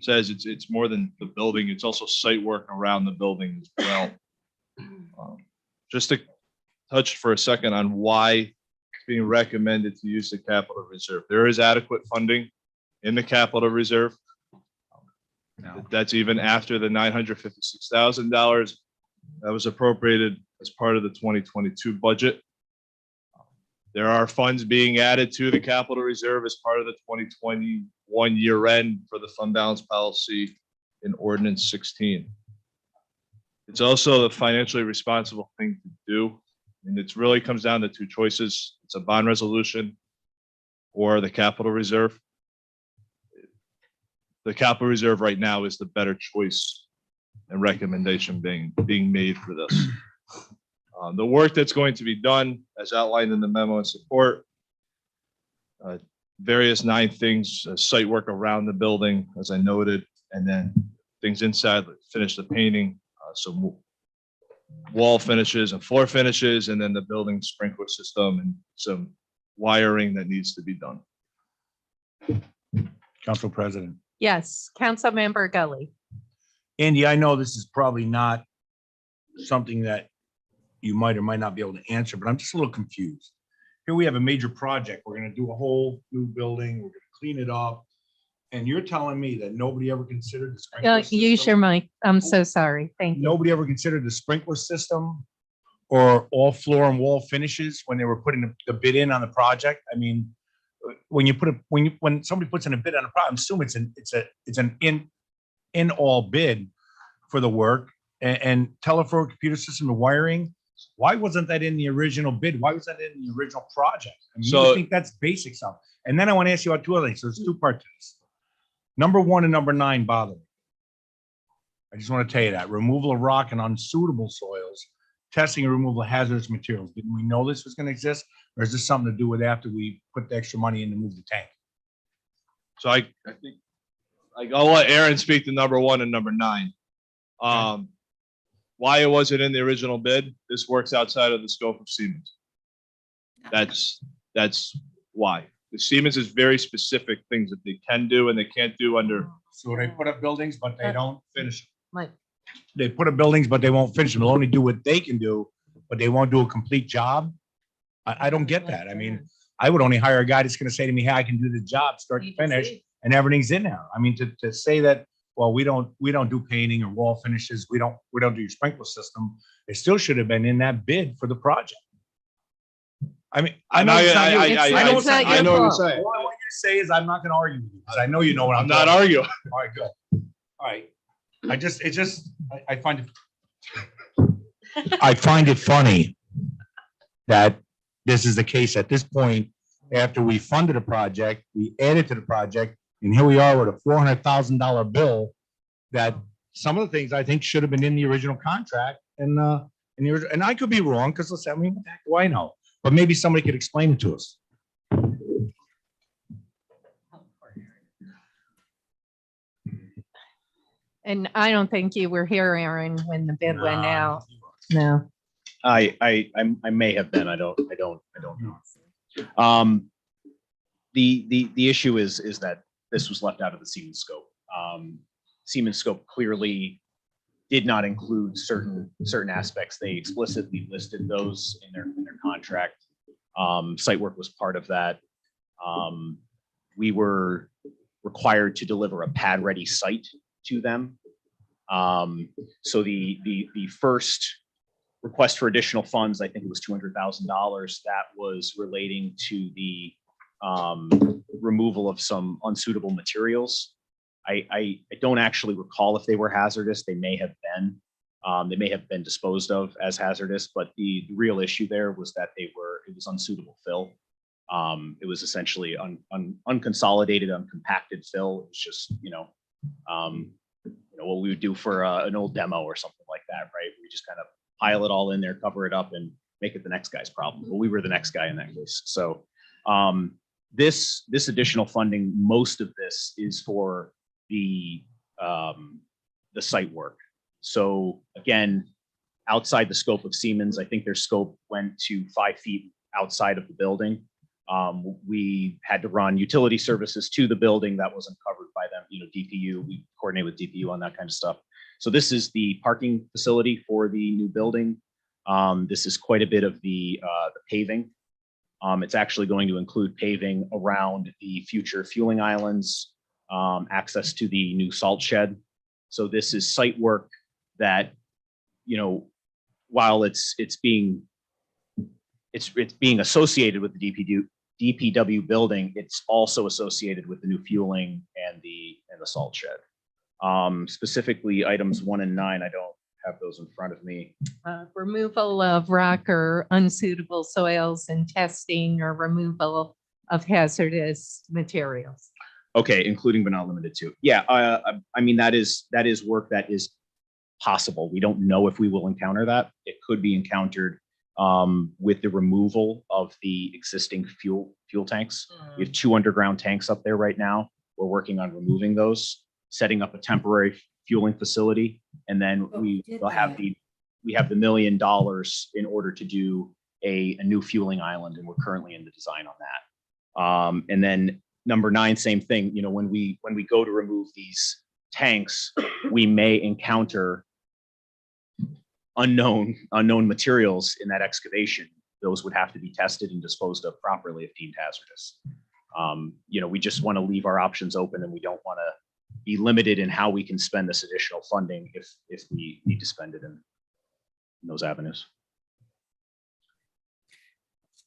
S20: says, it's more than the building, it's also site work around the building as well. Just to touch for a second on why it's being recommended to use the capital reserve. There is adequate funding in the capital reserve. That's even after the $956,000 that was appropriated as part of the 2022 budget. There are funds being added to the capital reserve as part of the 2021 year end for the fund balance policy in ordinance 16. It's also a financially responsible thing to do. And it really comes down to two choices. It's a bond resolution or the capital reserve. The capital reserve right now is the better choice and recommendation being made for this. The work that's going to be done, as outlined in the memo in support, various 9 things, site work around the building, as I noted, and then things inside, like finish the painting, some wall finishes and floor finishes, and then the building sprinkler system and some wiring that needs to be done.
S4: Council President.
S1: Yes, Councilmember Gully.
S4: Andy, I know this is probably not something that you might or might not be able to answer, but I'm just a little confused. Here we have a major project. We're gonna do a whole new building. We're gonna clean it up. And you're telling me that nobody ever considered the sprinkler
S1: Use
S4: system?
S1: your mic. I'm so sorry. Thank you.
S4: Nobody ever considered the sprinkler system or all floor and wall finishes when they were putting the bid in on the project? I mean, when somebody puts in a bid on a project, I'm assuming it's an in all bid for the work and telephone computer system and wiring. Why wasn't that in the original bid? Why was that in the original project? I mean,
S20: So-
S4: you think that's basic stuff. And then I want to ask you about 2 other things. So there's 2 parts to this. Number 1 and number 9 bother me. I just want to tell you that. Removal of rock and unsuitable soils, testing and removal of hazardous materials. Didn't we know this was going to exist? Or is this something to do with after we put the extra money in to move the tank?
S20: So I think I'll let Aaron speak to number 1 and number 9. Why it wasn't in the original bid, this works outside of the scope of Siemens. That's why. The Siemens is very specific things that they can do and they can't do under.
S4: So they put up buildings, but they don't finish.
S1: Mike.
S4: they put up buildings, but they won't finish them. They'll only do what they can do, but they won't do a complete job. I don't get that. I mean, I would only hire a guy that's gonna say to me, hey, I can do the job, start to finish, and everything's in there. I mean, to say that, well, we don't do painting or wall finishes, we don't do your sprinkler system, it still should have been in that bid for the project. I mean, I know it's not you. I know it's not
S3: I
S4: your
S3: know what you're
S4: fault.
S3: saying.
S4: All I want you to say is I'm not gonna argue with you, because I know you know what
S3: I'm
S4: I'm
S3: not
S4: talking
S3: arguing.
S4: about. All right, good. All right. I find it funny that this is the case at this point, after we funded a project, we added to the project, and here we are with a $400,000 bill that some of the things I think should have been in the original contract. And I could be wrong, because listen, I mean, what the heck do I know? But maybe somebody could explain it to us.
S1: And I don't think you were here, Aaron, when the bid went out. No.
S8: I may have been. I don't know. The issue is that this was left out of the Siemens scope. Siemens scope clearly did not include certain aspects. They explicitly listed those in their contract. Site work was part of that. We were required to deliver a pad-ready site to them. So the first request for additional funds, I think it was $200,000. That was relating to the removal of some unsuitable materials. I don't actually recall if they were hazardous. They may have been. They may have been disposed of as hazardous, but the real issue there was that it was unsuitable fill. It was essentially unconsolidated, uncompacted fill. It was just, what we would do for an old demo or something like that, right? We just kind of pile it all in there, cover it up, and make it the next guy's problem. Well, we were the next guy in that case. So this additional funding, most of this is for the site work. So again, outside the scope of Siemens, I think their scope went to 5 feet outside of the building. We had to run utility services to the building that wasn't covered by them. DPU, we coordinate with DPU on that kind of stuff. So this is the parking facility for the new building. This is quite a bit of the paving. It's actually going to include paving around the future fueling islands, access to the new salt shed. So this is site work that, while it's being associated with the DPW building, it's also associated with the new fueling and the salt shed. Specifically items 1 and 9, I don't have those in front of me.
S1: Removal of rock or unsuitable soils and testing or removal of hazardous materials.
S8: Okay, including but not limited to. Yeah, I mean, that is work that is possible. We don't know if we will encounter that. It could be encountered with the removal of the existing fuel tanks. We have 2 underground tanks up there right now. We're working on removing those, setting up a temporary fueling facility, and then we have the $1 million in order to do a new fueling island, and we're currently in the design on that. And then number 9, same thing. When we go to remove these tanks, we may encounter unknown materials in that excavation. Those would have to be tested and disposed of properly if deemed hazardous. We just want to leave our options open, and we don't want to be limited in how we can spend this additional funding if we need to spend it in those avenues.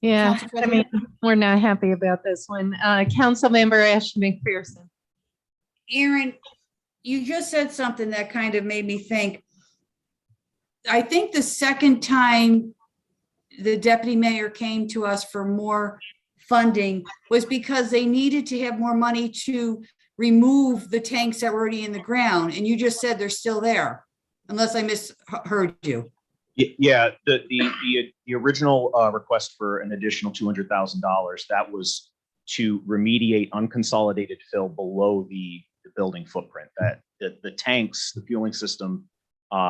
S1: Yeah, I mean, we're not happy about this one. Councilmember Ashton McPherson.
S5: Aaron, you just said something that kind of made me think. I think the second time the deputy mayor came to us for more funding was because they needed to have more money to remove the tanks that were already in the ground. And you just said they're still there, unless I misheard you.
S8: Yeah, the original request for an additional $200,000, that was to remediate unconsolidated fill below the building footprint. That the tanks, the fueling system,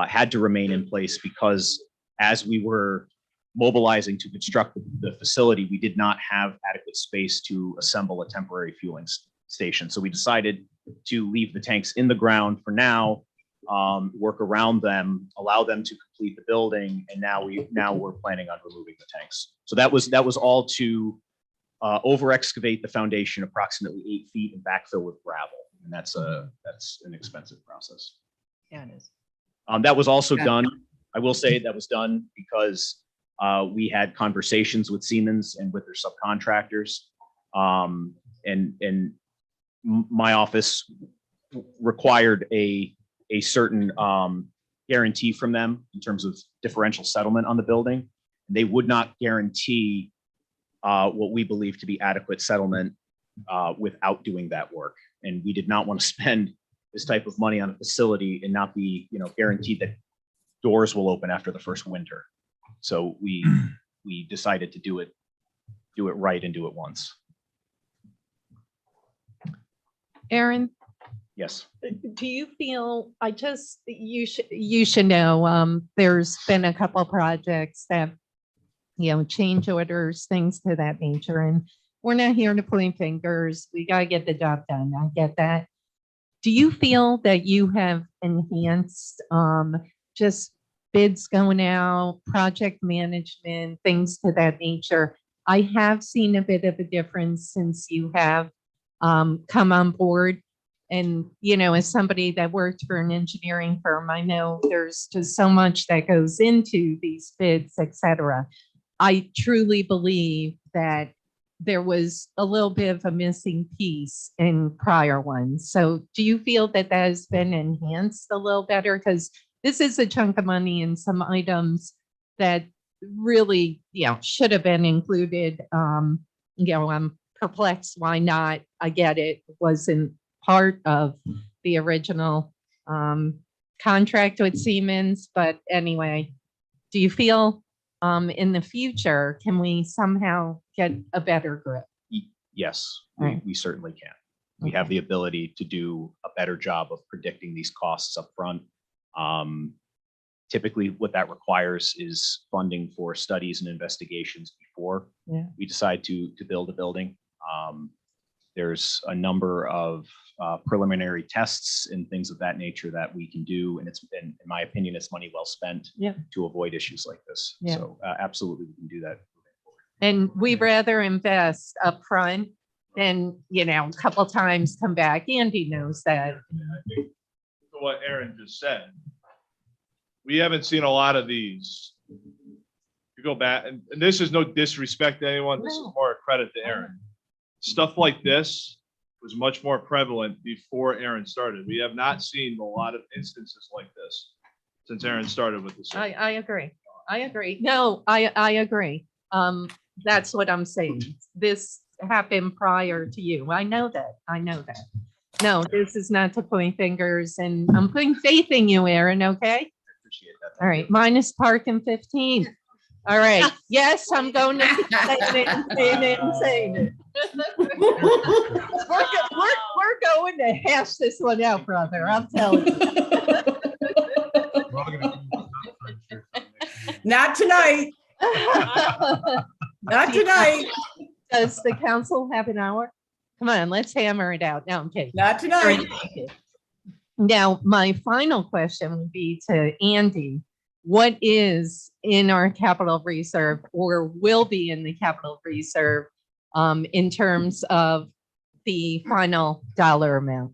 S8: had to remain in place because as we were mobilizing to construct the facility, we did not have adequate space to assemble a temporary fueling station. So we decided to leave the tanks in the ground for now, work around them, allow them to complete the building, and now we're planning on removing the tanks. So that was all to over excavate the foundation approximately 8 feet and backfill with gravel, and that's an expensive process.
S19: Yeah, it is.
S8: That was also done. I will say that was done because we had conversations with Siemens and with their subcontractors, and my office required a certain guarantee from them in terms of differential settlement on the building. They would not guarantee what we believe to be adequate settlement without doing that work. And we did not want to spend this type of money on a facility and not be, guaranteed that doors will open after the first winter. So we decided to do it right and do it once.
S1: Aaron,
S8: Yes.
S1: do you feel, you should know, there's been a couple projects that, change orders, things to that nature. And we're not here to point fingers. We got to get the job done. I get that. Do you feel that you have enhanced just bids going out, project management, things to that nature? I have seen a bit of a difference since you have come on board. And, as somebody that worked for an engineering firm, I know there's just so much that goes into these bids, et cetera. I truly believe that there was a little bit of a missing piece in prior ones. So do you feel that that has been enhanced a little better? Because this is a chunk of money and some items that really, should have been included. I'm perplexed. Why not? I get it. It wasn't part of the original contract with Siemens. But anyway, do you feel in the future, can we somehow get a better grip?
S8: Yes,
S1: Right.
S8: we certainly can. We have the ability to do a better job of predicting these costs up front. Typically, what that requires is funding for studies and investigations before we decide to build a building. There's a number of preliminary tests and things of that nature that we can do, and in my opinion, it's money well spent to avoid issues like this.
S1: Yeah.
S8: So absolutely, we can do that.
S1: And we'd rather invest upfront than, a couple times come back. Andy knows that.
S20: To what Aaron just said, we haven't seen a lot of these. You go back, and this is no disrespect to anyone. This is more a credit to Aaron. Stuff like this was much more prevalent before Aaron started. We have not seen a lot of instances like this since Aaron started with this.
S1: I agree. I agree. No, I agree. That's what I'm saying. This happened prior to you. I know that. No, this is not to point fingers, and I'm putting faith in you, Aaron, okay?
S8: Appreciate that.
S1: All right, minus parking 15. All right. Yes, I'm going to keep saying it. We're going to hash this one out, brother. I'm telling you.
S5: Not tonight. Not tonight.
S1: Does the council have an hour? Come on, let's hammer it out. No, I'm kidding.
S5: Not tonight.
S1: Now, my final question would be to Andy. What is in our capital reserve or will be in the capital reserve in terms of the final dollar amount?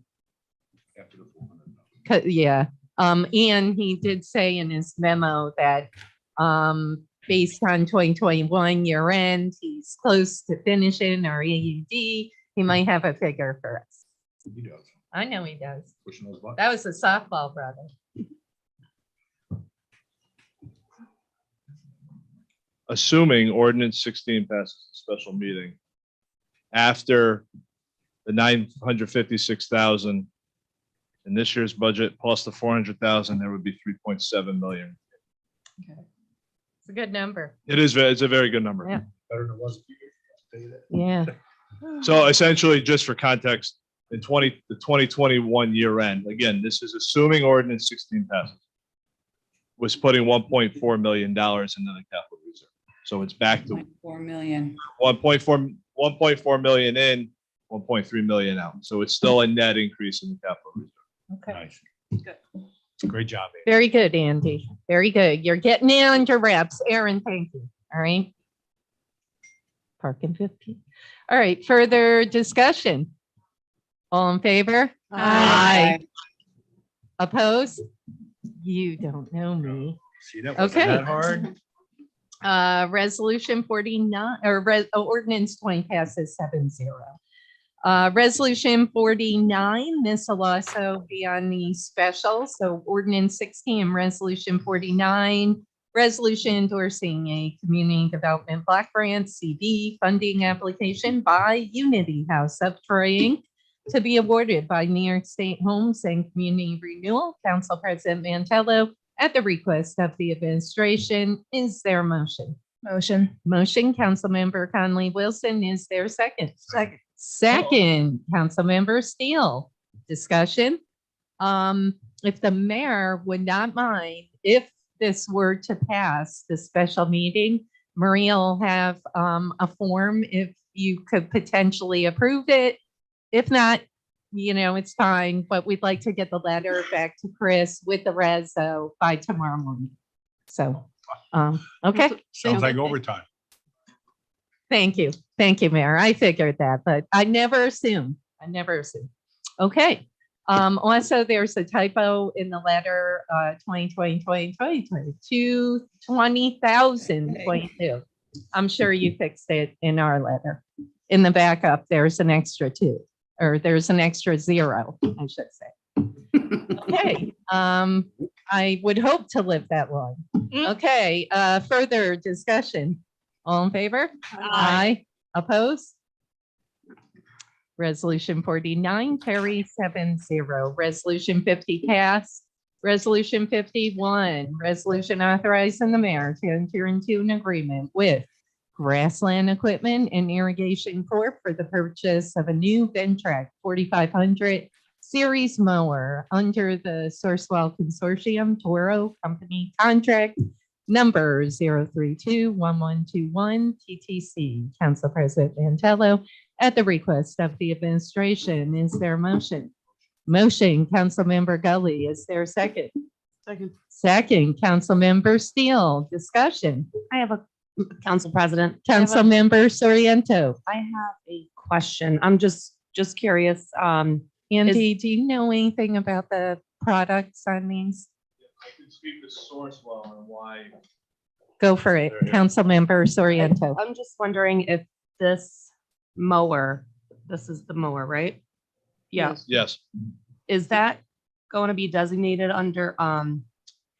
S1: Yeah. And he did say in his memo that based on 2021 year end, he's close to finishing our AUD. He might have a figure for us.
S4: He does.
S1: I know he does.
S4: Pushing those buttons.
S1: That was a softball, brother.
S20: Assuming ordinance 16 passes a special meeting after the 956,000 in this year's budget plus the 400,000, there would be 3.7 million.
S1: Okay. It's a good number.
S20: It is. It's a very good number.
S1: Yeah.
S4: Better than it was a few years ago, I'll tell you that.
S1: Yeah.
S20: So essentially, just for context, in the 2021 year end, again, this is assuming ordinance 16 passes, was putting $1.4 million into the capital reserve. So it's back to
S5: 4 million.
S20: 1.4 million in, 1.3 million out. So it's still a net increase in the capital reserve.
S1: Okay.
S4: Nice.
S1: Good.
S4: Great job. Andy.
S1: Very good, Andy. Very good. You're getting it under wraps. Aaron, thank you. All right. Parking 15. All right, further discussion. All in favor?
S18: Aye.
S1: Opposed? You don't know me.
S4: See, that wasn't
S1: Okay.
S4: that hard.
S1: Resolution 49 or ordinance 20 passes 7-0. Resolution 49, this will also be on the special. So ordinance 16, resolution 49, resolution endorsing a community development block grant CD funding application by Unity House of Troy Inc. to be awarded by New York State Homes and Community Renewal. Council President Mantello, at the request of the administration. Is there a motion?
S7: Motion.
S1: Motion, Councilmember Conley Wilson. Is there a second? Second, Councilmember Steele. Discussion. If the mayor would not mind, if this were to pass the special meeting, Maria will have a form if you could potentially approve it. If not, it's fine, but we'd like to get the letter back to Chris with the reso by tomorrow morning. So, okay.
S4: Sounds like overtime.
S1: Thank you. Thank you, Mayor. I figured that, but I never assume. Okay. Also, there's a typo in the letter, 2022, 20,022. I'm sure you fixed it in our letter. In the backup, there's an extra 2, or there's an extra 0, I should say. Okay. I would hope to live that long. Okay. Further discussion. All in favor? Aye. Opposed? Resolution 49 carries 7-0. Resolution 50 passed. Resolution 51, resolution authorizing the mayor to enter into an agreement with Grassland Equipment and Irrigation Corp. For the purchase of a new Ventrac 4500 series mower under the Sourcewell Consortium Toro Company contract number 0321121 TTC. Council President Mantello, at the request of the administration. Is there a motion? Motion, Councilmember Gully. Is there a second? Second, Councilmember Steele. Discussion.
S9: I have a council president.
S1: Councilmember Soriento.
S9: I have a question. I'm just curious.
S1: Andy, do you know anything about the products on these?
S20: I can speak to Sourcewell and why.
S1: Go for it, Councilmember Soriento.
S9: I'm just wondering if this mower, this is the mower, right? Yeah.
S20: Yes.
S9: Is that going to be designated under,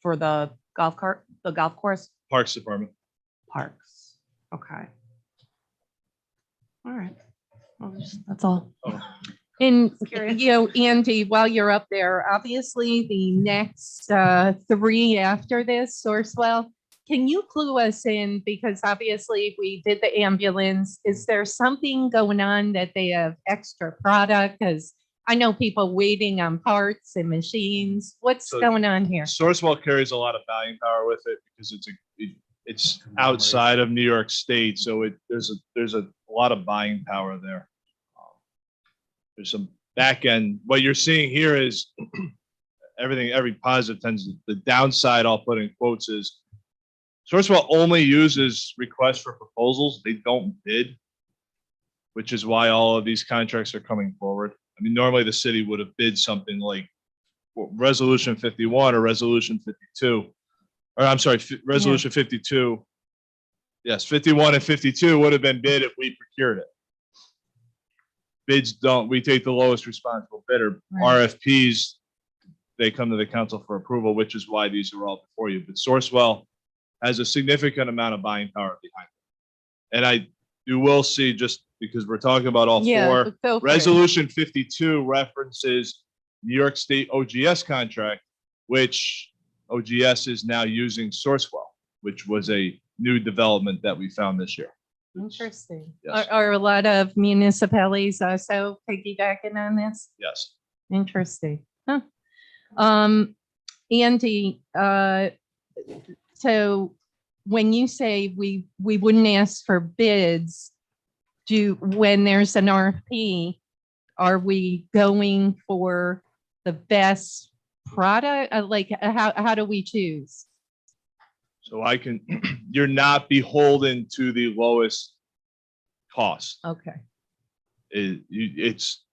S9: for the golf course?
S20: Parks Department.
S9: Parks. Okay. All right. That's all.
S1: And, Andy, while you're up there, obviously the next 3 after this, Sourcewell, can you clue us in? Because obviously we did the ambulance. Is there something going on that they have extra product? Because I know people waiting on parts and machines. What's going on here?
S20: Sourcewell carries a lot of buying power with it because it's outside of New York State, so there's a lot of buying power there. There's some back end. What you're seeing here is every positive tends to, the downside I'll put in quotes is Sourcewell only uses requests for proposals. They don't bid, which is why all of these contracts are coming forward. I mean, normally the city would have bid something like Resolution 51 or Resolution 52, or I'm sorry, Resolution 52. Yes, 51 and 52 would have been bid if we procured it. Bids don't, we take the lowest responsible bidder.
S1: Right.
S20: RFPs, they come to the council for approval, which is why these are all before you. But Sourcewell has a significant amount of buying power behind it. And you will see, just because we're talking about all four,
S1: go for it.
S20: Resolution 52 references New York State OGS contract, which OGS is now using Sourcewell, which was a new development that we found this year.
S1: Interesting.
S20: Yes.
S1: Are a lot of municipalities also piggybacking on this?
S20: Yes.
S1: Interesting. Huh. Andy, so when you say we wouldn't ask for bids, when there's an RFP, are we going for the best product? How do we choose?
S20: So I can, you're not beholden to the lowest cost.
S1: Okay.
S20: It's,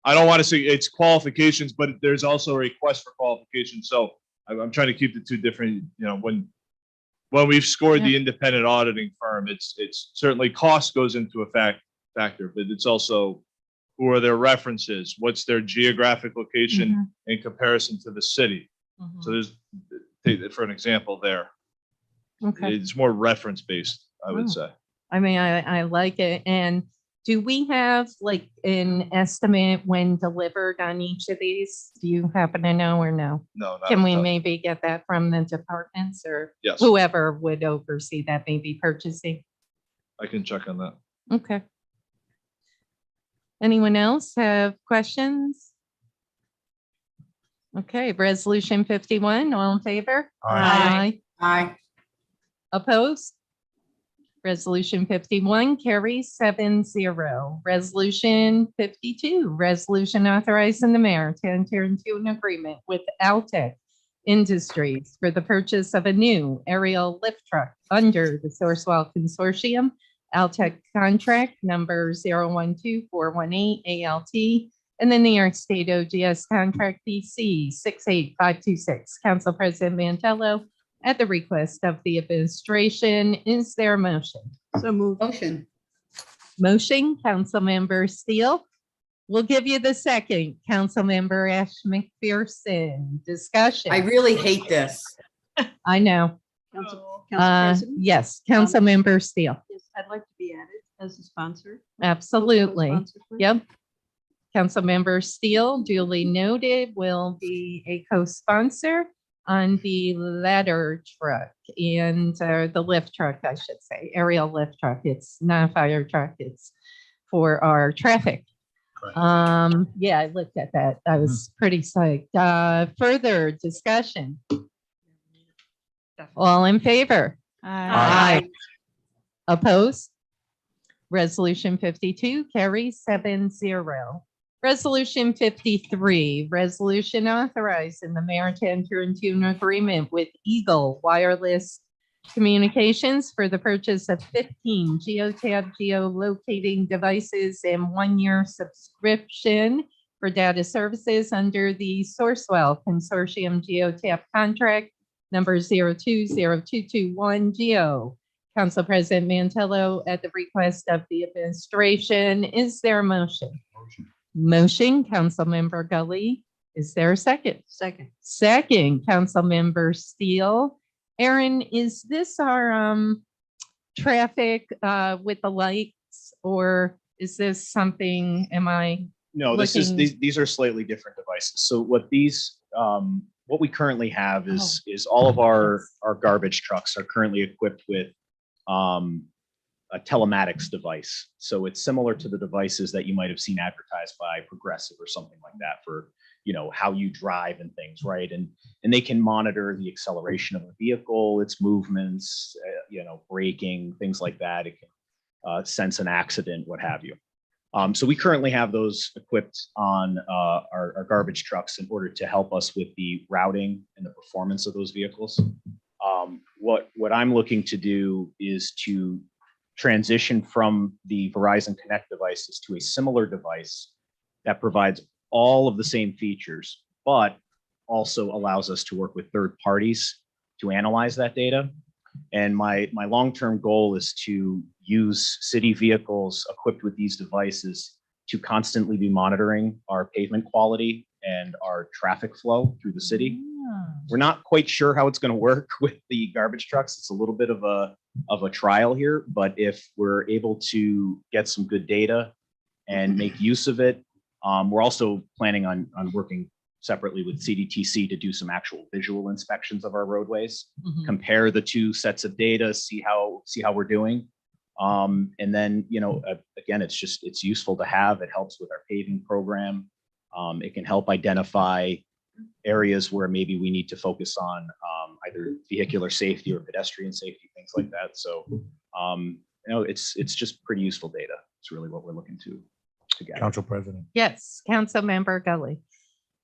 S20: I don't want to say it's qualifications, but there's also a request for qualifications. So I'm trying to keep the two different, when we've scored the independent auditing firm, it's certainly cost goes into a factor, but it's also who are their references? What's their geographic location in comparison to the city? So there's, for an example there,
S1: Okay.
S20: it's more reference based, I would say.
S1: I mean, I like it. And do we have like an estimate when delivered on each of these? Do you happen to know or no?
S20: No.
S1: Can we maybe get that from the departments or
S20: Yes.
S1: whoever would oversee that, maybe purchasing?
S20: I can check on that.
S1: Okay. Anyone else have questions? Okay, resolution 51, all in favor?
S5: Aye. Aye.
S1: Opposed? Resolution 51 carries 7-0. Resolution 52, resolution authorizing the mayor to enter into an agreement with Altech Industries for the purchase of a new aerial lift truck under the Sourcewell Consortium, Altech contract number 012418 ALT, and the New York State OGS contract DC 68526. Council President Mantello, at the request of the administration, is there a motion?
S5: So moved. Motion.
S1: Motion, Councilmember Steele. We'll give you the second, Councilmember Ash McPherson. Discussion.
S5: I really hate this.
S1: I know.
S2: Council President?
S1: Yes, Councilmember Steele.
S2: Yes, I'd like to be added as a sponsor.
S1: Absolutely.
S2: Co-sponsor, please.
S1: Yep. Councilmember Steele, duly noted, will be a co-sponsor on the ladder truck and the lift truck, I should say, aerial lift truck. It's not a fire truck. It's for our traffic. Yeah, I looked at that. I was pretty psyched. Further discussion. All in favor?
S5: Aye.
S1: Opposed? Resolution 52 carries 7-0. Resolution 53, resolution authorizing the mayor to enter into an agreement with Eagle Wireless Communications for the purchase of 15 geotab geolocating devices and 1-year subscription for data services under the Sourcewell Consortium Geotab contract number 020221 Geo. Council President Mantello, at the request of the administration, is there a motion? Motion, Councilmember Gully. Is there a second?
S2: Second.
S1: Second, Councilmember Steele. Aaron, is this our traffic with the lights, or is this something, am I?
S8: No,
S1: looking-
S8: these are slightly different devices. So what we currently have is all of our garbage trucks are currently equipped with a telematics device. So it's similar to the devices that you might have seen advertised by Progressive or something like that for, how you drive and things, right? And they can monitor the acceleration of a vehicle, its movements, braking, things like that. It can sense an accident, what have you. So we currently have those equipped on our garbage trucks in order to help us with the routing and the performance of those vehicles. What I'm looking to do is to transition from the Verizon Connect devices to a similar device that provides all of the same features, but also allows us to work with third parties to analyze that data. And my long-term goal is to use city vehicles equipped with these devices to constantly be monitoring our pavement quality and our traffic flow through the city. We're not quite sure how it's going to work with the garbage trucks. It's a little bit of a trial here, but if we're able to get some good data and make use of it, we're also planning on working separately with CDTC to do some actual visual inspections of our roadways, compare the two sets of data, see how we're doing. And then, again, it's useful to have. It helps with our paving program. It can help identify areas where maybe we need to focus on either vehicular safety or pedestrian safety, things like that. So, it's just pretty useful data. It's really what we're looking to get.
S6: Council President.
S1: Yes, Councilmember Gully.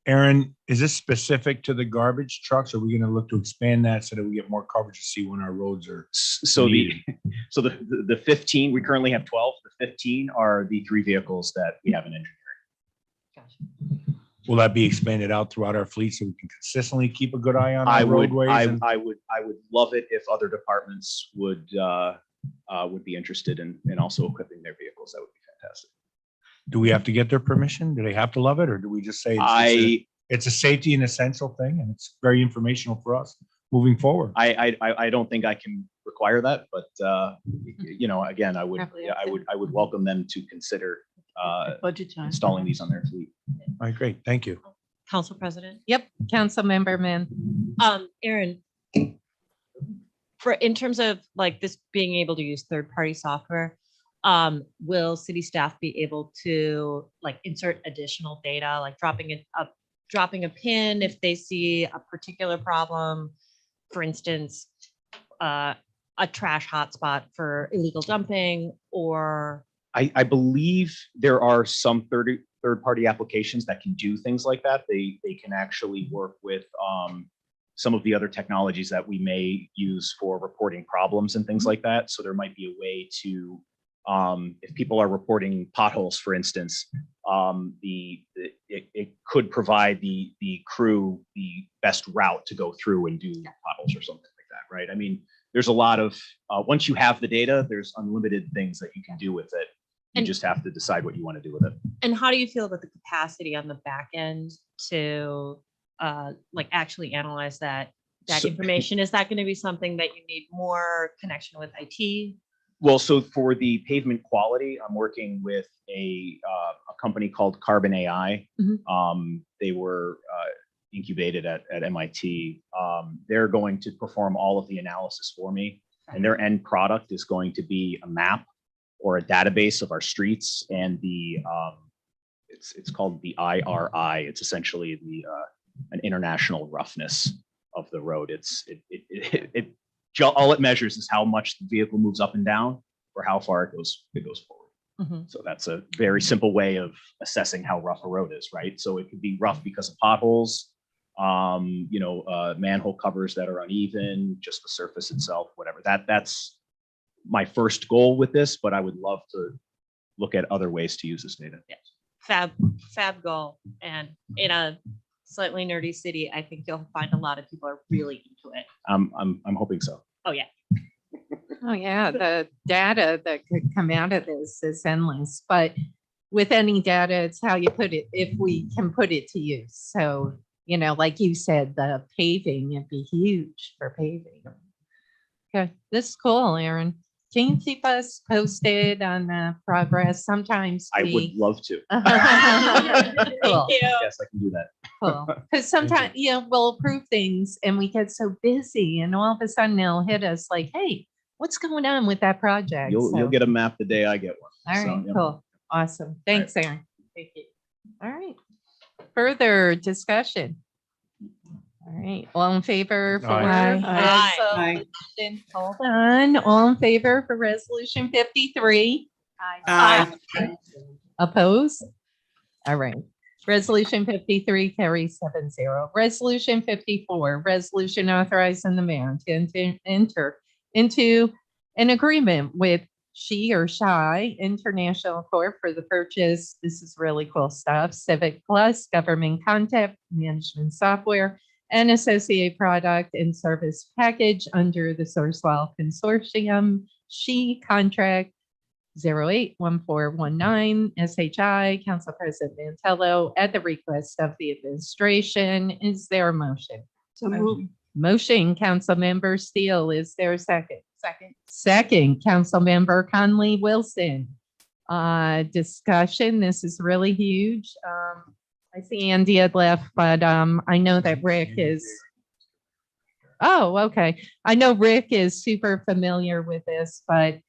S4: Aaron, is this specific to the garbage trucks? Or are we gonna look to expand that so that we get more coverage to see when our roads are?
S8: So the 15, we currently have 12. The 15 are the 3 vehicles that we have in engineering.
S4: Will that be expanded out throughout our fleet so we can consistently keep a good eye on
S8: I
S4: our
S8: would,
S4: roadways?
S8: I would love it if other departments would be interested in also equipping their vehicles. That would be fantastic.
S4: Do we have to get their permission? Do they have to love it? Or do we just say it's a safety and essential thing and it's very informational for us moving forward?
S8: I don't think I can require that, but you know, again, I would welcome them to consider installing these on their fleet.
S4: All right, great. Thank you.
S19: Council President.
S1: Yep, Councilmember Mann.
S19: Aaron, in terms of like this being able to use third-party software, will city staff be able to like insert additional data, like dropping a pin if they see a particular problem, for instance, a trash hotspot for illegal dumping, or
S8: I believe there are some third-party applications that can do things like that. They can actually work with some of the other technologies that we may use for reporting problems and things like that. So there might be a way to, if people are reporting potholes, for instance, it could provide the crew the best route to go through and do potholes or something like that, right? I mean, there's a lot of, once you have the data, there's unlimited things that you can do with it. You just have to decide what you want to do with it.
S19: and how do you feel about the capacity on the back end to like actually analyze that information? Is that going to be something that you need more connection with IT?
S8: Well, so for the pavement quality, I'm working with a company called Carbon AI. They were incubated at MIT. They're going to perform all of the analysis for me, and their end product is going to be a map or a database of our streets and the it's called the IRI. It's essentially an international roughness of the road. All it measures is how much the vehicle moves up and down or how far it goes forward. So that's a very simple way of assessing how rough a road is, right? So it could be rough because of potholes, manhole covers that are uneven, just the surface itself, whatever. That's my first goal with this, but I would love to look at other ways to use this data.
S19: Fab goal. And in a slightly nerdy city, I think you'll find a lot of people are really into it.
S8: I'm hoping so.
S19: Oh yeah.
S1: Oh yeah, the data that could come out of this is endless, but with any data, it's how you put it, if we can put it to use. So, like you said, the paving, it'd be huge for paving. Okay, this is cool, Aaron. Can you keep us posted on the progress? Sometimes
S8: I would love to.
S1: Cool.
S8: Yes, I can do that.
S1: Cool. Because sometimes, we'll approve things and we get so busy and all of a sudden they'll hit us like, hey, what's going on with that project?
S8: You'll get a map the day I get one.
S1: All right, cool. Awesome. Thanks, Aaron. Thank you. All right. Further discussion. All right. All in favor for resolution? Hold on. All in favor for resolution 53?
S5: Aye.
S1: Opposed? All right. Resolution 53 carries 7-0. Resolution 54, resolution authorizing the mayor to enter into an agreement with She or Shy International Corp for the purchase. This is really cool stuff. Civic Plus, government content management software, and associated product and service package under the Sourcewell Consortium. She contract 081419 SHI, Council President Mantello, at the request of the administration. Is there a motion?
S2: So moved.
S1: Motion, Councilmember Steele. Is there a second? Second, Councilmember Conley Wilson. Discussion. This is really huge. I see Andy had left, but I know that Rick is. Oh, okay. I know Rick is super familiar with this, but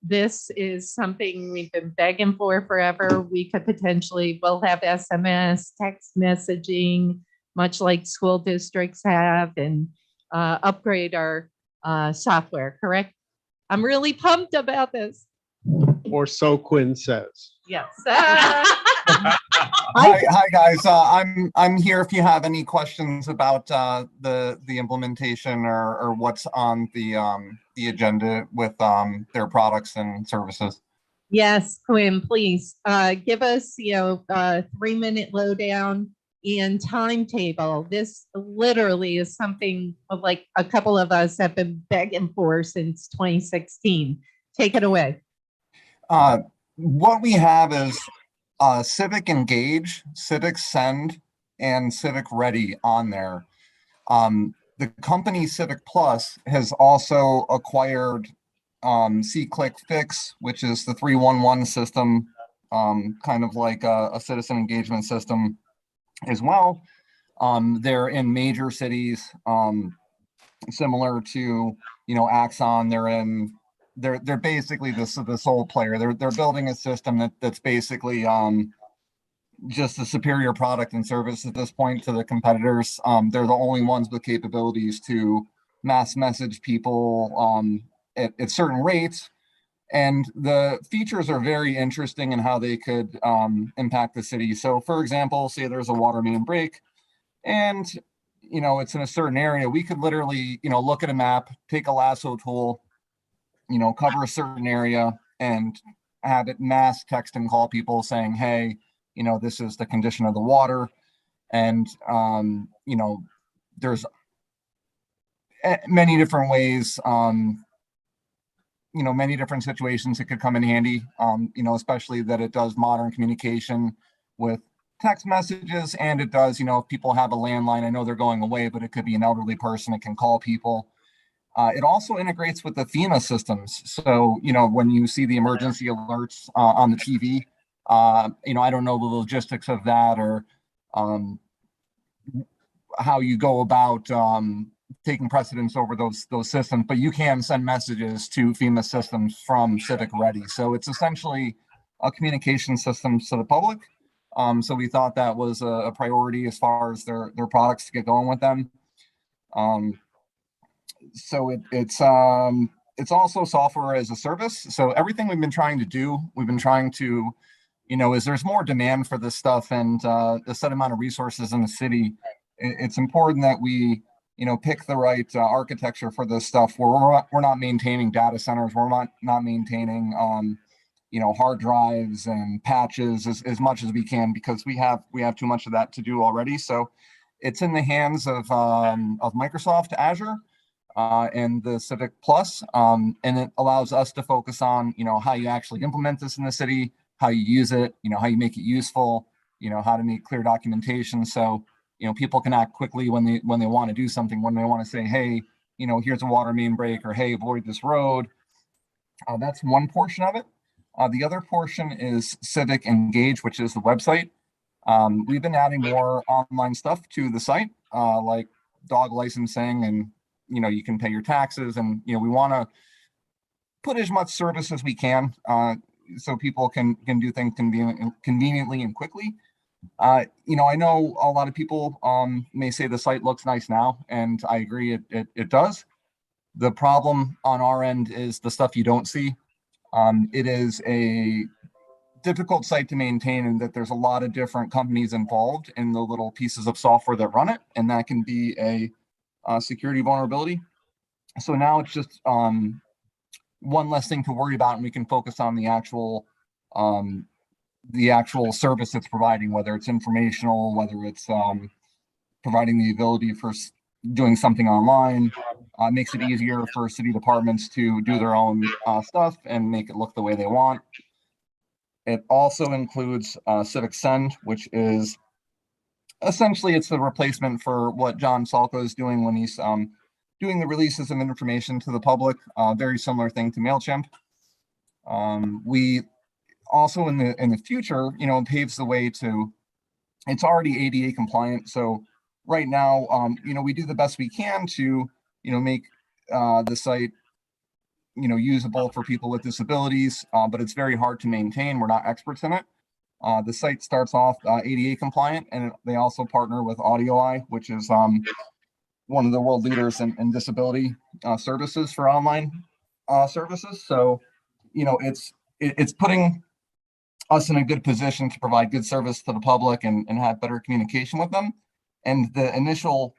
S1: this is something we've been begging for forever. We could potentially, we'll have SMS, text messaging, much like school districts have, and upgrade our software, correct? I'm really pumped about this.
S12: Or so Quinn says.
S1: Yes.
S21: Hi, guys. I'm here if you have any questions about the implementation or what's on the agenda with their products and services.
S1: Yes, Quinn, please, give us, 3-minute lowdown and timetable. This literally is something of like a couple of us have been begging for since 2016. Take it away.
S21: What we have is Civic Engage, Civic Send, and Civic Ready on there. The company Civic Plus has also acquired C-Click Fix, which is the 311 system, kind of like a citizen engagement system as well. They're in major cities, similar to, Axon. They're basically the sole player. They're building a system that's basically just a superior product and service at this point to the competitors. They're the only ones with capabilities to mass message people at certain rates. And the features are very interesting in how they could impact the city. So for example, say there's a water main break and, it's in a certain area. We could literally, look at a map, take a lasso tool, cover a certain area and have it mass text and call people saying, hey, this is the condition of the water. And, there's many different ways, many different situations it could come in handy, especially that it does modern communication with text messages. And it does, if people have a landline, I know they're going away, but it could be an elderly person that can call people. It also integrates with the FEMA systems. So, when you see the emergency alerts on the TV, I don't know the logistics of that or how you go about taking precedence over those systems, but you can send messages to FEMA systems from Civic Ready. So it's essentially a communication system to the public. So we thought that was a priority as far as their products to get going with them. So it's also software as a service. So everything we've been trying to do, as there's more demand for this stuff and the set amount of resources in the city, it's important that we, pick the right architecture for this stuff where we're not maintaining data centers. We're not maintaining, hard drives and patches as much as we can, because we have too much of that to do already. So it's in the hands of Microsoft Azure and the Civic Plus, and it allows us to focus on, how you actually implement this in the city, how you use it, how you make it useful, how to make clear documentation. So, people can act quickly when they want to do something, when they want to say, hey, here's a water main break, or hey, avoid this road. That's one portion of it. The other portion is Civic Engage, which is the website. We've been adding more online stuff to the site, like dog licensing, and you can pay your taxes, and we want to put as much service as we can, so people can do things conveniently and quickly. I know a lot of people may say the site looks nice now, and I agree it does. The problem on our end is the stuff you don't see. It is a difficult site to maintain, and that there's a lot of different companies involved in the little pieces of software that run it, and that can be a security vulnerability. So now it's just one less thing to worry about, and we can focus on the actual service it's providing, whether it's informational, whether it's providing the ability for doing something online. Makes it easier for city departments to do their own stuff and make it look the way they want. It also includes Civic Send, which is essentially it's the replacement for what John Salko is doing when he's doing the releases of information to the public. Very similar thing to MailChimp. We also in the future, paves the way to, it's already ADA compliant. So right now, we do the best we can to, make the site, usable for people with disabilities, but it's very hard to maintain. We're not experts in it. The site starts off ADA compliant, and they also partner with AudioEye, which is one of the world leaders in disability services for online services. So, it's putting us in a good position to provide good service to the public and have better communication with them. And the initial,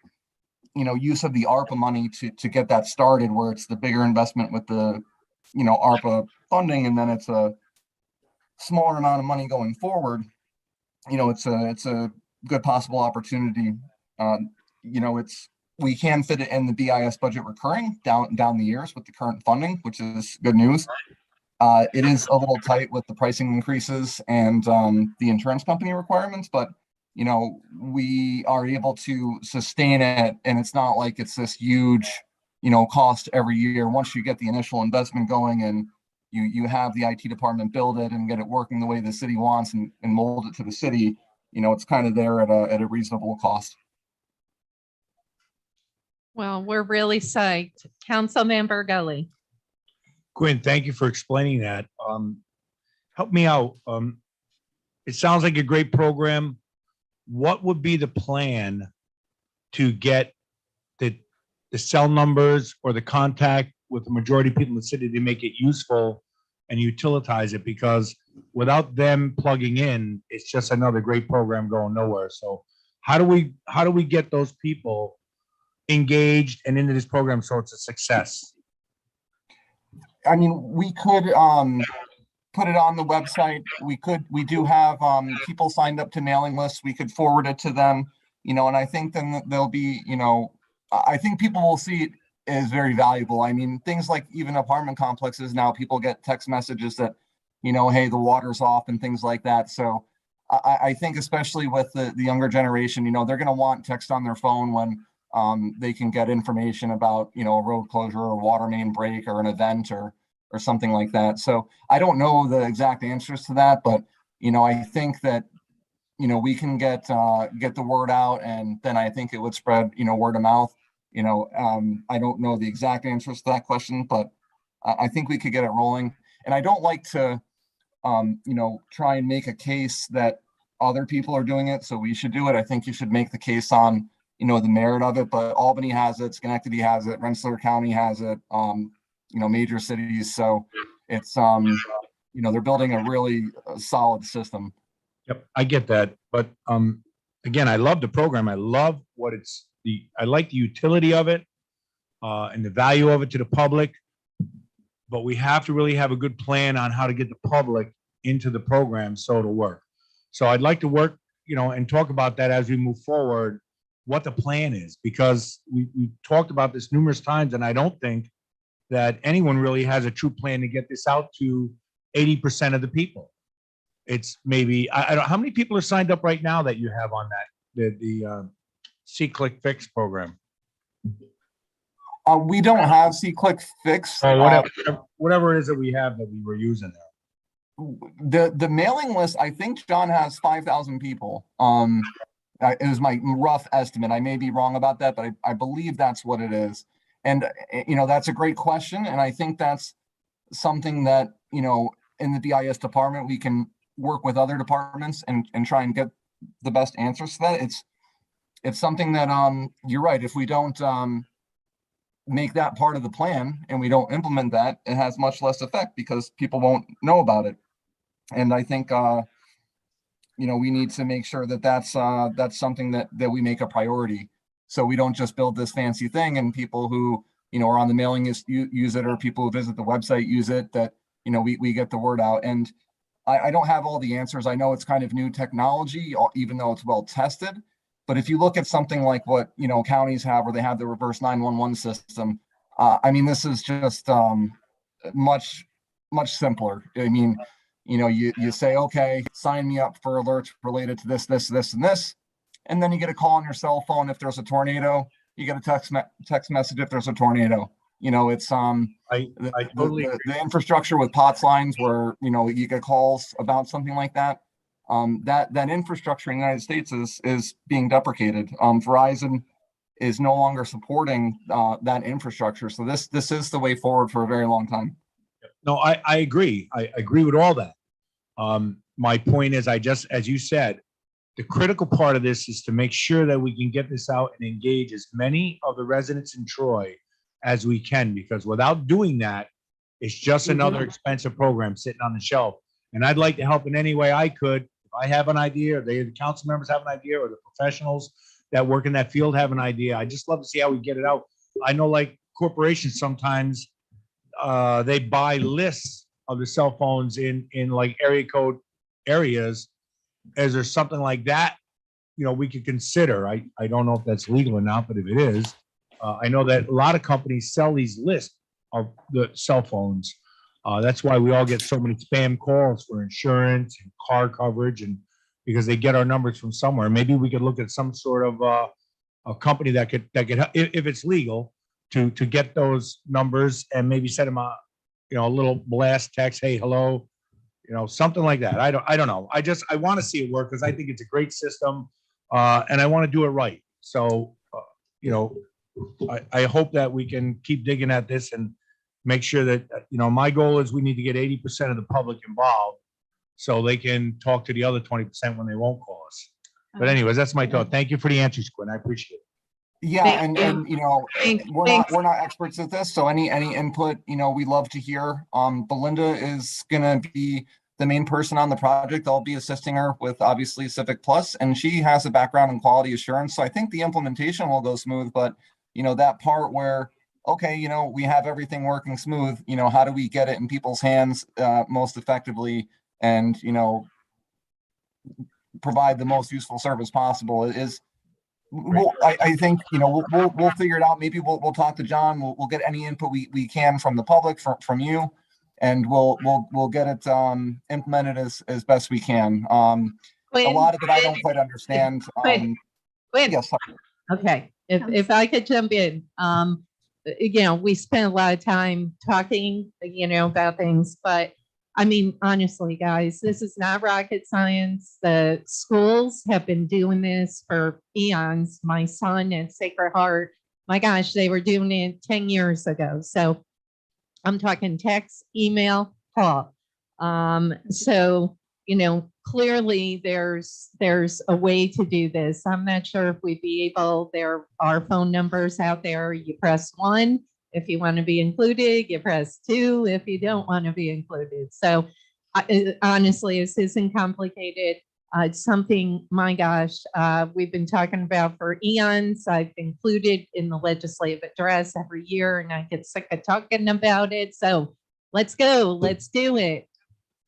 S21: use of the ARPA money to get that started, where it's the bigger investment with the, ARPA funding, and then it's a smaller amount of money going forward. It's a good possible opportunity. We can fit it in the BIS budget recurring down the years with the current funding, which is good news. It is a little tight with the pricing increases and the insurance company requirements, but we are able to sustain it, and it's not like it's this huge, cost every year. Once you get the initial investment going and you have the IT department build it and get it working the way the city wants and mold it to the city, it's kind of there at a reasonable cost.
S1: Well, we're really psyched. Councilmember Gully.
S4: Quinn, thank you for explaining that. Help me out. It sounds like a great program. What would be the plan to get the cell numbers or the contact with the majority of people in the city to make it useful and utilize it? Because without them plugging in, it's just another great program going nowhere. So how do we get those people engaged and into this program so it's a success?
S21: I mean, we could put it on the website. We do have people signed up to mailing lists. We could forward it to them, and I think then there'll be, I think people will see it as very valuable. I mean, things like even apartment complexes now, people get text messages that, hey, the water's off and things like that. So I think especially with the younger generation, they're going to want text on their phone when they can get information about, a road closure or water main break or an event or something like that. So I don't know the exact answers to that, but, I think that, we can get the word out, and then I think it would spread, word of mouth. I don't know the exact answers to that question, but I think we could get it rolling. And I don't like to, try and make a case that other people are doing it, so we should do it. I think you should make the case on, the merit of it, but Albany has it, Schenectady has it, Rensselaer County has it, major cities. So it's, they're building a really solid system.
S4: Yep, I get that. But again, I love the program. I love what I like the utility of it and the value of it to the public. But we have to really have a good plan on how to get the public into the program so it'll work. So I'd like to work, and talk about that as we move forward, what the plan is, because we talked about this numerous times, and I don't think that anyone really has a true plan to get this out to 80% of the people. It's maybe, I don't, how many people are signed up right now that you have on that, the C-Click Fix program?
S21: We don't have C-Click Fix.
S4: Or whatever it is that we have that we were using there.
S21: The mailing list, I think John has 5,000 people. It was my rough estimate. I may be wrong about that, but I believe that's what it is. And, that's a great question. And I think that's something that, in the BIS department, we can work with other departments and try and get the best answers to that. It's something that, you're right. If we don't make that part of the plan and we don't implement that, it has much less effect because people won't know about it. And I think, we need to make sure that that's something that we make a priority. So we don't just build this fancy thing and people who, are on the mailing list use it, or people who visit the website use it, that, we get the word out. And I don't have all the answers. I know it's kind of new technology, even though it's well tested. But if you look at something like what, counties have, where they have the reverse 911 system, this is just much simpler. I mean, you say, okay, sign me up for alerts related to this, and this. And then you get a call on your cell phone if there's a tornado. You get a text message if there's a tornado. It's
S4: I totally agree.
S21: The infrastructure with POTS lines where, you get calls about something like that. That infrastructure in the United States is being deprecated. Verizon is no longer supporting that infrastructure. So this is the way forward for a very long time.
S4: No, I agree. I agree with all that. My point is, as you said, the critical part of this is to make sure that we can get this out and engage as many of the residents in Troy as we can, because without doing that, it's just another expensive program sitting on the shelf. And I'd like to help in any way I could. If I have an idea, or the council members have an idea, or the professionals that work in that field have an idea, I just love to see how we get it out. I know like corporations sometimes, they buy lists of the cell phones in like area code areas. Is there something like that, we could consider? I don't know if that's legal or not, but if it is, I know that a lot of companies sell these lists of the cell phones. That's why we all get so many spam calls for insurance and car coverage, and because they get our numbers from somewhere. Maybe we could look at some sort of a company that could if it's legal to get those numbers and maybe send them a little blast text, hey, hello, something like that. I don't know. I want to see it work because I think it's a great system, and I want to do it right. So, I hope that we can keep digging at this and make sure that, my goal is we need to get 80% of the public involved so they can talk to the other 20% when they won't call us. But anyways, that's my thought. Thank you for the answers, Quinn. I appreciate it.
S21: Yeah,
S1: Thank
S21: and
S1: Thanks.
S21: we're not experts at this, so any input, we'd love to hear. Belinda is gonna be the main person on the project. I'll be assisting her with obviously Civic Plus, and she has a background in quality assurance, so I think the implementation will go smooth, but that part where, okay, we have everything working smooth, how do we get it in people's hands most effectively and provide the most useful service possible is. Well, I think, we'll figure it out. Maybe we'll talk to John. We'll get any input we can from the public, from you, and we'll get it implemented as best we can. A lot of it I don't quite understand.
S1: Quinn.
S21: Yes.
S1: Okay, if I could jump in, we spent a lot of time talking, about things, but I mean, honestly, guys, this is not rocket science. The schools have been doing this for eons. My son at Sacred Heart, my gosh, they were doing it 10 years ago. So I'm talking text, email, call. So, clearly there's a way to do this. I'm not sure if we'd be able, there are phone numbers out there. You press 1. If you want to be included, you press 2 if you don't want to be included. So honestly, this isn't complicated. It's something, my gosh, we've been talking about for eons. I've included in the legislative address every year, and I get sick of talking about it. So let's go. Let's do it.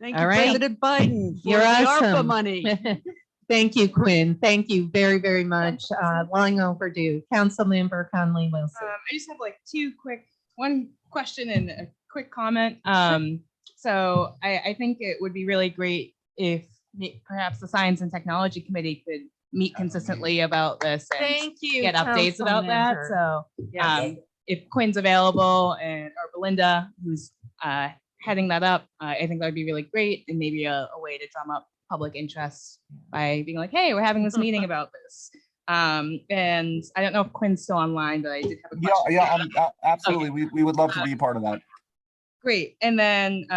S2: Thank
S1: All
S2: you,
S1: right.
S2: President Biden, for
S1: You're
S2: the
S1: awesome.
S2: ARPA money.
S1: Thank you, Quinn. Thank you very, very much. Long overdue. Councilmember Conley Wilson.
S7: I just have like one question and a quick comment. So I think it would be really great if perhaps the Science and Technology Committee could meet consistently about this and
S1: Thank you,
S7: get updates about that.
S1: Councilmember.
S7: So
S1: Yes.
S7: if Quinn's available or Belinda, who's heading that up, I think that would be really great, and maybe a way to drum up public interest by being like, hey, we're having this meeting about this. And I don't know if Quinn's still online, but I did have a question.
S21: Yeah, absolutely. We would love to be part of that.
S7: Great. And then,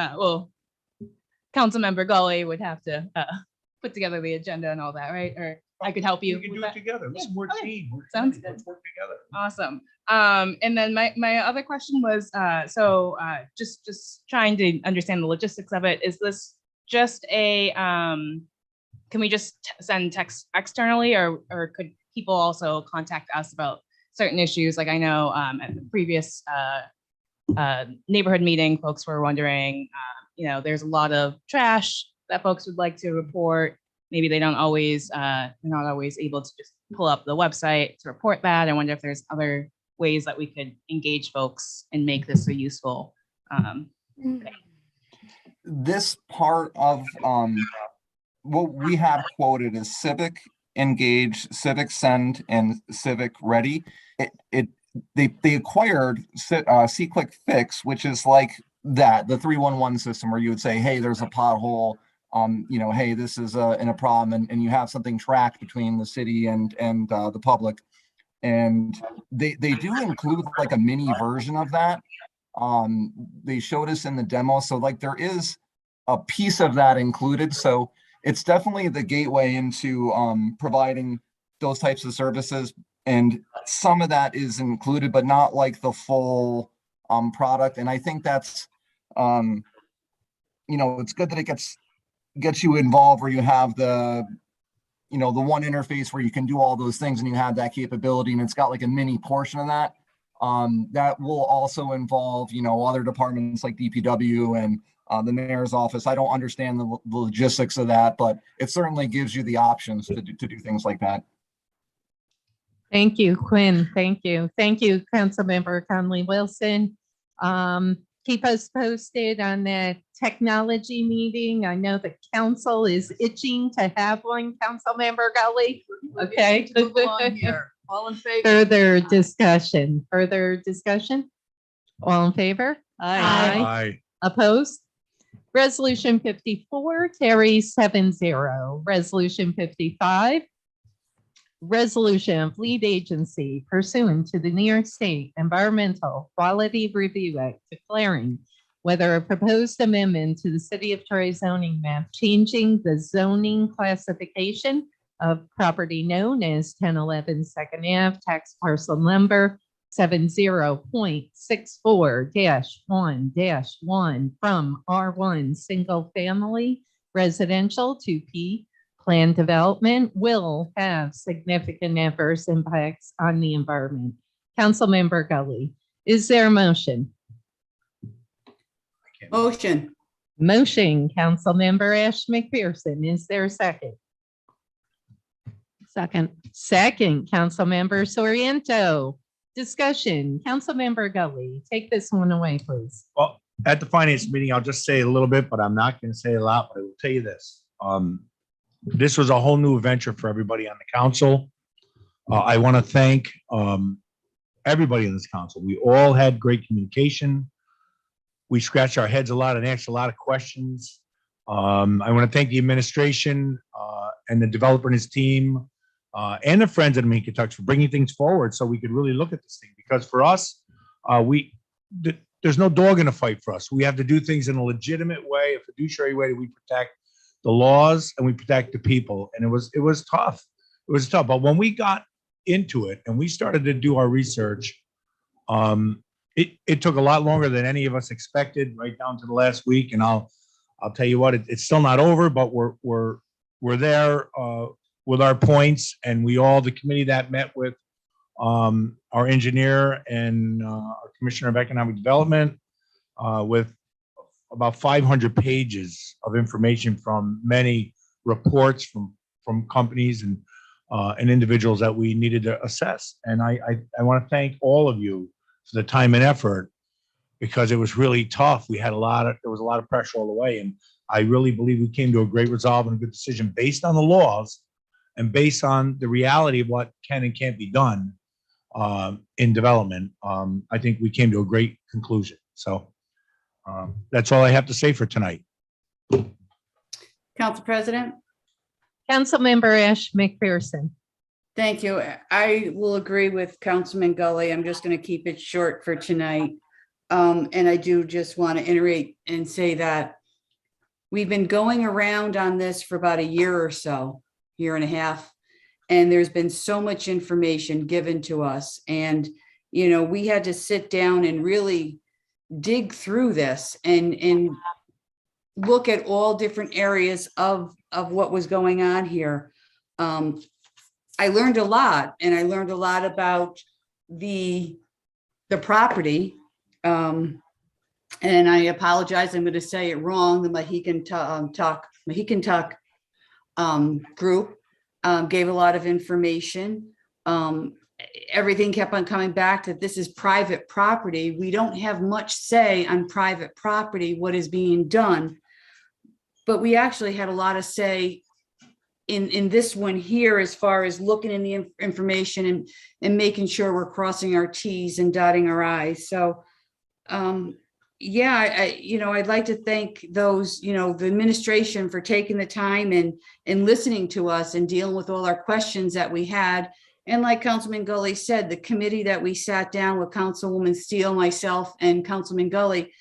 S7: Councilmember Gully would have to put together the agenda and all that, right? Or I could help you.
S4: We can
S7: with
S4: do it
S7: that.
S4: together. Let's
S7: Yeah,
S4: more
S7: okay.
S4: team. We're
S7: Sounds
S4: trying.
S7: good.
S4: Let's work together.
S7: Awesome. And then my other question was, just trying to understand the logistics of it. Is this just a, can we just send text externally, or could people also contact us about certain issues? Like I know at the previous neighborhood meeting, folks were wondering, there's a lot of trash that folks would like to report. Maybe they don't always, they're not always able to just pull up the website to report that. I wonder if there's other ways that we could engage folks and make this a useful thing.
S21: This part of what we have quoted as Civic Engage, Civic Send, and Civic Ready. They acquired C-Click Fix, which is like that, the 311 system where you would say, hey, there's a pothole, hey, this is in a problem, and you have something tracked between the city and the public. And they do include like a mini version of that. They showed us in the demo. So like there is a piece of that included. So it's definitely the gateway into providing those types of services. And some of that is included, but not like the full product. And I think that's, it's good that it gets gets you involved where you have the, you know, the one interface where you can do all those things and you have that capability, and it's got like a mini portion of that. That will also involve, you know, other departments like DPW and the mayor's office. I don't understand the logistics of that, but it certainly gives you the options to do things like that.
S1: Thank you, Quinn. Thank you. Thank you, Councilmember Conley Wilson. Keep us posted on that technology meeting. I know the council is itching to have one, Councilmember Gully. Okay.
S2: All in favor?
S1: Further discussion, All in favor?
S4: Aye.
S1: Opposed? Resolution 54 carries 7-0. Resolution 55. Resolution of lead agency pursuant to the New York State Environmental Quality Review Act declaring whether a proposed amendment to the City of Troy zoning map changing the zoning classification of property known as 1011 Second Ave, tax parcel number 70.64-1-1 from R1 single family residential to P planned development will have significant adverse impacts on the environment. Councilmember Gully, is there a motion?
S5: Motion.
S1: Motion, Councilmember Ash McPherson. Is there a second?
S9: Second.
S1: Second, Councilmember Soriento. Discussion, Councilmember Gully, take this one away, please.
S4: Well, at the finance meeting, I'll just say a little bit, but I'm not going to say a lot, but I will tell you this. This was a whole new adventure for everybody on the council. I want to thank everybody in this council. We all had great communication. We scratched our heads a lot and asked a lot of questions. I want to thank the administration and the developer and his team and the friends at Amica Tux for bringing things forward so we could really look at this thing. Because for us, there's no dog in the fight for us. We have to do things in a legitimate way, a fiduciary way that we protect the laws and we protect the people. And it was tough. It was tough. But when we got into it and we started to do our research, it took a lot longer than any of us expected, right down to the last week. And I'll tell you what, it's still not over, but we're there with our points, and the committee that met with our engineer and our commissioner of economic development with about 500 pages of information from many reports from companies and individuals that we needed to assess. And I want to thank all of you for the time and effort, because it was really tough. There was a lot of pressure all the way. And I really believe we came to a great resolve and a good decision based on the laws and based on the reality of what can and can't be done in development. I think we came to a great conclusion. So that's all I have to say for tonight.
S5: Council President?
S1: Councilmember Ash McPherson.
S5: Thank you. I will agree with Councilman Gully. I'm just going to keep it short for tonight. And I do just want to iterate and say that we've been going around on this for about a year or so, year and a half, and there's been so much information given to us. And, you know, we had to sit down and really dig through this and look at all different areas of what was going on here. I learned a lot, and I learned a lot about the property. And I apologize, I'm going to say it wrong. The Mohican Tuck group gave a lot of information. Everything kept on coming back that this is private property. We don't have much say on private property, what is being done, but we actually had a lot of say in this one here, as far as looking in the information and making sure we're crossing our T's and dotting our I's. So yeah, I'd like to thank those, the administration for taking the time and listening to us and dealing with all our questions that we had. And like Councilman Gully said, the committee that we sat down with, Councilwoman Steele, myself, and Councilman Gully,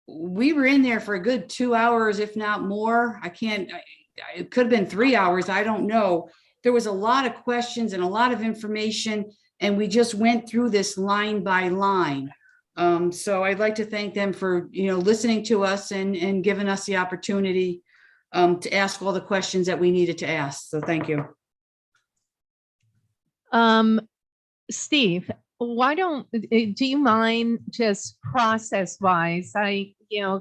S5: we were in there for a good 2 hours, if not more. It could have been 3 hours. I don't know. There was a lot of questions and a lot of information, and we just went through this line by line. So I'd like to thank them for, listening to us and giving us the opportunity to ask all the questions that we needed to ask. So thank you.
S1: Steve, why don't, do you mind just process wise? A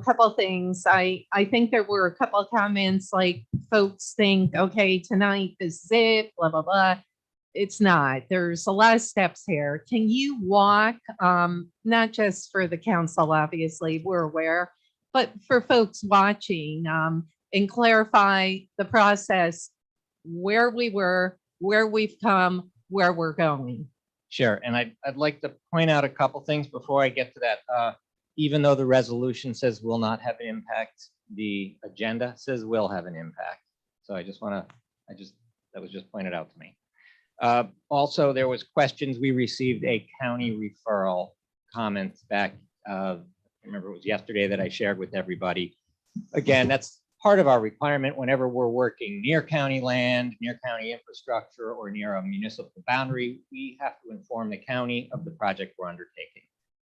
S1: couple of things. I think there were a couple of comments like folks think, okay, tonight this is it, blah, blah, blah. It's not. There's a lot of steps here. Can you walk, not just for the council, obviously, we're aware, but for folks watching, and clarify the process, where we were, where we've come, where we're going?
S10: Sure, and I'd like to point out a couple things before I get to that. Even though the resolution says will not have an impact, the agenda says will have an impact. So I just want to, that was just pointed out to me. Also, there was questions. We received a county referral comments back, I remember it was yesterday that I shared with everybody. Again, that's part of our requirement whenever we're working near county land, near county infrastructure, or near a municipal boundary, we have to inform the county of the project we're undertaking.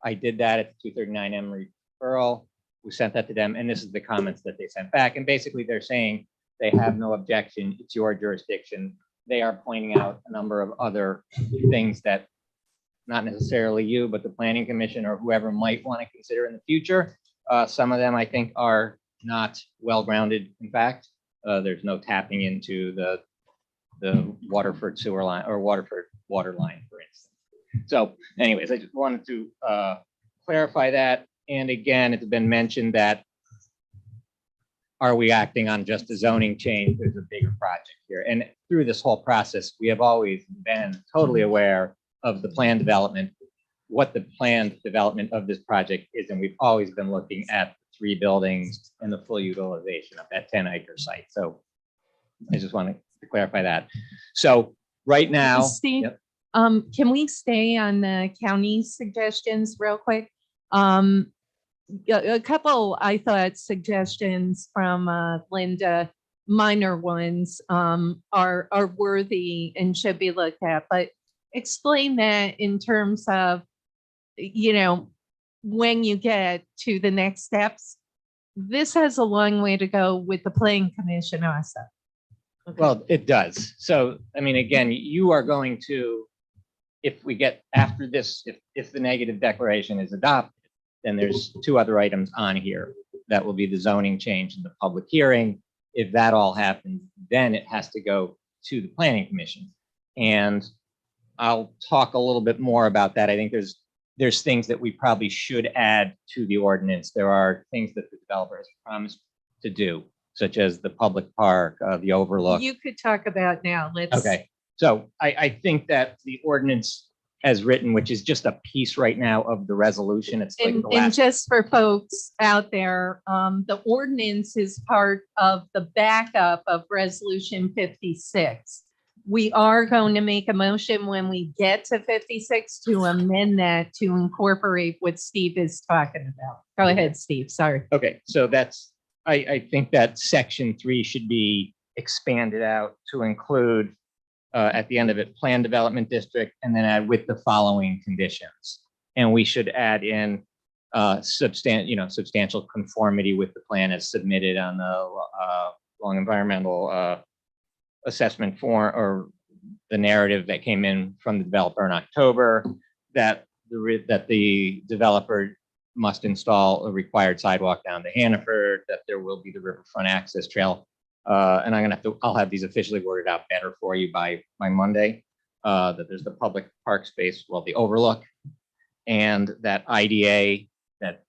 S10: I did that at the 239M referral. We sent that to them, and this is the comments that they sent back. And basically they're saying they have no objection. It's your jurisdiction. They are pointing out a number of other things that not necessarily you, but the planning commission or whoever might want to consider in the future. Some of them I think are not well-grounded. In fact, there's no tapping into the Waterford sewer line or Waterford water line, for instance. So anyways, I just wanted to clarify that. And again, it's been mentioned that are we acting on just a zoning change? There's a bigger project here. And through this whole process, we have always been totally aware of the planned development, what the planned development of this project is. And we've always been looking at 3 buildings and the full utilization of that 10-acre site. So I just wanted to clarify that. So right now,
S1: Steve,
S10: yep.
S1: Can we stay on the county suggestions real quick? A couple, I thought, suggestions from Linda, minor ones, are worthy and should be looked at, but explain that in terms of, when you get to the next steps. This has a long way to go with the planning commission also. Okay.
S10: Well, it does. So, I mean, again, you are going to, if we get after this, if the negative declaration is adopted, then there's 2 other items on here. That will be the zoning change and the public hearing. If that all happens, then it has to go to the planning commission. And I'll talk a little bit more about that. I think there's things that we probably should add to the ordinance. There are things that the developer has promised to do, such as the public park, the overlook.
S1: You could talk about now. Let's.
S10: Okay. So I think that the ordinance as written, which is just a piece right now of the resolution. It's like
S1: And,
S10: the
S1: and
S10: last.
S1: just for folks out there, the ordinance is part of the backup of resolution 56. We are going to make a motion when we get to 56 to amend that to incorporate what Steve is talking about. Go ahead, Steve. Sorry.
S10: Okay, so that's, I think that section 3 should be expanded out to include at the end of it, plan development district, and then add with the following conditions. And we should add in substantial conformity with the plan as submitted on the long environmental assessment form, or the narrative that came in from the developer in October, that the developer must install a required sidewalk down to Hannaford, that there will be the riverfront access trail. And I'll have these officially worded out better for you by Monday, that there's the public park space, well, the overlook, and that IDA, that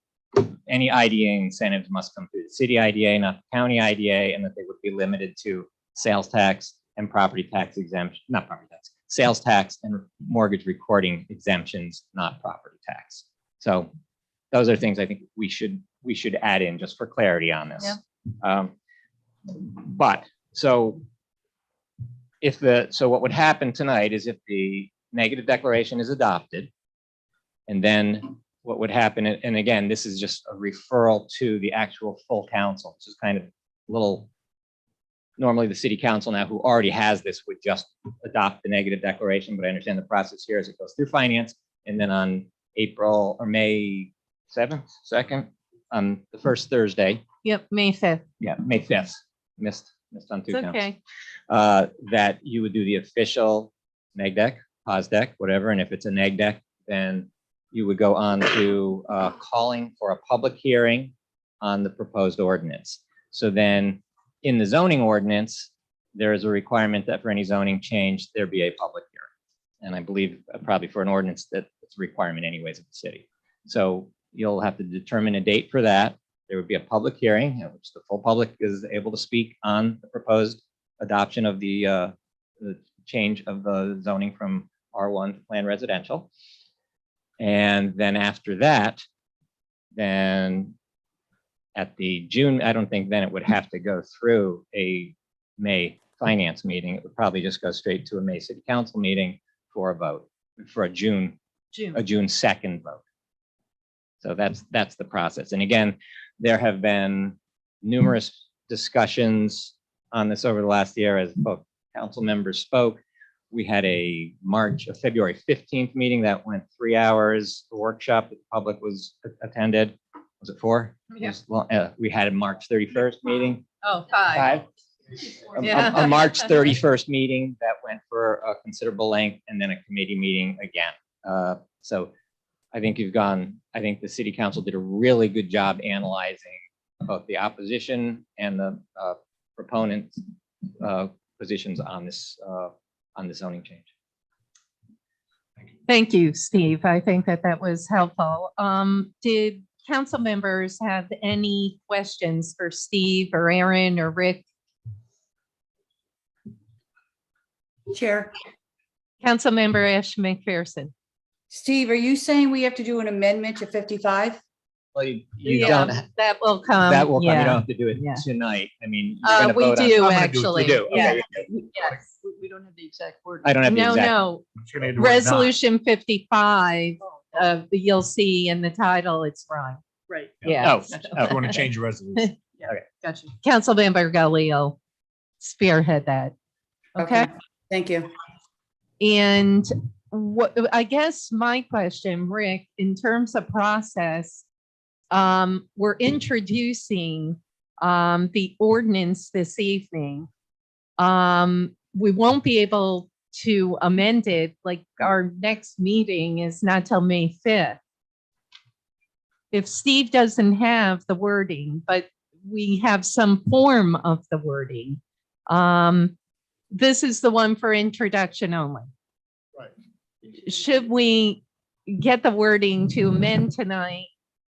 S10: any IDA incentives must come through the city IDA, not the county IDA, and that they would be limited to sales tax and property tax exemption, not property tax, sales tax and mortgage recording exemptions, not property tax. So those are things I think we should add in just for clarity on this. Yeah. But so what would happen tonight is if the negative declaration is adopted, and then what would happen, and again, this is just a referral to the actual full council. This is kind of little, normally the city council now who already has this would just adopt the negative declaration, but I understand the process here as it goes through finance, and then on April or May 7th, 2nd, on the first Thursday.
S1: Yep, May 5th.
S10: Yeah, May 5th. missed on two
S1: It's
S10: counts.
S1: okay.
S10: That you would do the official neg deck, pos deck, whatever, and if it's a neg deck, then you would go on to calling for a public hearing on the proposed ordinance. So then in the zoning ordinance, there is a requirement that for any zoning change, there be a public hearing. And I believe probably for an ordinance that it's a requirement anyways of the city. So you'll have to determine a date for that. There would be a public hearing at which the full public is able to speak on the proposed adoption of the change of the zoning from R1 to planned residential. And then after that, then at the June, I don't think then it would have to go through a May finance meeting. It would probably just go straight to a May city council meeting for a vote, for a June 2nd vote. So that's the process. And again, there have been numerous discussions on this over the last year as both council members spoke. We had a February 15th meeting that went 3 hours, a workshop that the public was attended. Was it 4?
S1: Yeah.
S10: Well, we had a March 31st meeting.
S1: Oh, 5. Yeah.
S10: A March 31st meeting that went for a considerable length, and then a committee meeting again. So I think I think the city council did a really good job analyzing both the opposition and the proponents' positions on this zoning change.
S1: Thank you, Steve. I think that was helpful. Did council members have any questions for Steve or Aaron or Rick?
S5: Chair.
S1: Councilmember Ash McPherson.
S5: Steve, are you saying we have to do an amendment to 55?
S10: Well, you
S1: Yeah,
S10: don't.
S1: that will come.
S10: That will come. You
S1: yeah.
S10: don't have to do it
S1: Yeah.
S10: tonight. I mean, you're gonna
S1: We
S10: vote on-
S1: do
S10: I'm gonna
S1: actually.
S10: You do.
S1: Yeah.
S10: Okay.
S1: Yes.
S2: We don't have the exact word.
S10: I don't have the
S1: No,
S10: exact.
S1: no.
S4: It's gonna do it now.
S1: Resolution 55, you'll see in the title, it's wrong.
S2: Right.
S1: Yeah.
S10: Oh,
S4: If you want to change the resolution.
S10: Okay.
S2: Gotcha.
S1: Councilmember Gully will spearhead that. Okay.
S5: Thank you.
S1: And what, I guess my question, Rick, in terms of process, we're introducing the ordinance this evening. We won't be able to amend it, like our next meeting is not till May 5th. If Steve doesn't have the wording, but we have some form of the wording, this is the one for introduction only.
S12: Right.
S1: Should we get the wording to amend tonight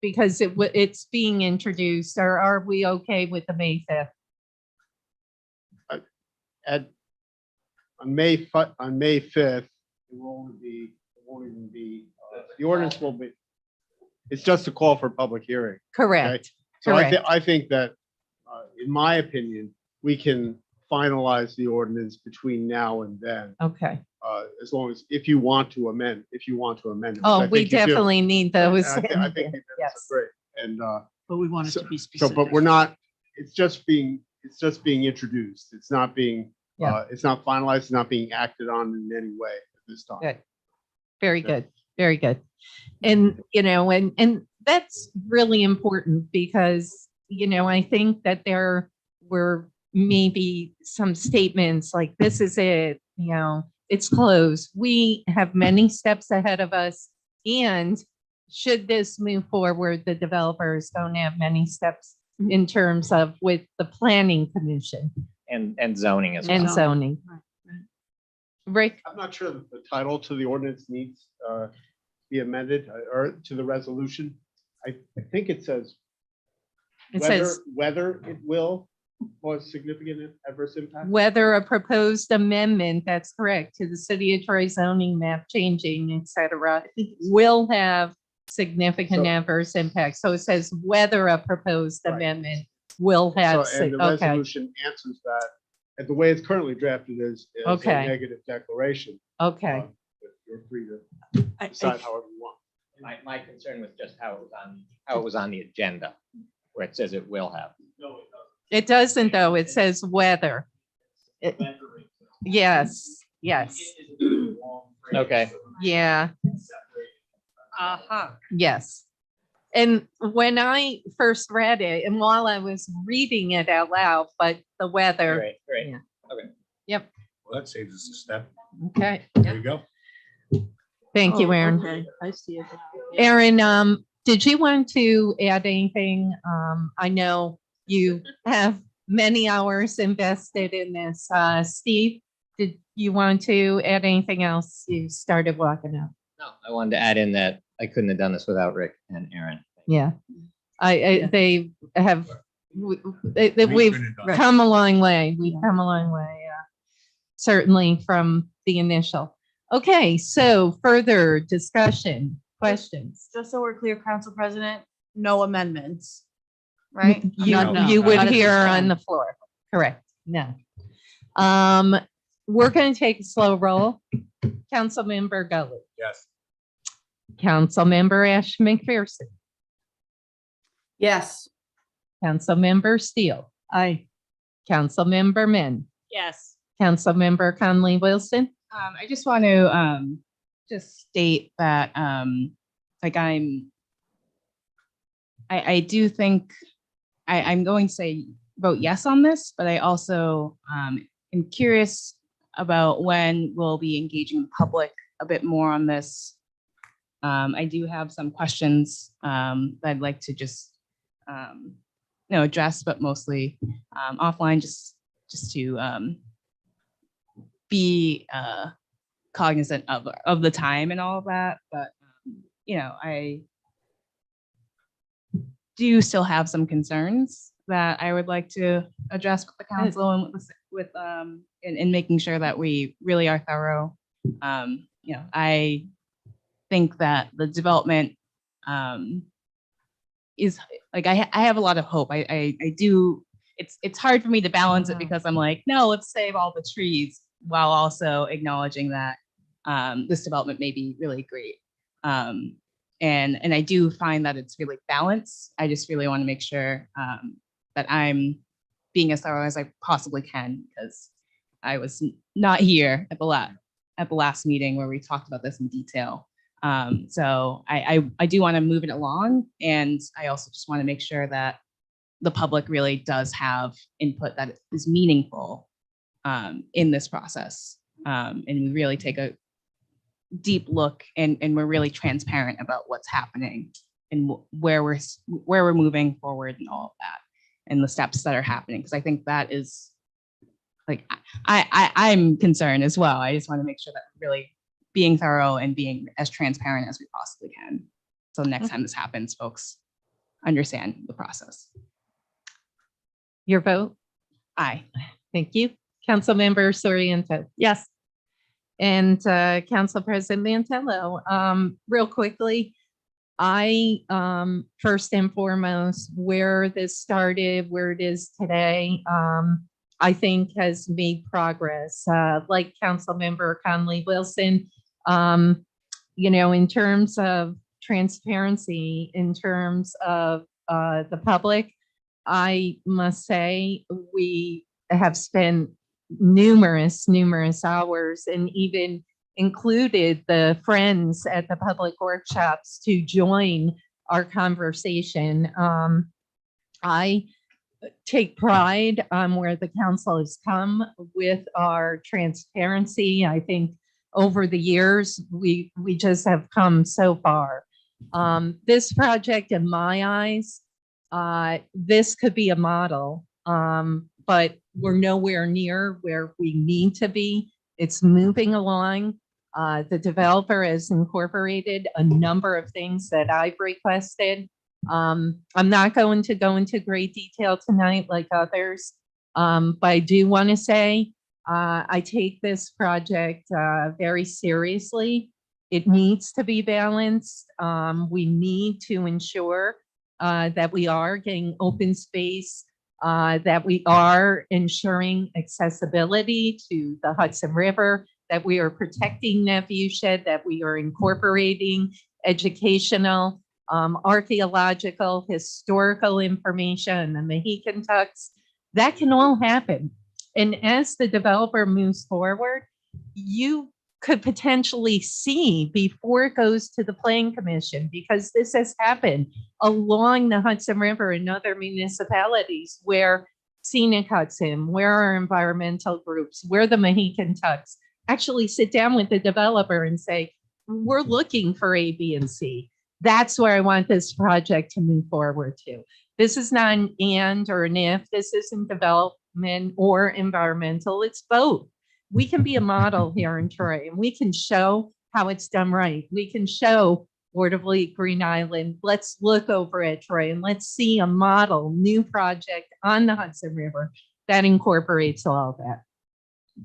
S1: because it's being introduced, or are we okay with the May 5th?
S12: On May 5th, it won't even be, the ordinance will be, it's just a call for public hearing.
S1: Correct.
S12: So
S1: Correct.
S12: I think that, in my opinion, we can finalize the ordinance between now and then.
S1: Okay.
S12: As long as, if you want to amend it, which
S1: Oh,
S12: I
S1: we
S12: think you do.
S1: definitely need those.
S12: I think that's
S1: Yes.
S12: great. And,
S2: But we want it
S12: so,
S2: to be
S12: so,
S2: specific.
S12: but we're not, it's just being introduced. It's not being,
S1: Yeah.
S12: it's not finalized, it's not being acted on in any way at this time.
S1: Good. Very good. Very good. And, and that's really important because, I think that there were maybe some statements like, this is it, it's closed. We have many steps ahead of us. And should this move forward, the developers don't have many steps in terms of with the planning commission
S10: And zoning as well.
S1: and zoning. Rick?
S12: I'm not sure that the title to the ordinance needs to be amended or to the resolution. I think it says
S1: It says
S12: whether it will cause significant adverse impact.
S1: whether a proposed amendment, that's correct, to the city of Troy zoning map changing, et cetera, will have significant
S12: So-
S1: adverse impact. So it says whether a proposed
S12: Right.
S1: amendment will have,
S12: So, and the
S1: okay,
S12: resolution answers that. And the way it's currently drafted is a
S1: Okay.
S12: negative declaration.
S1: okay.
S12: But you're free to decide however you want.
S10: My concern was just how it was on the agenda, where it says it will have.
S1: It doesn't though, it says whether. It- Yes, yes,
S10: Okay.
S1: yeah,
S19: Uh-huh.
S1: yes. And when I first read it, and while I was reading it out loud, but the weather.
S10: Right, right.
S1: Yeah.
S10: Okay.
S1: Yep.
S4: Well, that saves us a step.
S1: Okay.
S4: There you go.
S1: Thank you,
S2: Oh,
S1: Aaron.
S2: okay. I see it. now. Yeah.
S1: Aaron, did you want to add anything? I know you have many hours invested in this. Steve, did you want to add anything else? You started walking up.
S10: No, I wanted to add in that I couldn't have done this without Rick and Aaron.
S1: Yeah. They have,
S4: We
S1: we've
S4: couldn't have done it.
S1: come a long way. We've come a long way, certainly from the initial. Okay, so further discussion, questions?
S5: Just so we're clear, Council President, no amendments, right?
S1: You,
S5: No.
S1: you would
S5: Not at this
S1: hear on
S5: time.
S1: the floor. Correct. No. We're going to take a slow roll. Councilmember Gully.
S4: Yes.
S1: Councilmember Ash McPherson.
S5: Yes.
S1: Councilmember Steele.
S2: Aye.
S1: Councilmember Min.
S19: Yes.
S1: Councilmember Conley Wilson.
S7: I just want to just state that like I do think I'm going to say vote yes on this, but I also am curious about when we'll be engaging the public a bit more on this. I do have some questions that I'd like to just address, but mostly offline, just to be cognizant of the time and all of that. But I do still have some concerns that I would like to address with the council and with in making sure that we really are thorough. I think that the development is like I have a lot of hope. I do. It's hard for me to balance it because I'm like, no, let's save all the trees while also acknowledging that this development may be really great. And I do find that it's really balanced. I just really want to make sure that I'm being as thorough as I possibly can, because I was not here at the last meeting where we talked about this in detail. So I do want to move it along, and I also just want to make sure that the public really does have input that is meaningful in this process, and we really take a deep look and we're really transparent about what's happening and where we're moving forward and all of that and the steps that are happening, because I think that is like I'm concerned as well. I just want to make sure that we're really being thorough and being as transparent as we possibly can, so next time this happens, folks understand the process.
S1: Your vote?
S7: Aye.
S1: Thank you. Councilmember Soriento.
S19: Yes.
S1: And Council President Mantello. Real quickly, I first and foremost, where this started, where it is today, I think has made progress. Like Councilmember Conley Wilson, in terms of transparency, in terms of the public, I must say we have spent numerous hours and even included the friends at the public workshops to join our conversation. I take pride on where the council has come with our transparency. I think over the years, we just have come so far. This project, in my eyes, this could be a model, but we're nowhere near where we need to be. It's moving along. The developer has incorporated a number of things that I've requested. I'm not going to go into great detail tonight like others, but I do want to say I take this project very seriously. It needs to be balanced. We need to ensure that we are getting open space, that we are ensuring accessibility to the Hudson River, that we are protecting that viewshed, that we are incorporating educational, archaeological, historical information, the Mohican Tucks. That can all happen. And as the developer moves forward, you could potentially see before it goes to the Planning Commission, because this has happened along the Hudson River in other municipalities where Scenic Hudson, where our environmental groups, where the Mohican Tucks actually sit down with the developer and say, we're looking for A, B, and C. That's where I want this project to move forward to. This is not an and or an if. This isn't development or environmental. It's both. We can be a model here in Troy, and we can show how it's done right. We can show Board of Lee, Green Island. Let's look over at Troy and let's see a model new project on the Hudson River that incorporates all of that.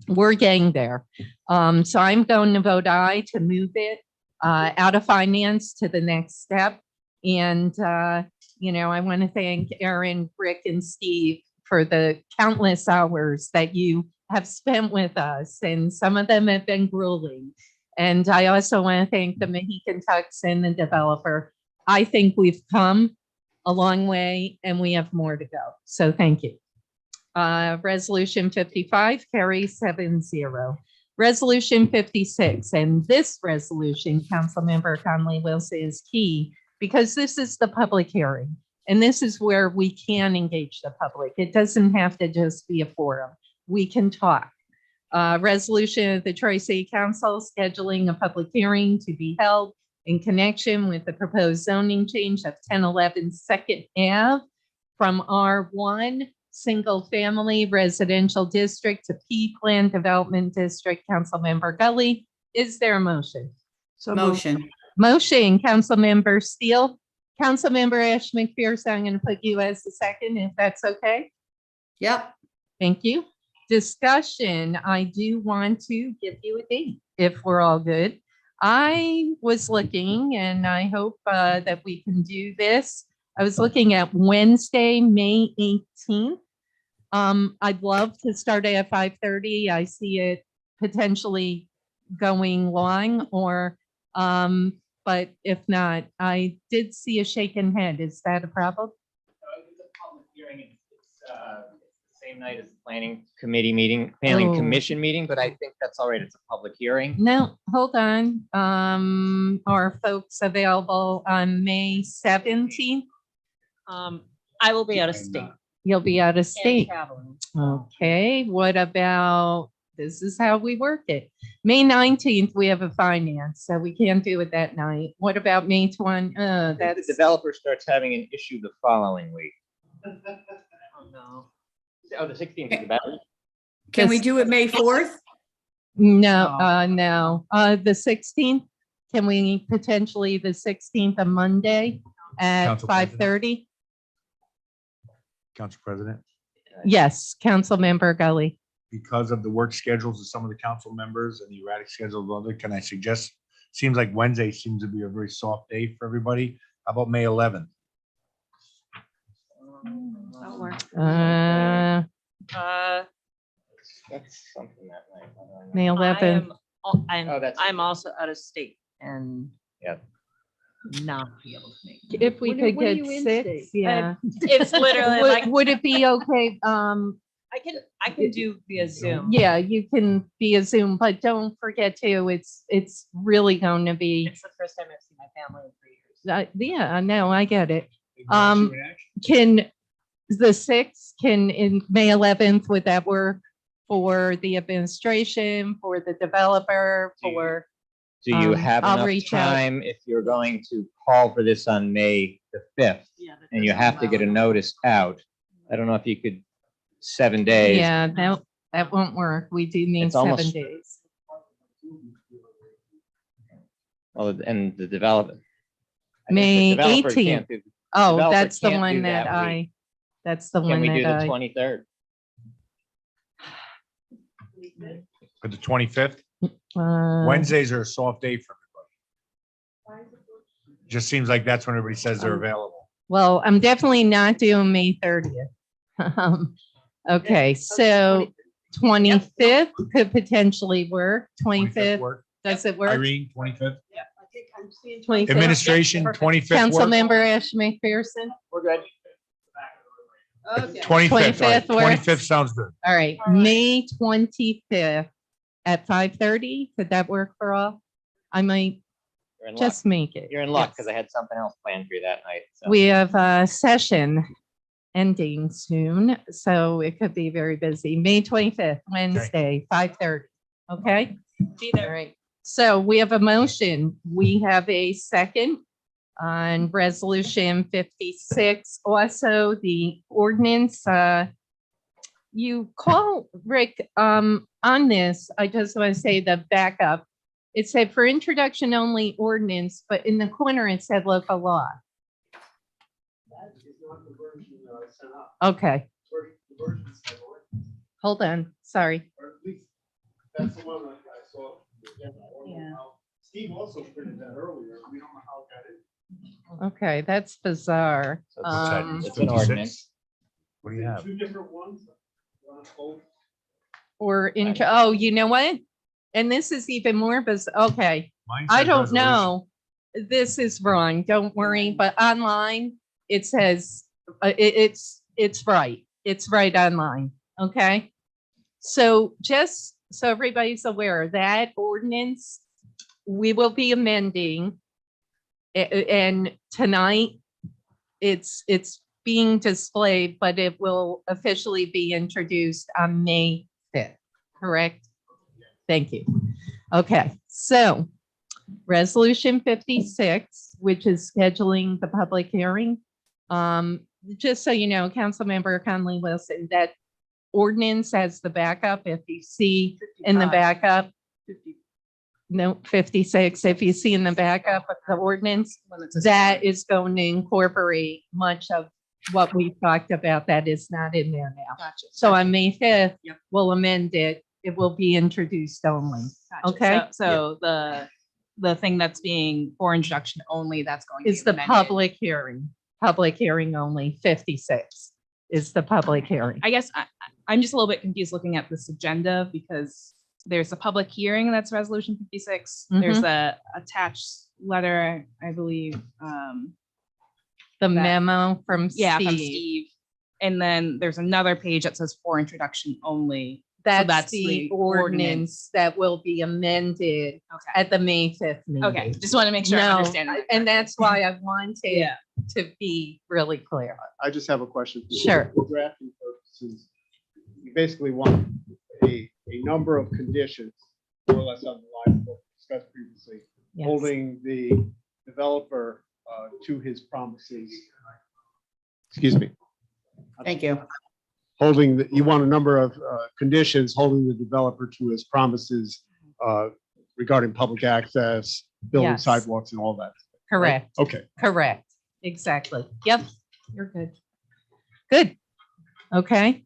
S1: We're getting there. So I'm going to vote aye to move it out of finance to the next step. And, you know, I want to thank Aaron, Rick, and Steve for the countless hours that you have spent with us, and some of them have been grueling. And I also want to thank the Mohican Tucks and the developer. I think we've come a long way and we have more to go. So thank you. Resolution 55 carries 7-0. Resolution 56, and this resolution, Councilmember Conley Wilson, is key because this is the public hearing. And this is where we can engage the public. It doesn't have to just be a forum. We can talk. Resolution of the Troy City Council scheduling a public hearing to be held in connection with the proposed zoning change of 1011 Second Ave from R1 Single Family Residential District to P Plan Development District. Councilmember Gully, is there a motion?
S5: So motion.
S1: Motion, Councilmember Steele. Councilmember Ash McPherson, I'm going to put you as the second, if that's okay.
S5: Yep.
S1: Thank you. Discussion. I do want to give you a date if we're all good. I was looking, and I hope that we can do this. I was looking at Wednesday, May 18th. I'd love to start at 5:30. I see it potentially going long, or but if not, I did see a shaken head. Is that a problem?
S10: It's a public hearing. It's the same night as the planning committee meeting, planning commission meeting, but I think that's all right. It's a public hearing.
S1: No, hold on. Are folks available on May 17th?
S19: I will be out of state.
S1: You'll be out of state.
S19: Traveling.
S1: Okay, what about, this is how we work it. May 19th, we have a finance, so we can't do it that night. What about May 20?
S10: The
S1: That's,
S10: developer starts having an issue the following week.
S19: Oh, no.
S10: Oh, the 16th is better.
S5: Can we do it May 4th?
S1: no, no. The 16th, can we potentially the 16th, a Monday at
S4: Council President.
S1: 5:30?
S4: Council President,
S1: Yes, Councilmember Gully.
S4: because of the work schedules of some of the council members and the erratic schedule of other, can I suggest, seems like Wednesday seems to be a very soft day for everybody. How about May 11th?
S19: That'll work.
S10: That's something that night.
S1: May 11th.
S19: I'm also out of state and
S10: Yeah.
S19: not be able to make.
S1: If we
S2: When
S1: could
S2: are
S1: get
S2: you in
S1: 6,
S2: state?
S1: yeah.
S19: It's literally like,
S1: Would it be okay?
S19: I can do via Zoom.
S1: Yeah, you can be a Zoom, but don't forget to, it's really going to be,
S19: It's the first time I've seen my family in 3 years.
S1: yeah, no, I get it. Can the 6th, in May 11th, would that work for the administration, for the developer, for?
S10: Do you have
S1: I'll
S10: enough
S1: reach out.
S10: time if you're going to call for this on May the 5th? And you have to get a notice out. I don't know if you could 7 days.
S1: Yeah, no, that won't work. We do need
S10: It's
S1: 7
S10: almost-
S1: days.
S10: Well, and the developer. I guess the
S1: May
S10: developer
S1: 18th.
S10: can't do-
S1: Oh,
S10: developer
S1: that's the
S10: can't do
S1: one that
S10: week.
S1: that's the
S10: Can
S1: one
S10: we do the
S1: that
S10: 23rd?
S4: For the 25th?
S1: I.
S4: Wednesdays are a soft day for everybody. Just seems like that's when everybody says they're available.
S1: Well, I'm definitely not doing May 30th. Okay, so 25th could potentially work. 25th,
S4: work.
S1: does it work?
S4: Irene, 25th.
S1: 25th.
S4: Administration, 25th work.
S1: Councilmember Ash McPherson.
S10: We're good.
S1: Okay.
S4: 25th, all right.
S1: 25th works.
S4: 25th sounds good.
S1: All right, May 25th at 5:30. Could that work for all? I might
S10: You're in luck.
S1: just make it.
S10: You're in luck
S1: Yes.
S10: because I had something else planned for you that night. So.
S1: We have a session ending soon, so it could be very busy. May 25th, Wednesday, 5:30. Okay?
S7: Be
S1: All
S7: there.
S1: right. So we have a motion. We have a second on resolution 56. Also, the ordinance, you call Rick, on this, I just want to say the backup. It said for introduction only ordinance, but in the corner it said local law. Okay. Hold on, sorry.
S12: That's the one I saw.
S1: Yeah.
S12: Steve also printed that earlier. We don't know how that is.
S1: Okay, that's bizarre.
S10: It's an ordinance.
S4: What do you have?
S12: Two different ones.
S1: Or intro, oh, you know what? And this is even more bizarre. Okay,
S4: Mine
S1: I
S4: says
S1: don't
S4: resolution.
S1: know. This is wrong. Don't worry, but online it says, it's right. It's right online. Okay. So just so everybody's aware, that ordinance, we will be amending. And tonight, it's being displayed, but it will officially be introduced on May 5th, correct? Thank you. Okay, so resolution 56, which is scheduling the public hearing. Just so you know, Councilmember Conley Wilson, that ordinance has the backup. If you see in the backup, no, 56, if you see in the backup of the ordinance, that is going to incorporate much of what we talked about that is not in there now.
S7: Gotcha.
S1: So on May 5th,
S7: Yep.
S1: we'll amend it. It will be introduced only.
S7: Gotcha.
S1: Okay.
S7: So the thing that's being for introduction only, that's going to
S1: Is
S7: be
S1: the
S7: amended.
S1: public hearing only. 56 is the public hearing.
S7: I guess I'm just a little bit confused looking at this agenda because there's a public hearing, that's resolution 56. There's a attached letter, I believe.
S1: The memo from
S7: Yeah,
S1: Steve.
S7: from Steve. And then there's another page that says for introduction only.
S1: That's the ordinance that will be amended at the May 5th meeting.
S7: Okay, just want to make sure I'm understanding.
S1: And that's why I wanted
S7: Yeah.
S1: to be really clear.
S12: I just have a question.
S1: Sure.
S12: For drafting purposes, you basically want a number of conditions, more or less on the line of what we discussed previously,
S1: Yes.
S12: holding the developer to his promises. Excuse me.
S5: Thank you.
S12: You want a number of conditions holding the developer to his promises regarding public access, building
S1: Yes.
S12: sidewalks and all that.
S1: Correct.
S12: Okay.
S1: Correct. Exactly. Yep. You're good. Good. Okay.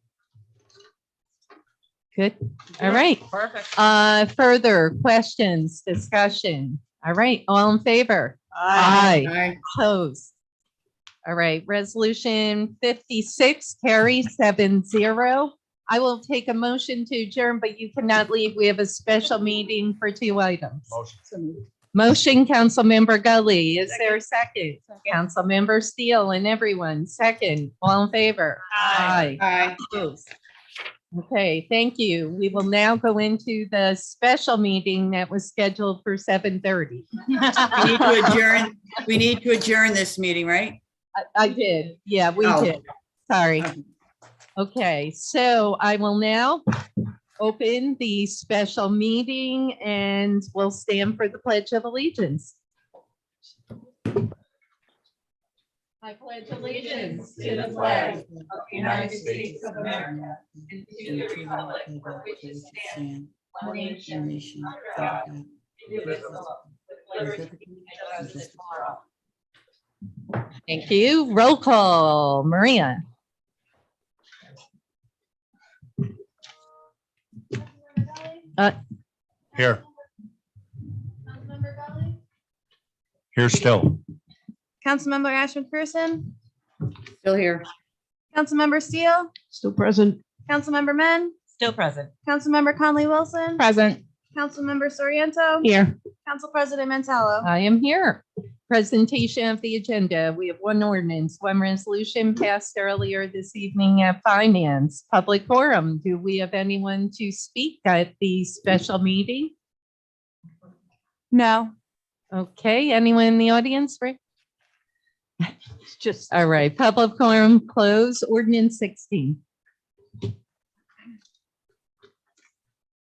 S1: Good. All right.
S7: Perfect.
S1: Further questions, discussion. All right. All in favor? Aye. Opposed. All right. Resolution 56 carries 7-0. I will take a motion to adjourn, but you cannot leave. We have a special meeting for 2 items. Motion, Councilmember Gully. Is there a second? Councilmember Steele and everyone. Second. All in favor? Aye.
S5: Aye.
S1: Opposed. Okay, thank you. We will now go into the special meeting that was scheduled for 7:30.
S5: We need to adjourn. We need to adjourn this meeting, right?
S1: I did. Yeah, we
S5: Oh.
S1: did. Sorry. Okay, so I will now open the special meeting and we'll stand for the Pledge of Allegiance. I pledge allegiance to the flag of the United States of America and to the republic for which it stands, one nation, under God, indivisible, with liberty and justice for all. Thank you. Roll call. Maria.
S4: Here. Here still.
S11: Councilmember Ashman Pearson,
S5: Still here.
S11: Councilmember Steele,
S2: Still present.
S11: Councilmember Men,
S7: Still present.
S11: Councilmember Conley Wilson,
S7: Present.
S11: Councilmember Soriento,
S1: Here.
S11: Council President Mentallo.
S1: I am here. Presentation of the agenda. We have one ordinance, one resolution passed earlier this evening at Finance. Public forum. Do we have anyone to speak at the special meeting?
S11: No.
S1: Okay, anyone in the audience? Rick?
S9: Just.
S1: All right, public forum closed. Ordinance 16.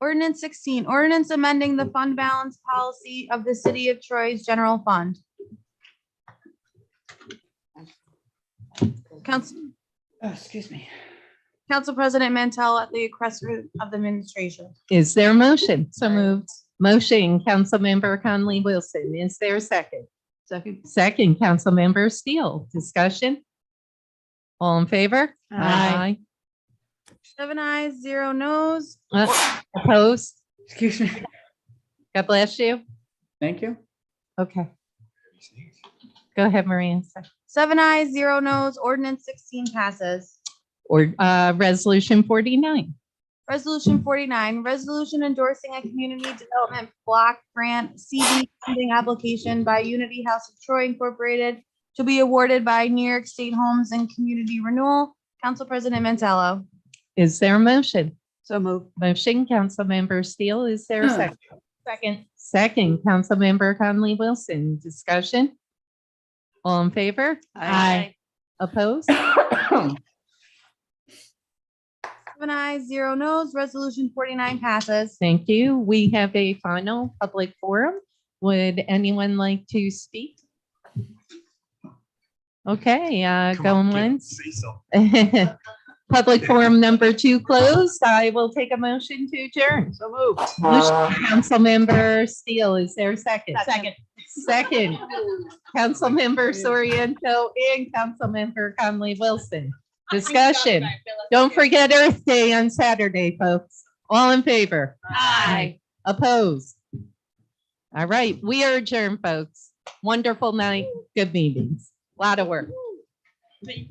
S11: Ordinance 16, ordinance amending the fund balance policy of the city of Troy's general fund. Council,
S5: Excuse me.
S11: Council President Mantell at the request of the administration.
S1: Is there a motion? So moved. Motion, Councilmember Conley Wilson. Is there a second?
S9: Second.
S1: Second, Councilmember Steele. Discussion? All in favor?
S11: Aye. 7 ayes, 0 noes.
S1: Opposed?
S5: Excuse me.
S1: God bless you.
S5: Thank you.
S1: Okay. Go ahead, Maria.
S11: 7 ayes, 0 noes. Ordinance 16 passes.
S1: Or resolution 49.
S11: Resolution 49, resolution endorsing a community development block grant CD funding application by Unity House of Troy Incorporated to be awarded by New York State Homes and Community Renewal. Council President Mantello.
S1: Is there a motion?
S9: So moved.
S1: Motion, Councilmember Steele. Is there a second?
S11: Second.
S1: Second, Councilmember Conley Wilson. Discussion? All in favor?
S11: Aye.
S1: Opposed?
S11: 7 ayes, 0 noes. Resolution 49 passes.
S1: Thank you. We have a final public forum. Would anyone like to speak? Okay, going once.
S4: Say something.
S1: Public forum number 2 closed. I will take a motion to adjourn. So moved. Councilmember Steele, is there a second?
S11: Second.
S1: Second, Councilmember Soriento and Councilmember Conley Wilson. Discussion. Don't forget Earth Day on Saturday, folks. All in favor?
S11: Aye.
S1: Opposed? All right, we are adjourned, folks. Wonderful night, good meetings. A lot of work.
S11: Nice.